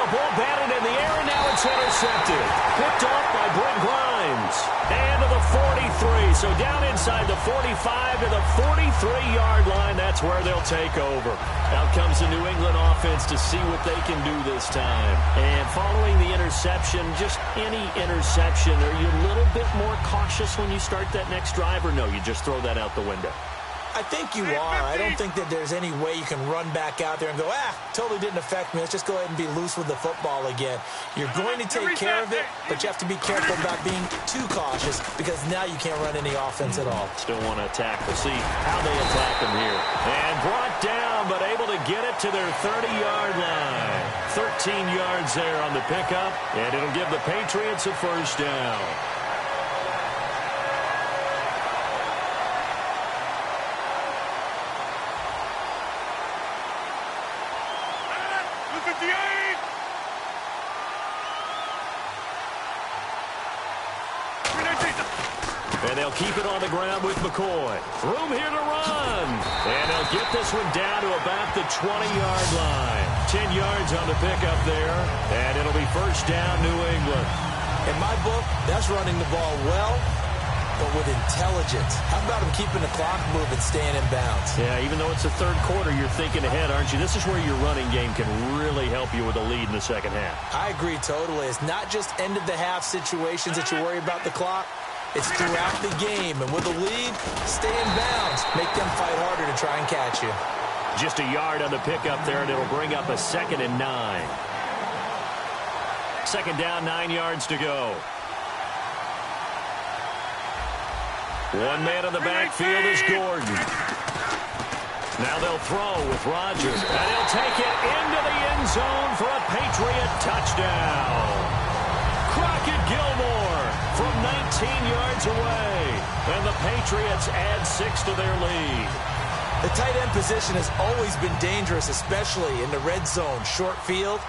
Ball batted in the air, and now it's intercepted. Picked off by Brent Grimes. And to the 43. So down inside the 45 to the 43-yard line. That's where they'll take over. Out comes the New England offense to see what they can do this time. And following the interception, just any interception, are you a little bit more cautious when you start that next drive, or no, you just throw that out the window? I think you are. I don't think that there's any way you can run back out there and go, totally didn't affect me. Let's just go ahead and be loose with the football again. You're going to take care of it, but you have to be careful about being too cautious because now you can't run any offense at all. Still want to attack. We'll see how they attack them here. And brought down, but able to get it to their 30-yard line. 13 yards there on the pickup, and it'll give the Patriots a first down. And they'll keep it on the ground with McCoy. Room here to run. And they'll get this one down to about the 20-yard line. 10 yards on the pickup there. And it'll be first down, New England. In my book, that's running the ball well, but with intelligence. How about him keeping the clock moving, staying in bounds? Yeah, even though it's the third quarter, you're thinking ahead, aren't you? This is where your running game can really help you with a lead in the second half. I agree totally. It's not just end-of-the-half situations that you worry about the clock. It's throughout the game. And with a lead, stay in bounds. Make them fight harder to try and catch you. Just a yard on the pickup there, and it'll bring up a 2nd and 9. Second down, 9 yards to go. One man in the backfield is Gordon. Now they'll throw with Rodgers, and he'll take it into the end zone for a Patriot touchdown. Crockett Gilmore from 19 yards away, and the Patriots add 6 to their lead. The tight end position has always been dangerous, especially in the red zone, short field.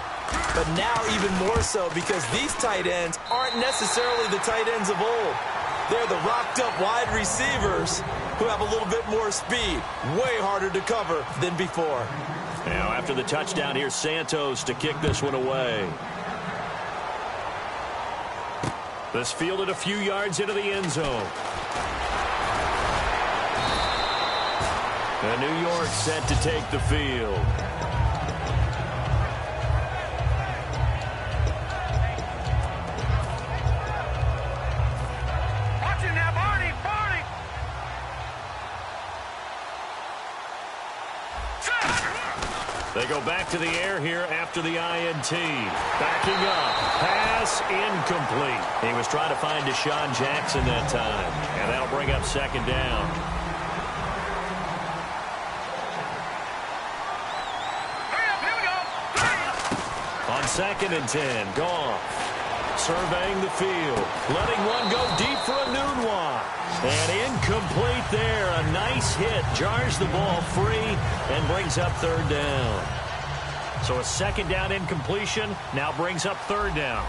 But now even more so because these tight ends aren't necessarily the tight ends of old. They're the rocked-up wide receivers who have a little bit more speed. Way harder to cover than before. Now after the touchdown, here's Santos to kick this one away. This fielded a few yards into the end zone. And New York set to take the field. They go back to the air here after the INT. Backing up. Pass incomplete. He was trying to find Deshaun Jackson that time. And that'll bring up 2nd down. On 2nd and 10, Goff surveying the field, letting one go deep for a noon one. And incomplete there. A nice hit. Jars the ball free and brings up 3rd down. So a 2nd down incompletion now brings up 3rd down.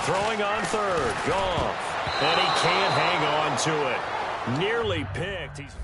Throwing on 3rd. Goff. And he can't hang on to it. Nearly picked. He's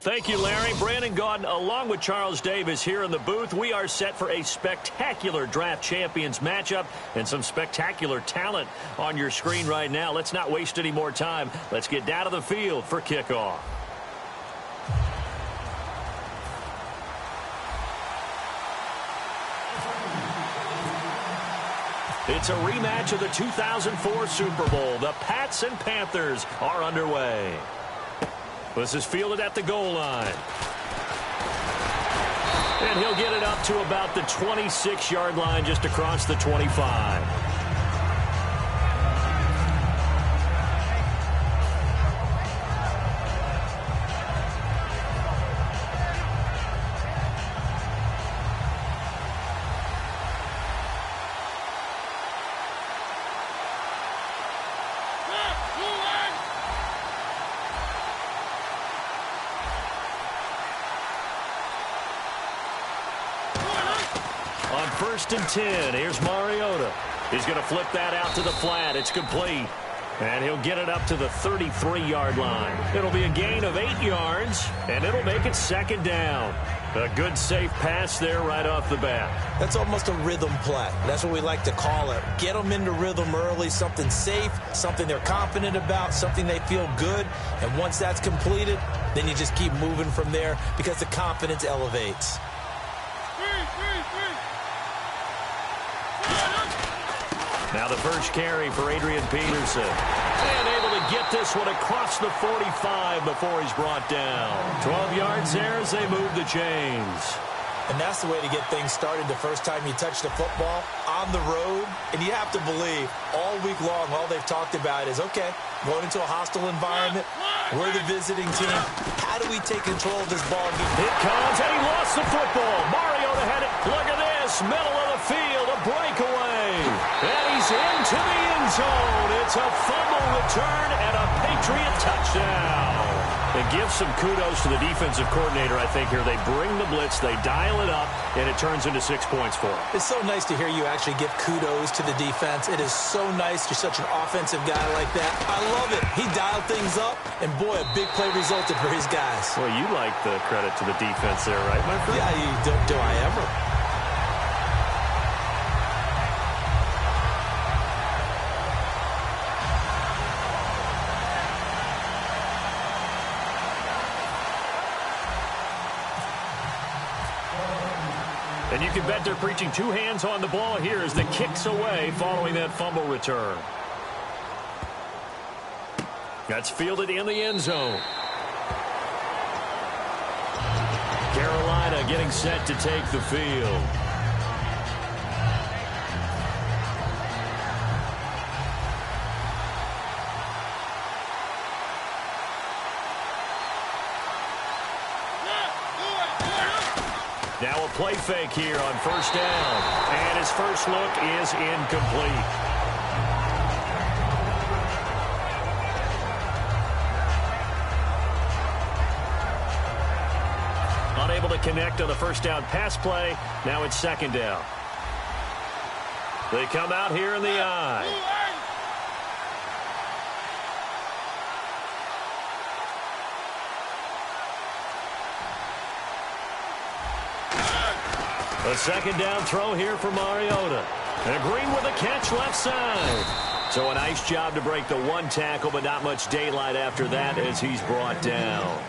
Thank you, Larry. Brandon Gaudin, along with Charles Davis here in the booth. We are set for a spectacular draft champions matchup and some spectacular talent on your screen right now. Let's not waste any more time. Let's get down to the field for kickoff. It's a rematch of the 2004 Super Bowl. The Pats and Panthers are underway. This is fielded at the goal line. And he'll get it up to about the 26-yard line, just across the 25. On 1st and 10, here's Mariota. He's going to flip that out to the flat. It's complete. And he'll get it up to the 33-yard line. It'll be a gain of 8 yards, and it'll make it 2nd down. A good, safe pass there right off the bat. That's almost a rhythm play. That's what we like to call it. Get them into rhythm early, something safe, something they're confident about, something they feel good. And once that's completed, then you just keep moving from there because the confidence elevates. Now the first carry for Adrian Peterson. And able to get this one across the 45 before he's brought down. 12 yards there as they move the chains. And that's the way to get things started the first time you touch the football on the road. And you have to believe all week long, all they've talked about is, okay, going into a hostile environment. We're the visiting team. How do we take control of this ball game? It comes, and he lost the football. Mariota had it. Look at this. Middle of the field, a breakaway. And he's into the end zone. It's a fumble return and a Patriot touchdown. It gives some kudos to the defensive coordinator, I think, here. They bring the blitz, they dial it up, and it turns into 6 points for them. It's so nice to hear you actually give kudos to the defense. It is so nice. You're such an offensive guy like that. I love it. He dialed things up, and boy, a big play resulted for his guys. Well, you like the credit to the defense there, right, my friend? Yeah, do I ever? And you can bet they're preaching 2 hands on the ball here as the kick's away following that fumble return. That's fielded in the end zone. Carolina getting set to take the field. Now a play fake here on 1st down. And his first look is incomplete. Unable to connect on the 1st down pass play. Now it's 2nd down. They come out here in the eye. A 2nd down throw here for Mariota. And Green with a catch left side. So a nice job to break the 1 tackle, but not much daylight after that as he's brought down.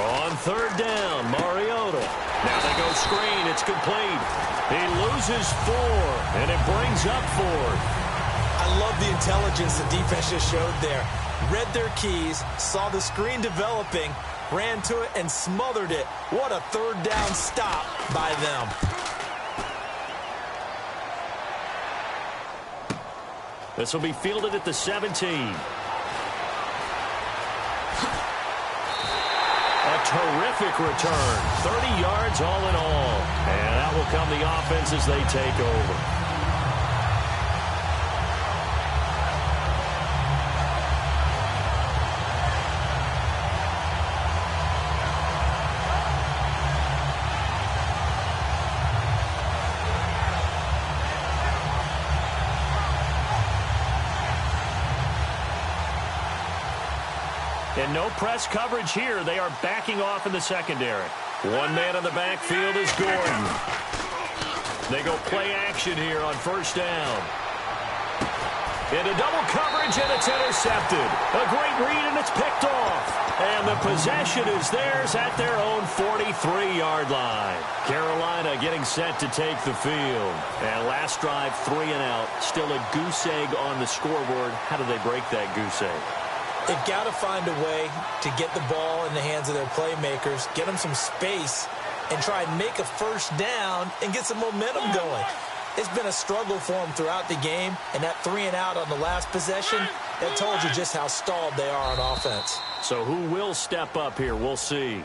On 3rd down, Mariota. Now they go screen. It's complete. He loses 4, and it brings up 4th. I love the intelligence the defense just showed there. Read their keys, saw the screen developing, ran to it, and smothered it. What a 3rd down stop by them. This will be fielded at the 17. Terrific return. 30 yards all in all. And out will come the offense as they take over. And no press coverage here. They are backing off in the secondary. One man in the backfield is Gordon. They go play action here on first down. Into double coverage, and it's intercepted. A great read, and it's picked off. And the possession is theirs at their own 43-yard line. Carolina getting set to take the field. And last drive, 3 and out. Still a goose egg on the scoreboard. How do they break that goose egg? They've got to find a way to get the ball in the hands of their playmakers, get them some space, and try and make a first down and get some momentum going. It's been a struggle for them throughout the game, and that 3 and out on the last possession, that told you just how stalled they are on offense. So who will step up here? We'll see.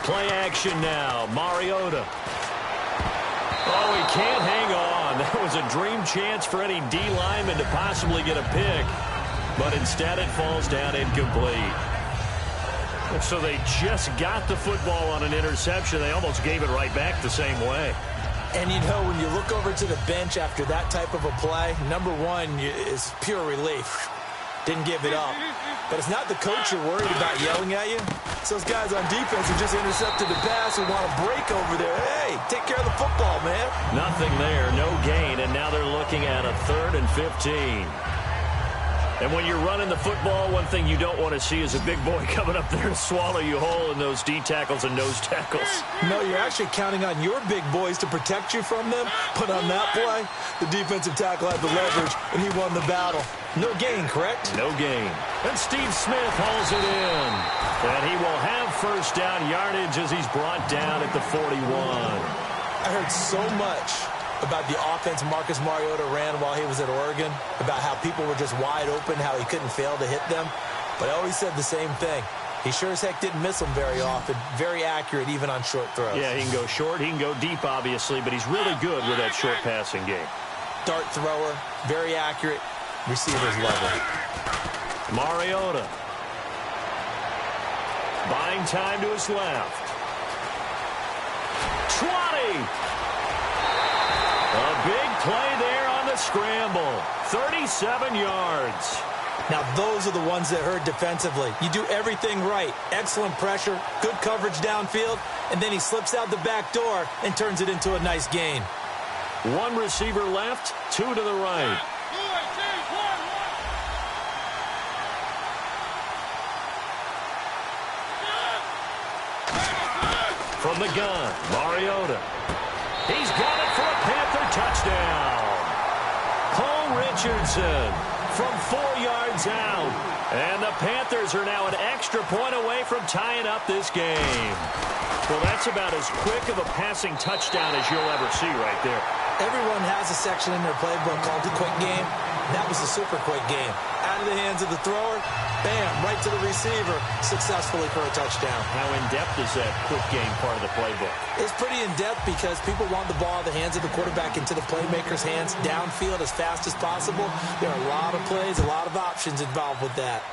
Play action now. Mariota. Oh, he can't hang on. That was a dream chance for any D lineman to possibly get a pick. But instead it falls down incomplete. So they just got the football on an interception. They almost gave it right back the same way. And, you know, when you look over to the bench after that type of a play, number one is pure relief. Didn't give it up. But it's not the coach you're worried about yelling at you. It's those guys on defense who just intercepted the pass who want to break over there. Hey, take care of the football, man. Nothing there, no gain, and now they're looking at a 3rd and 15. And when you're running the football, one thing you don't want to see is a big boy coming up there to swallow you whole in those D tackles and nose tackles. No, you're actually counting on your big boys to protect you from them. But on that play, the defensive tackle had the leverage, and he won the battle. No gain, correct? No gain. And Steve Smith hauls it in. And he will have first down yardage as he's brought down at the 41. I heard so much about the offense Marcus Mariota ran while he was at Oregon, about how people were just wide open, how he couldn't fail to hit them. But I always said the same thing. He sure as heck didn't miss them very often. Very accurate even on short throws. Yeah, he can go short, he can go deep, obviously, but he's really good with that short passing game. Dart thrower, very accurate, receivers level. Mariota. Buying time to his left. 20. A big play there on the scramble. 37 yards. Now, those are the ones that hurt defensively. You do everything right. Excellent pressure, good coverage downfield, and then he slips out the back door and turns it into a nice gain. One receiver left, 2 to the right. From the gun, Mariota. He's got it for a Panther touchdown. Cole Richardson from 4 yards out. And the Panthers are now an extra point away from tying up this game. Well, that's about as quick of a passing touchdown as you'll ever see right there. Everyone has a section in their playbook called the quick game. That was the super quick game. Out of the hands of the thrower, bam, right to the receiver, successfully for a touchdown. How in-depth is that quick game part of the playbook? It's pretty in-depth because people want the ball in the hands of the quarterback into the playmaker's hands downfield as fast as possible. There are a lot of plays, a lot of options involved with that.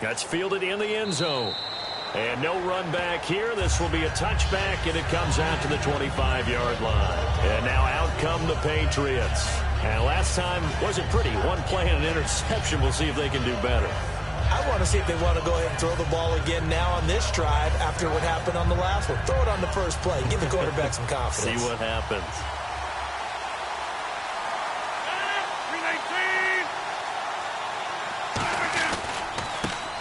That's fielded in the end zone. And no run back here. This will be a touchback, and it comes out to the 25-yard line. And now out come the Patriots. And last time wasn't pretty. One play and an interception. We'll see if they can do better. I want to see if they want to go ahead and throw the ball again now on this drive after what happened on the last one. Throw it on the first play. Give the quarterback some confidence. See what happens.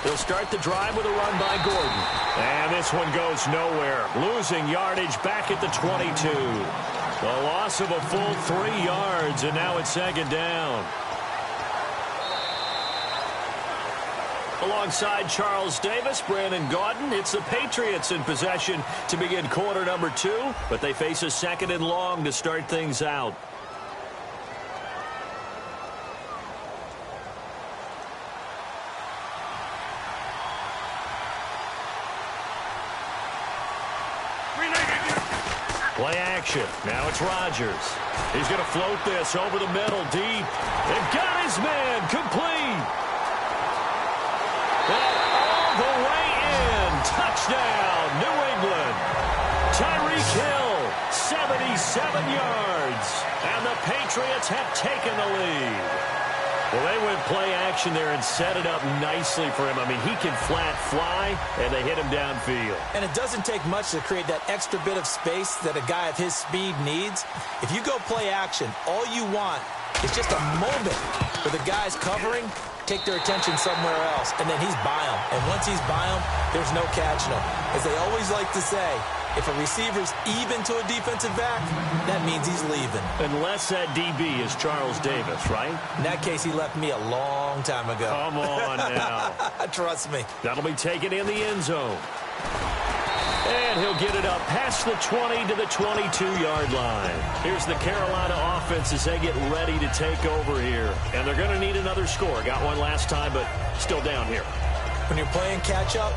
They'll start the drive with a run by Gordon. And this one goes nowhere. Losing yardage back at the 22. The loss of a full 3 yards, and now it's second down. Alongside Charles Davis, Brandon Gaudin, it's the Patriots in possession to begin quarter number 2, but they face a 2nd and long to start things out. Play action. Now it's Rodgers. He's going to float this over the middle deep. And got his man complete. Touchdown, New England. Tyreek Hill, 77 yards. And the Patriots have taken the lead. Well, they went play action there and set it up nicely for him. I mean, he can flat fly, and they hit him downfield. And it doesn't take much to create that extra bit of space that a guy of his speed needs. If you go play action, all you want is just a moment where the guy's covering, take their attention somewhere else, and then he's by him. And once he's by him, there's no catching him. As they always like to say, if a receiver's even to a defensive back, that means he's leaving. Unless that DB is Charles Davis, right? In that case, he left me a long time ago. Come on now. Trust me. That'll be taken in the end zone. And he'll get it up past the 20 to the 22-yard line. Here's the Carolina offense as they get ready to take over here. And they're going to need another score. Got one last time, but still down here. When you're playing catch-up,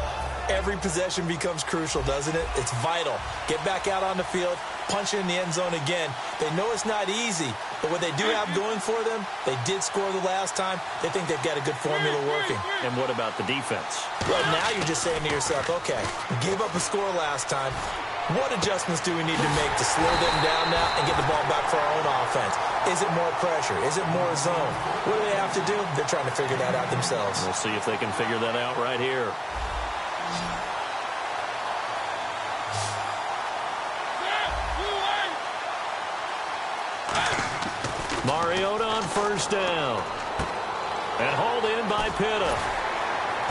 every possession becomes crucial, doesn't it? It's vital. Get back out on the field, punch it in the end zone again. They know it's not easy, but what they do have going for them, they did score the last time. They think they've got a good formula working. And what about the defense? Well, now you're just saying to yourself, okay, we gave up a score last time. What adjustments do we need to make to slow them down now and get the ball back for our own offense? Is it more pressure? Is it more zone? What do they have to do? They're trying to figure that out themselves. We'll see if they can figure that out right here. Mariota on first down. And hauled in by Pitta.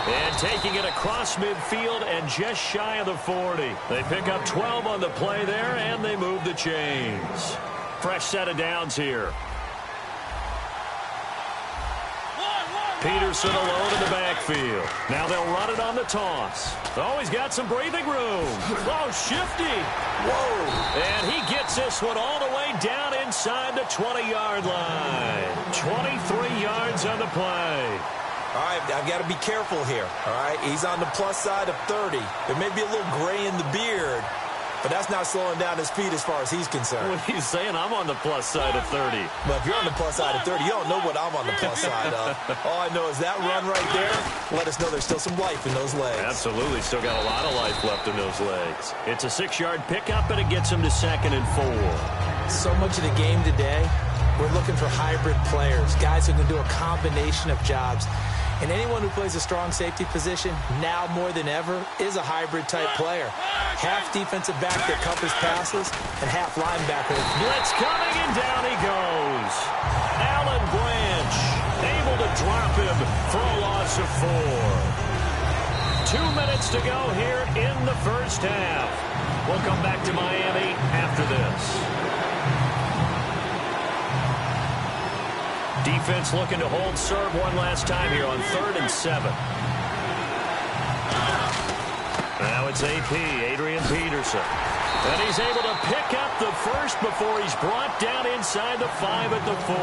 And taking it across midfield and just shy of the 40. They pick up 12 on the play there, and they move the chains. Fresh set of downs here. Peterson alone in the backfield. Now they'll run it on the toss. Oh, he's got some breathing room. Oh, shifty. Whoa. And he gets this one all the way down inside the 20-yard line. 23 yards on the play. All right, I've got to be careful here. All right, he's on the plus side of 30. There may be a little gray in the beard, but that's not slowing down his speed as far as he's concerned. What he's saying, I'm on the plus side of 30. But if you're on the plus side of 30, you don't know what I'm on the plus side of. All I know is that run right there, let us know there's still some life in those legs. Absolutely, still got a lot of life left in those legs. It's a 6-yard pickup, and it gets him to 2nd and 4. So much of the game today, we're looking for hybrid players, guys who can do a combination of jobs. And anyone who plays a strong safety position, now more than ever, is a hybrid-type player. Half defensive back that covers passes, and half linebacker. Blitz coming, and down he goes. Alan Branch able to drop him for a loss of 4. 2 minutes to go here in the first half. We'll come back to Miami after this. Defense looking to hold serve one last time here on 3rd and 7. Now it's AP, Adrian Peterson. And he's able to pick up the first before he's brought down inside the 5 at the 4.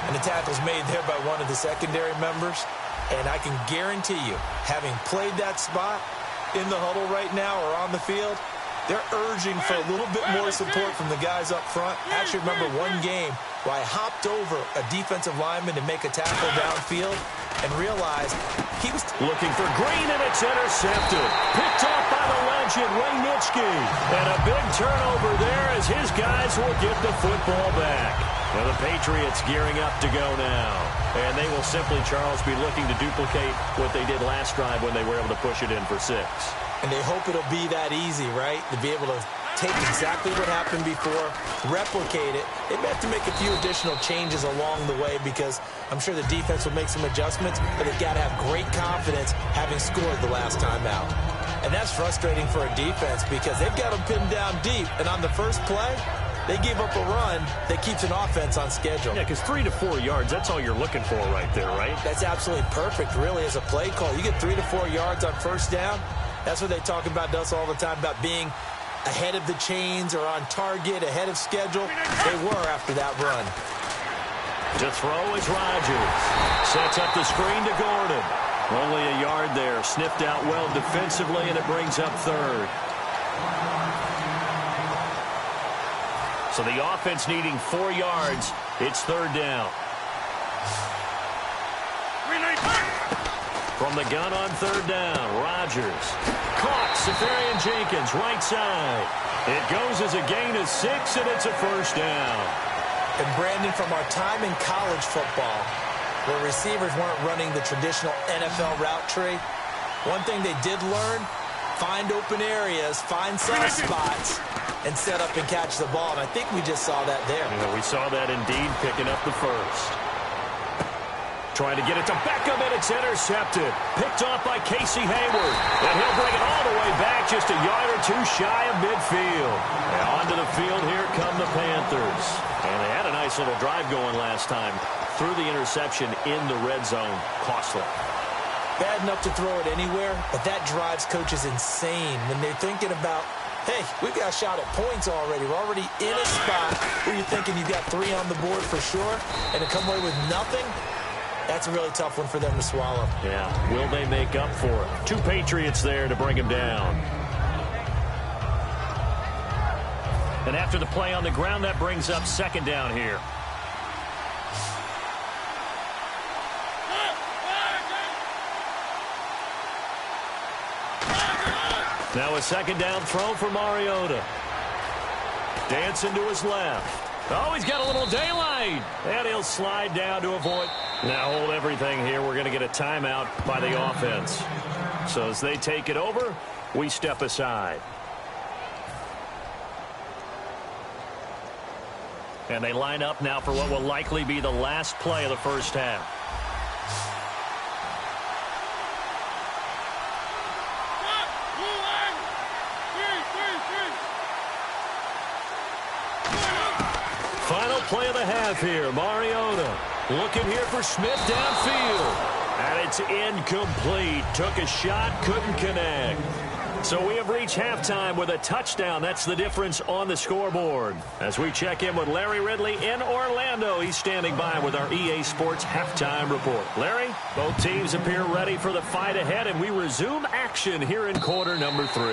And the tackle's made there by one of the secondary members. And I can guarantee you, having played that spot in the huddle right now or on the field, they're urging for a little bit more support from the guys up front. I actually remember one game where I hopped over a defensive lineman to make a tackle downfield and realized he was looking for Green, and it's intercepted. Picked off by the legend, Ray Nitschke. And a big turnover there as his guys will get the football back. Well, the Patriots gearing up to go now. And they will simply, Charles, be looking to duplicate what they did last drive when they were able to push it in for 6. And they hope it'll be that easy, right? To be able to take exactly what happened before, replicate it. They may have to make a few additional changes along the way because I'm sure the defense will make some adjustments, but they've got to have great confidence having scored the last time out. And that's frustrating for a defense because they've got them pinned down deep, and on the first play, they give up a run that keeps an offense on schedule. Yeah, because 3 to 4 yards, that's all you're looking for right there, right? That's absolutely perfect, really, as a play call. You get 3 to 4 yards on first down. That's what they talk about to us all the time, about being ahead of the chains or on target, ahead of schedule. They were after that run. To throw is Rodgers. Sets up the screen to Gordon. Only a yard there. Sniffed out well defensively, and it brings up 3rd. So the offense needing 4 yards. It's 3rd down. From the gun on 3rd down, Rodgers Caught. Safarian-Jenkins, right side. It goes as a gain of 6, and it's a first down. And Brandon, from our time in college football, where receivers weren't running the traditional NFL route tree, one thing they did learn, find open areas, find soft spots, and set up and catch the ball. And I think we just saw that there. Yeah, we saw that indeed, picking up the first. Trying to get it to Beckham, and it's intercepted. Picked off by Casey Hayward. And he'll bring it all the way back, just a yard or two shy of midfield. And onto the field, here come the Panthers. And they had a nice little drive going last time. Threw the interception in the red zone. Costly. Bad enough to throw it anywhere, but that drives coaches insane when they're thinking about, hey, we've got a shot at points already. We're already in a spot where you're thinking you've got 3 on the board for sure, and to come away with nothing, that's a really tough one for them to swallow. Yeah, will they make up for it? 2 Patriots there to bring him down. And after the play on the ground, that brings up second down here. Now a second down throw for Mariota. Dancing to his left. Oh, he's got a little daylight. And he'll slide down to avoid. Now hold everything here. We're going to get a timeout by the offense. So as they take it over, we step aside. And they line up now for what will likely be the last play of the first half. Final play of the half here. Mariota looking here for Smith downfield. And it's incomplete. Took a shot, couldn't connect. So we have reached halftime with a touchdown. That's the difference on the scoreboard. As we check in with Larry Ridley in Orlando, he's standing by with our EA Sports halftime report. Larry, both teams appear ready for the fight ahead, and we resume action here in quarter number 3.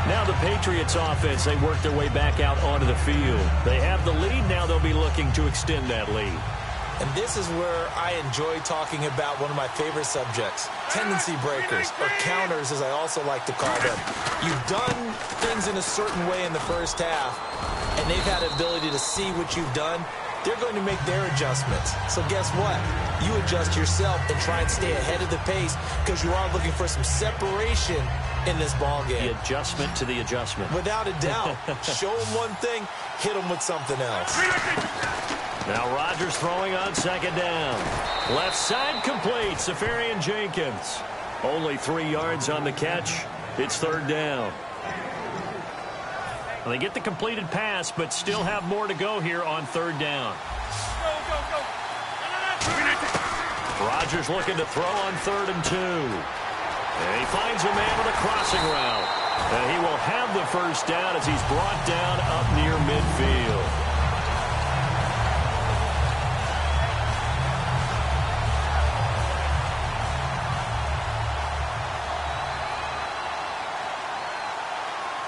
Now the Patriots offense, they work their way back out onto the field. They have the lead. Now they'll be looking to extend that lead. And this is where I enjoy talking about one of my favorite subjects, tendency breakers, or counters as I also like to call them. You've done things in a certain way in the first half, and they've had the ability to see what you've done. They're going to make their adjustments. So guess what? You adjust yourself and try and stay ahead of the pace because you are looking for some separation in this ball game. The adjustment to the adjustment. Without a doubt. Show them one thing, hit them with something else. Now Rodgers throwing on second down. Left side complete. Safarian-Jenkins. Only 3 yards on the catch. It's third down. Well, they get the completed pass, but still have more to go here on third down. Rodgers looking to throw on 3rd and 2. And he finds a man with a crossing route. And he will have the first down as he's brought down up near midfield.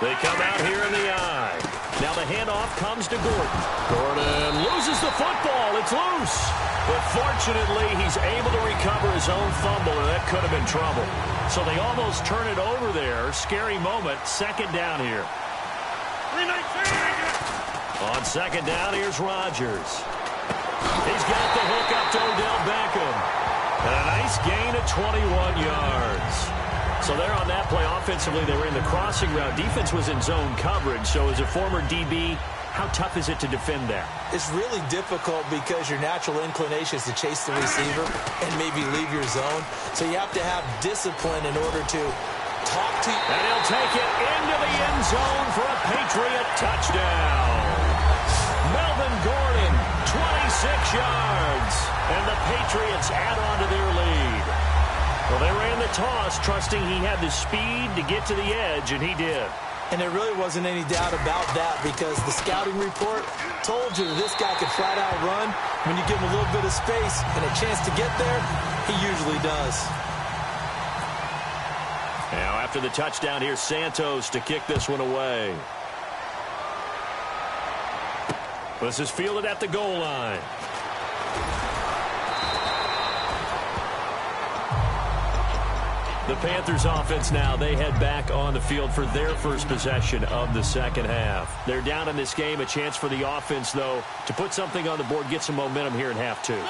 They come out here in the eye. Now the handoff comes to Gordon. Gordon loses the football. It's loose. But fortunately, he's able to recover his own fumble, and that could have been trouble. So they almost turn it over there. Scary moment. Second down here. On second down, here's Rodgers. He's got the hook up to Odell Beckham. And a nice gain of 21 yards. So there on that play, offensively, they were in the crossing route. Defense was in zone coverage. So as a former DB, how tough is it to defend that? It's really difficult because your natural inclination is to chase the receiver and maybe leave your zone. So you have to have discipline in order to talk to... And he'll take it into the end zone for a Patriot touchdown. Melvin Gordon, 26 yards. And the Patriots add on to their lead. Well, they ran the toss, trusting he had the speed to get to the edge, and he did. And there really wasn't any doubt about that because the scouting report told you this guy could flat out run. When you give him a little bit of space and a chance to get there, he usually does. Now, after the touchdown, here's Santos to kick this one away. This is fielded at the goal line. The Panthers offense now, they head back on the field for their first possession of the second half. They're down in this game. A chance for the offense, though, to put something on the board, get some momentum here in half two.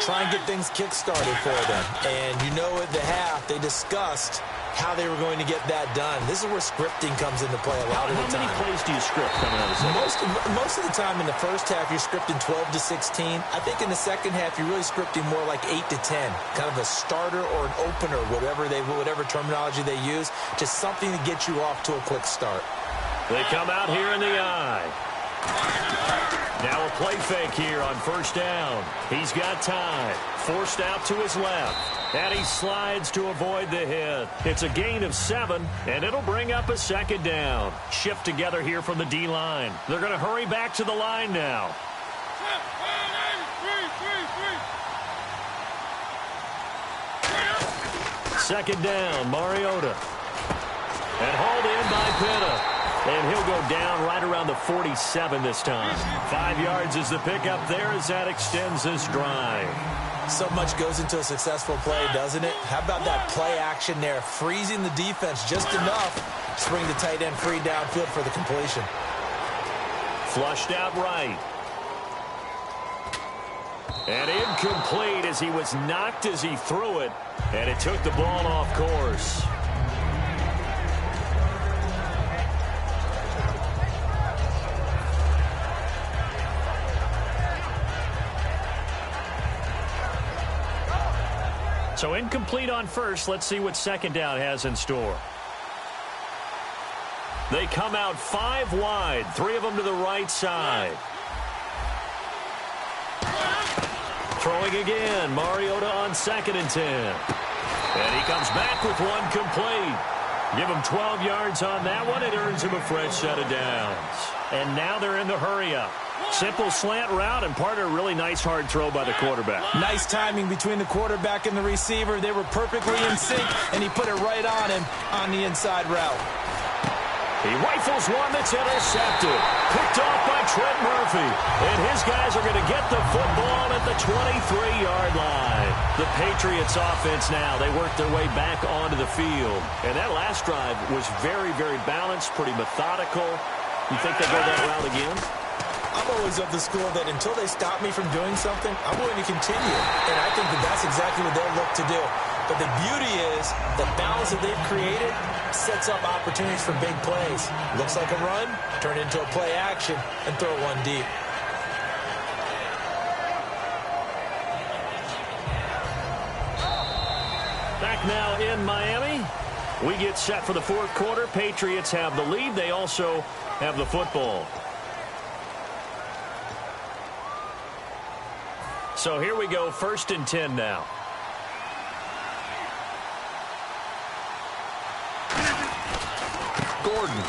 Try and get things kick-started for them. And you know at the half, they discussed how they were going to get that done. This is where scripting comes into play a lot of the time. How many plays do you script coming out of the second? Most of the time in the first half, you're scripting 12 to 16. I think in the second half, you're really scripting more like 8 to 10. Kind of a starter or an opener, whatever terminology they use. Just something to get you off to a quick start. They come out here in the eye. Now a play fake here on first down. He's got time. Forced out to his left. And he slides to avoid the hit. It's a gain of 7, and it'll bring up a second down. Shift together here from the D-line. They're going to hurry back to the line now. Second down, Mariota. And hauled in by Pitta. And he'll go down right around the 47 this time. 5 yards is the pickup there as that extends this drive. So much goes into a successful play, doesn't it? How about that play action there, freezing the defense just enough to bring the tight end free downfield for the completion. Flushed out right. And incomplete as he was knocked as he threw it. And it took the ball off course. So incomplete on first. Let's see what second down has in store. They come out 5 wide. 3 of them to the right side. Throwing again. Mariota on 2nd and 10. And he comes back with one complete. Give him 12 yards on that one. It earns him a fresh set of downs. And now they're in the hurry-up. Simple slant route and part of a really nice hard throw by the quarterback. Nice timing between the quarterback and the receiver. They were perfectly in sync, and he put it right on him on the inside route. He rifles one that's intercepted. Picked off by Trent Murphy. And his guys are going to get the football at the 23-yard line. The Patriots offense now, they work their way back onto the field. And that last drive was very, very balanced, pretty methodical. You think they go that route again? I'm always of the school that until they stop me from doing something, I'm going to continue. And I think that that's exactly what they'll look to do. But the beauty is the balance that they've created sets up opportunities for big plays. Looks like a run, turn into a play action, and throw one deep. Back now in Miami. We get set for the fourth quarter. Patriots have the lead. They also have the football. So here we go, 1st and 10 now. Gordon.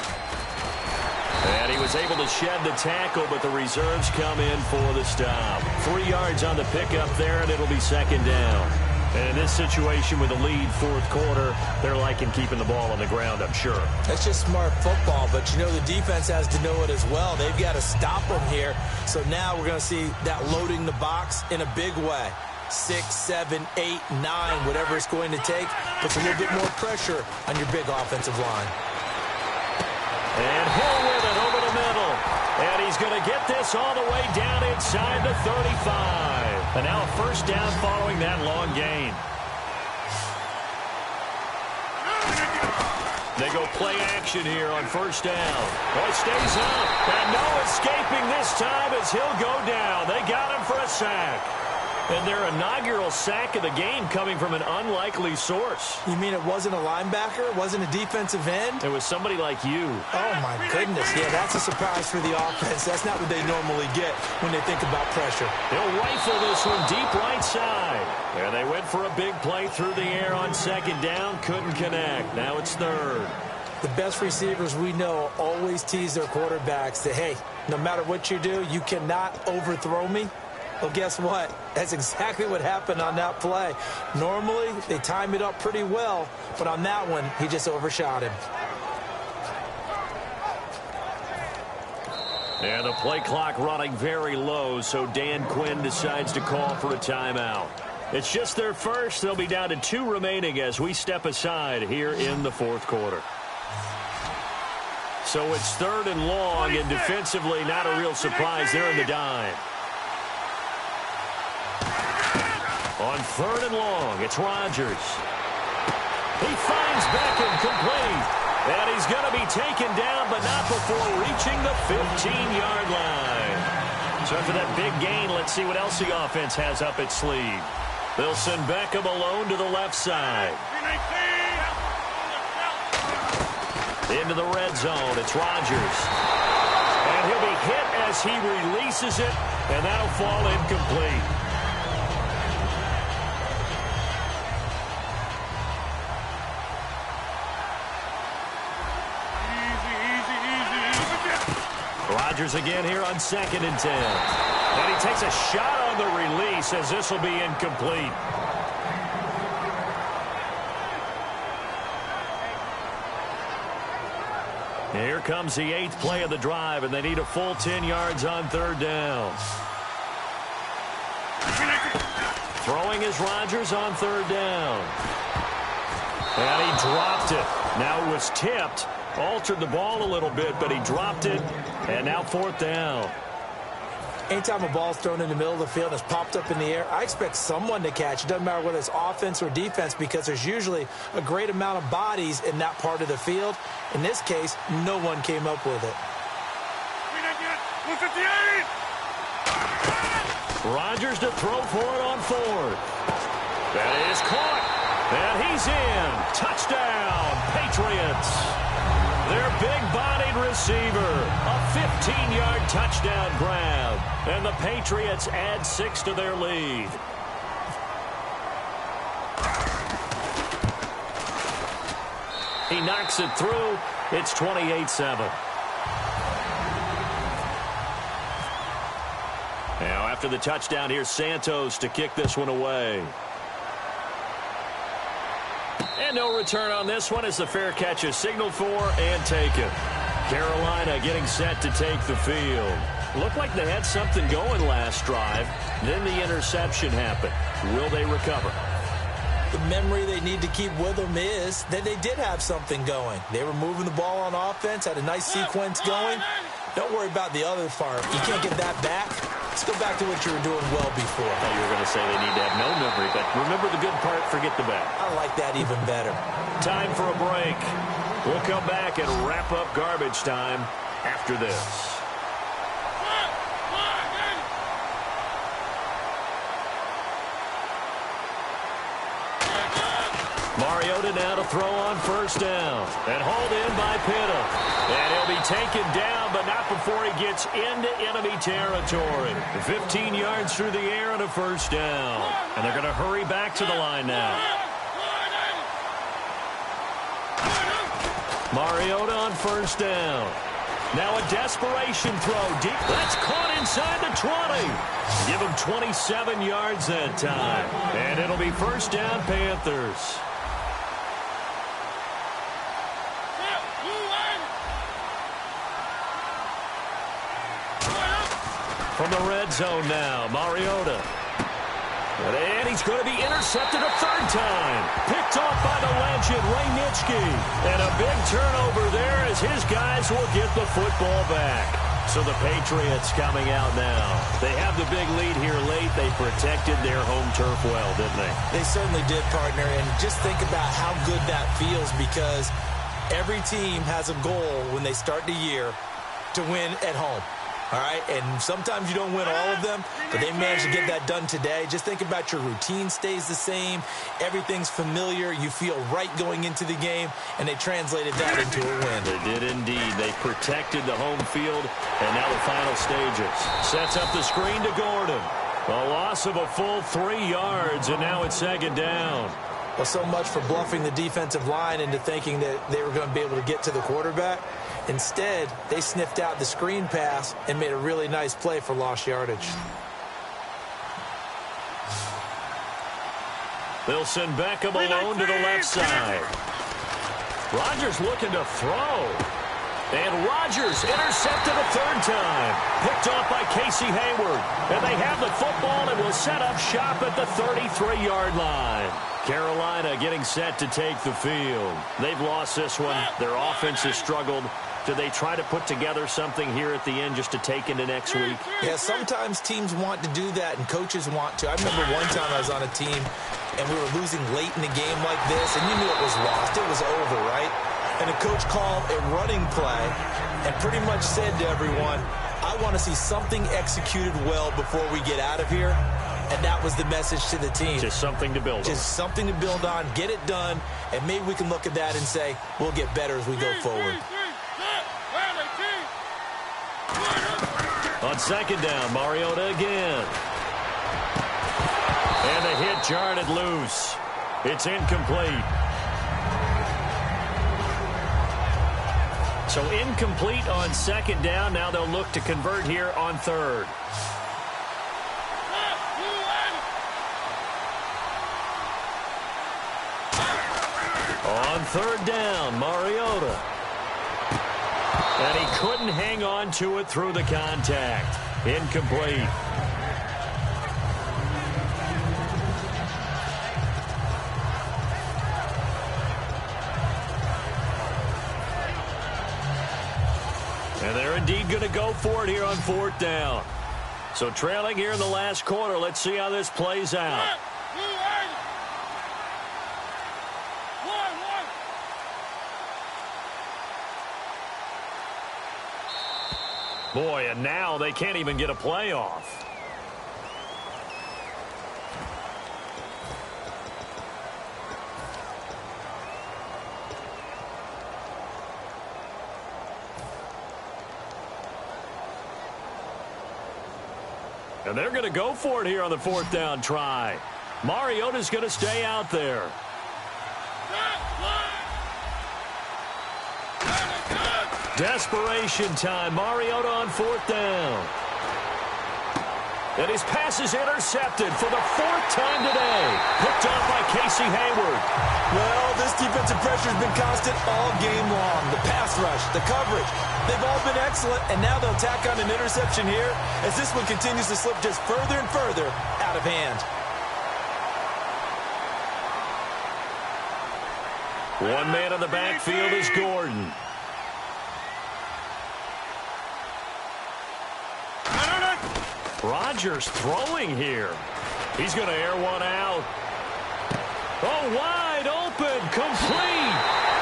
And he was able to shed the tackle, but the reserves come in for the stop. 3 yards on the pickup there, and it'll be 2nd down. And in this situation with the lead, fourth quarter, they're liking keeping the ball on the ground, I'm sure. That's just smart football, but you know the defense has to know it as well. They've got to stop them here. So now we're going to see that loading the box in a big way. 6, 7, 8, 9, whatever it's going to take, puts a little bit more pressure on your big offensive line. And Hill with it over the middle. And he's going to get this all the way down inside the 35. And now a first down following that long gain. They go play action here on first down. Oh, it stays up. And no escaping this time as he'll go down. They got him for a sack. And their inaugural sack of the game coming from an unlikely source. You mean it wasn't a linebacker? It wasn't a defensive end? It was somebody like you. Oh, my goodness. Yeah, that's a surprise for the offense. That's not what they normally get when they think about pressure. They'll rifle this one deep right side. And they went for a big play through the air on 2nd down. Couldn't connect. Now it's 3rd. The best receivers we know always tease their quarterbacks that, hey, no matter what you do, you cannot overthrow me. Well, guess what? That's exactly what happened on that play. Normally, they time it up pretty well, but on that one, he just overshot him. And the play clock running very low, so Dan Quinn decides to call for a timeout. It's just their first. They'll be down to 2 remaining as we step aside here in the fourth quarter. So it's 3rd and long, and defensively not a real surprise. They're in the dime. On 3rd and long, it's Rodgers. He finds Beckham complete. And he's going to be taken down, but not before reaching the 15-yard line. So after that big gain, let's see what else the offense has up its sleeve. They'll send Beckham alone to the left side. Into the red zone, it's Rodgers. And he'll be hit as he releases it, and that'll fall incomplete. Rodgers again here on 2nd and 10. And he takes a shot on the release as this will be incomplete. Here comes the 8th play of the drive, and they need a full 10 yards on 3rd down. Throwing is Rodgers on 3rd down. And he dropped it. Now it was tipped. Altered the ball a little bit, but he dropped it. And now 4th down. Anytime a ball's thrown in the middle of the field and it's popped up in the air, I expect someone to catch. It doesn't matter whether it's offense or defense, because there's usually a great amount of bodies in that part of the field. In this case, no one came up with it. Rodgers to throw for it on 4th. That is caught. And he's in. Touchdown, Patriots. Their big-bodied receiver, a 15-yard touchdown grab. And the Patriots add 6 to their lead. He knocks it through. It's 28-7. Now, after the touchdown, here's Santos to kick this one away. And no return on this one as the fair catch is signaled for and taken. Carolina getting set to take the field. Looked like they had something going last drive. Then the interception happened. Will they recover? The memory they need to keep with them is that they did have something going. They were moving the ball on offense, had a nice sequence going. Don't worry about the other part. You can't get that back. Let's go back to what you were doing well before. I thought you were going to say they need to have no memory, but remember the good part, forget the bad. I like that even better. Time for a break. We'll come back and wrap up garbage time after this. Mariota now to throw on 1st down. And hauled in by Pitta. And he'll be taken down, but not before he gets into enemy territory. 15 yards through the air and a 1st down. And they're going to hurry back to the line now. Mariota on 1st down. Now a desperation throw deep. That's caught inside the 20. Give him 27 yards that time. And it'll be 1st down, Panthers. From the red zone now, Mariota. And he's going to be intercepted a 3rd time. Picked off by the legend, Ray Nitschke. And a big turnover there as his guys will get the football back. So the Patriots coming out now. They have the big lead here late. They protected their home turf well, didn't they? They certainly did, partner. And just think about how good that feels, because every team has a goal when they start the year to win at home. All right, and sometimes you don't win all of them, but they managed to get that done today. Just think about your routine stays the same. Everything's familiar. You feel right going into the game, and they translated that into a win. They did indeed. They protected the home field, and now the final stages. Sets up the screen to Gordon. A loss of a full 3 yards, and now it's 2nd down. Well, so much for bluffing the defensive line into thinking that they were going to be able to get to the quarterback. Instead, they sniffed out the screen pass and made a really nice play for lost yardage. They'll send Beckham alone to the left side. Rodgers looking to throw. And Rodgers intercepted a third time. Picked off by Casey Hayward. And they have the football and will set up shop at the 33-yard line. Carolina getting set to take the field. They've lost this one. Their offense has struggled. Do they try to put together something here at the end just to take into next week? Yeah, sometimes teams want to do that and coaches want to. I remember one time I was on a team and we were losing late in the game like this, and you knew it was lost. It was over, right? And the coach called a running play and pretty much said to everyone, I want to see something executed well before we get out of here. And that was the message to the team. Just something to build on. Just something to build on, get it done, and maybe we can look at that and say, we'll get better as we go forward. On second down, Mariota again. And the hit jarred it loose. It's incomplete. So incomplete on second down. Now they'll look to convert here on third. On third down, Mariota. And he couldn't hang on to it through the contact. Incomplete. And they're indeed going to go for it here on fourth down. So trailing here in the last quarter. Let's see how this plays out. Boy, and now they can't even get a playoff. And they're going to go for it here on the fourth down try. Mariota's going to stay out there. Desperation time. Mariota on fourth down. And his pass is intercepted for the fourth time today. Picked off by Casey Hayward. Well, this defensive pressure has been constant all game long. The pass rush, the coverage, they've all been excellent, and now they'll tack on an interception here as this one continues to slip just further and further out of hand. One man in the backfield is Gordon. Rodgers throwing here. He's going to air one out. Oh, wide open, complete,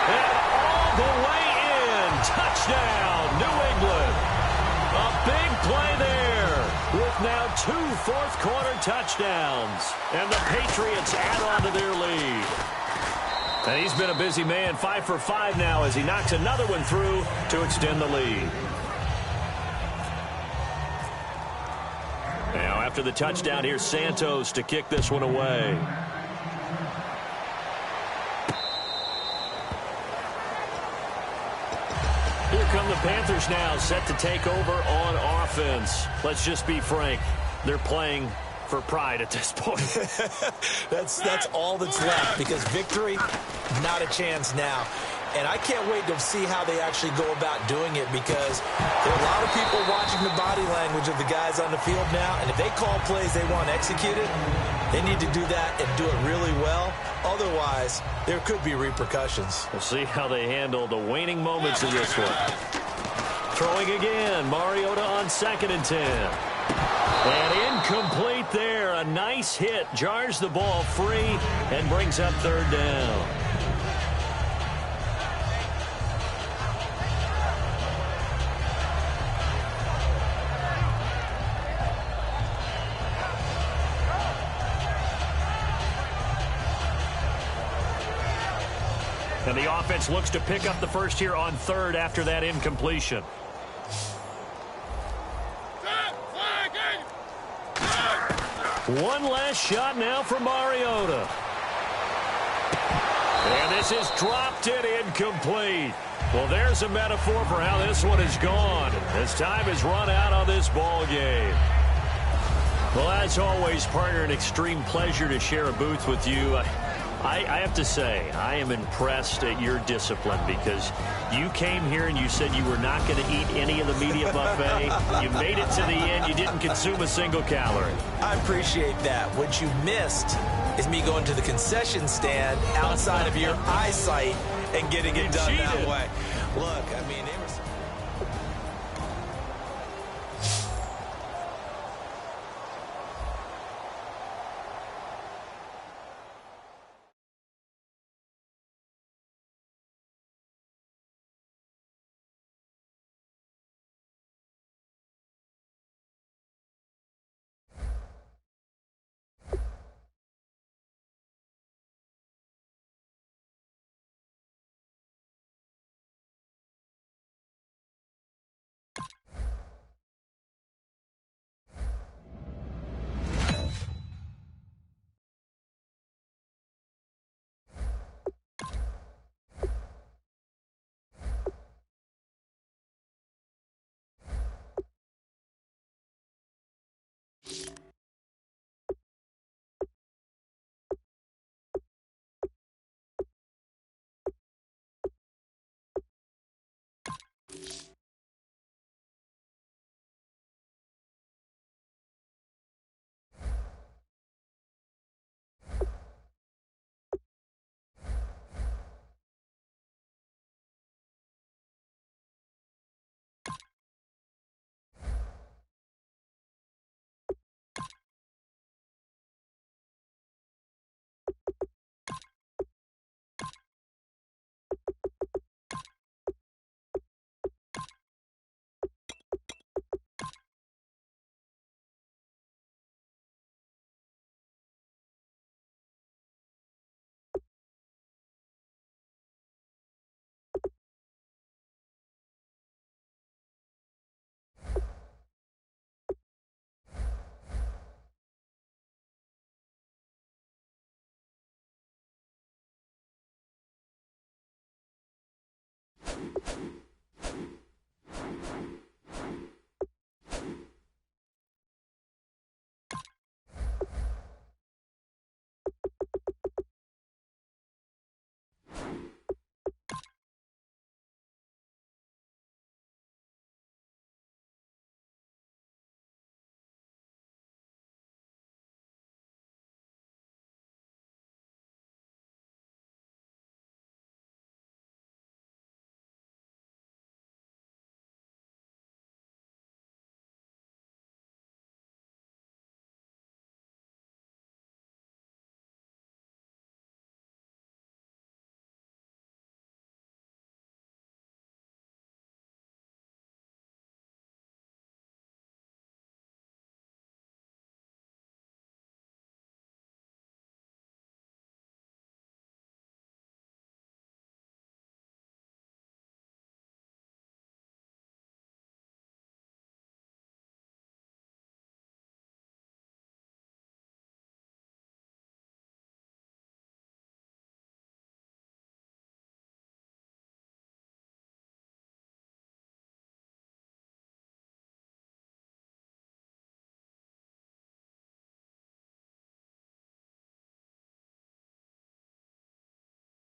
and all the way in. Touchdown, New England. A big play there with now 2 fourth-quarter touchdowns. And the Patriots add on to their lead. And he's been a busy man, 5 for 5 now as he knocks another one through to extend the lead. Now, after the touchdown, here's Santos to kick this one away. Here come the Panthers now, set to take over on offense. Let's just be frank. They're playing for pride at this point. That's all that's left, because victory, not a chance now. And I can't wait to see how they actually go about doing it, because there are a lot of people watching the body language of the guys on the field now, and if they call plays they want executed, they need to do that and do it really well. Otherwise, there could be repercussions. We'll see how they handle the waning moments of this one. Throwing again, Mariota on 2nd and 10. And incomplete there. A nice hit. Jars the ball free and brings up 3rd down. And the offense looks to pick up the first here on 3rd after that incompletion. One last shot now for Mariota. And this is dropped it incomplete. Well, there's a metaphor for how this one is gone as time has run out on this ball game. Well, as always, partner, an extreme pleasure to share a booth with you. I have to say, I am impressed at your discipline because you came here and you said you were not going to eat any of the media buffet. You made it to the end. You didn't consume a single calorie. I appreciate that. What you missed is me going to the concession stand outside of your eyesight and getting it done that way. Look,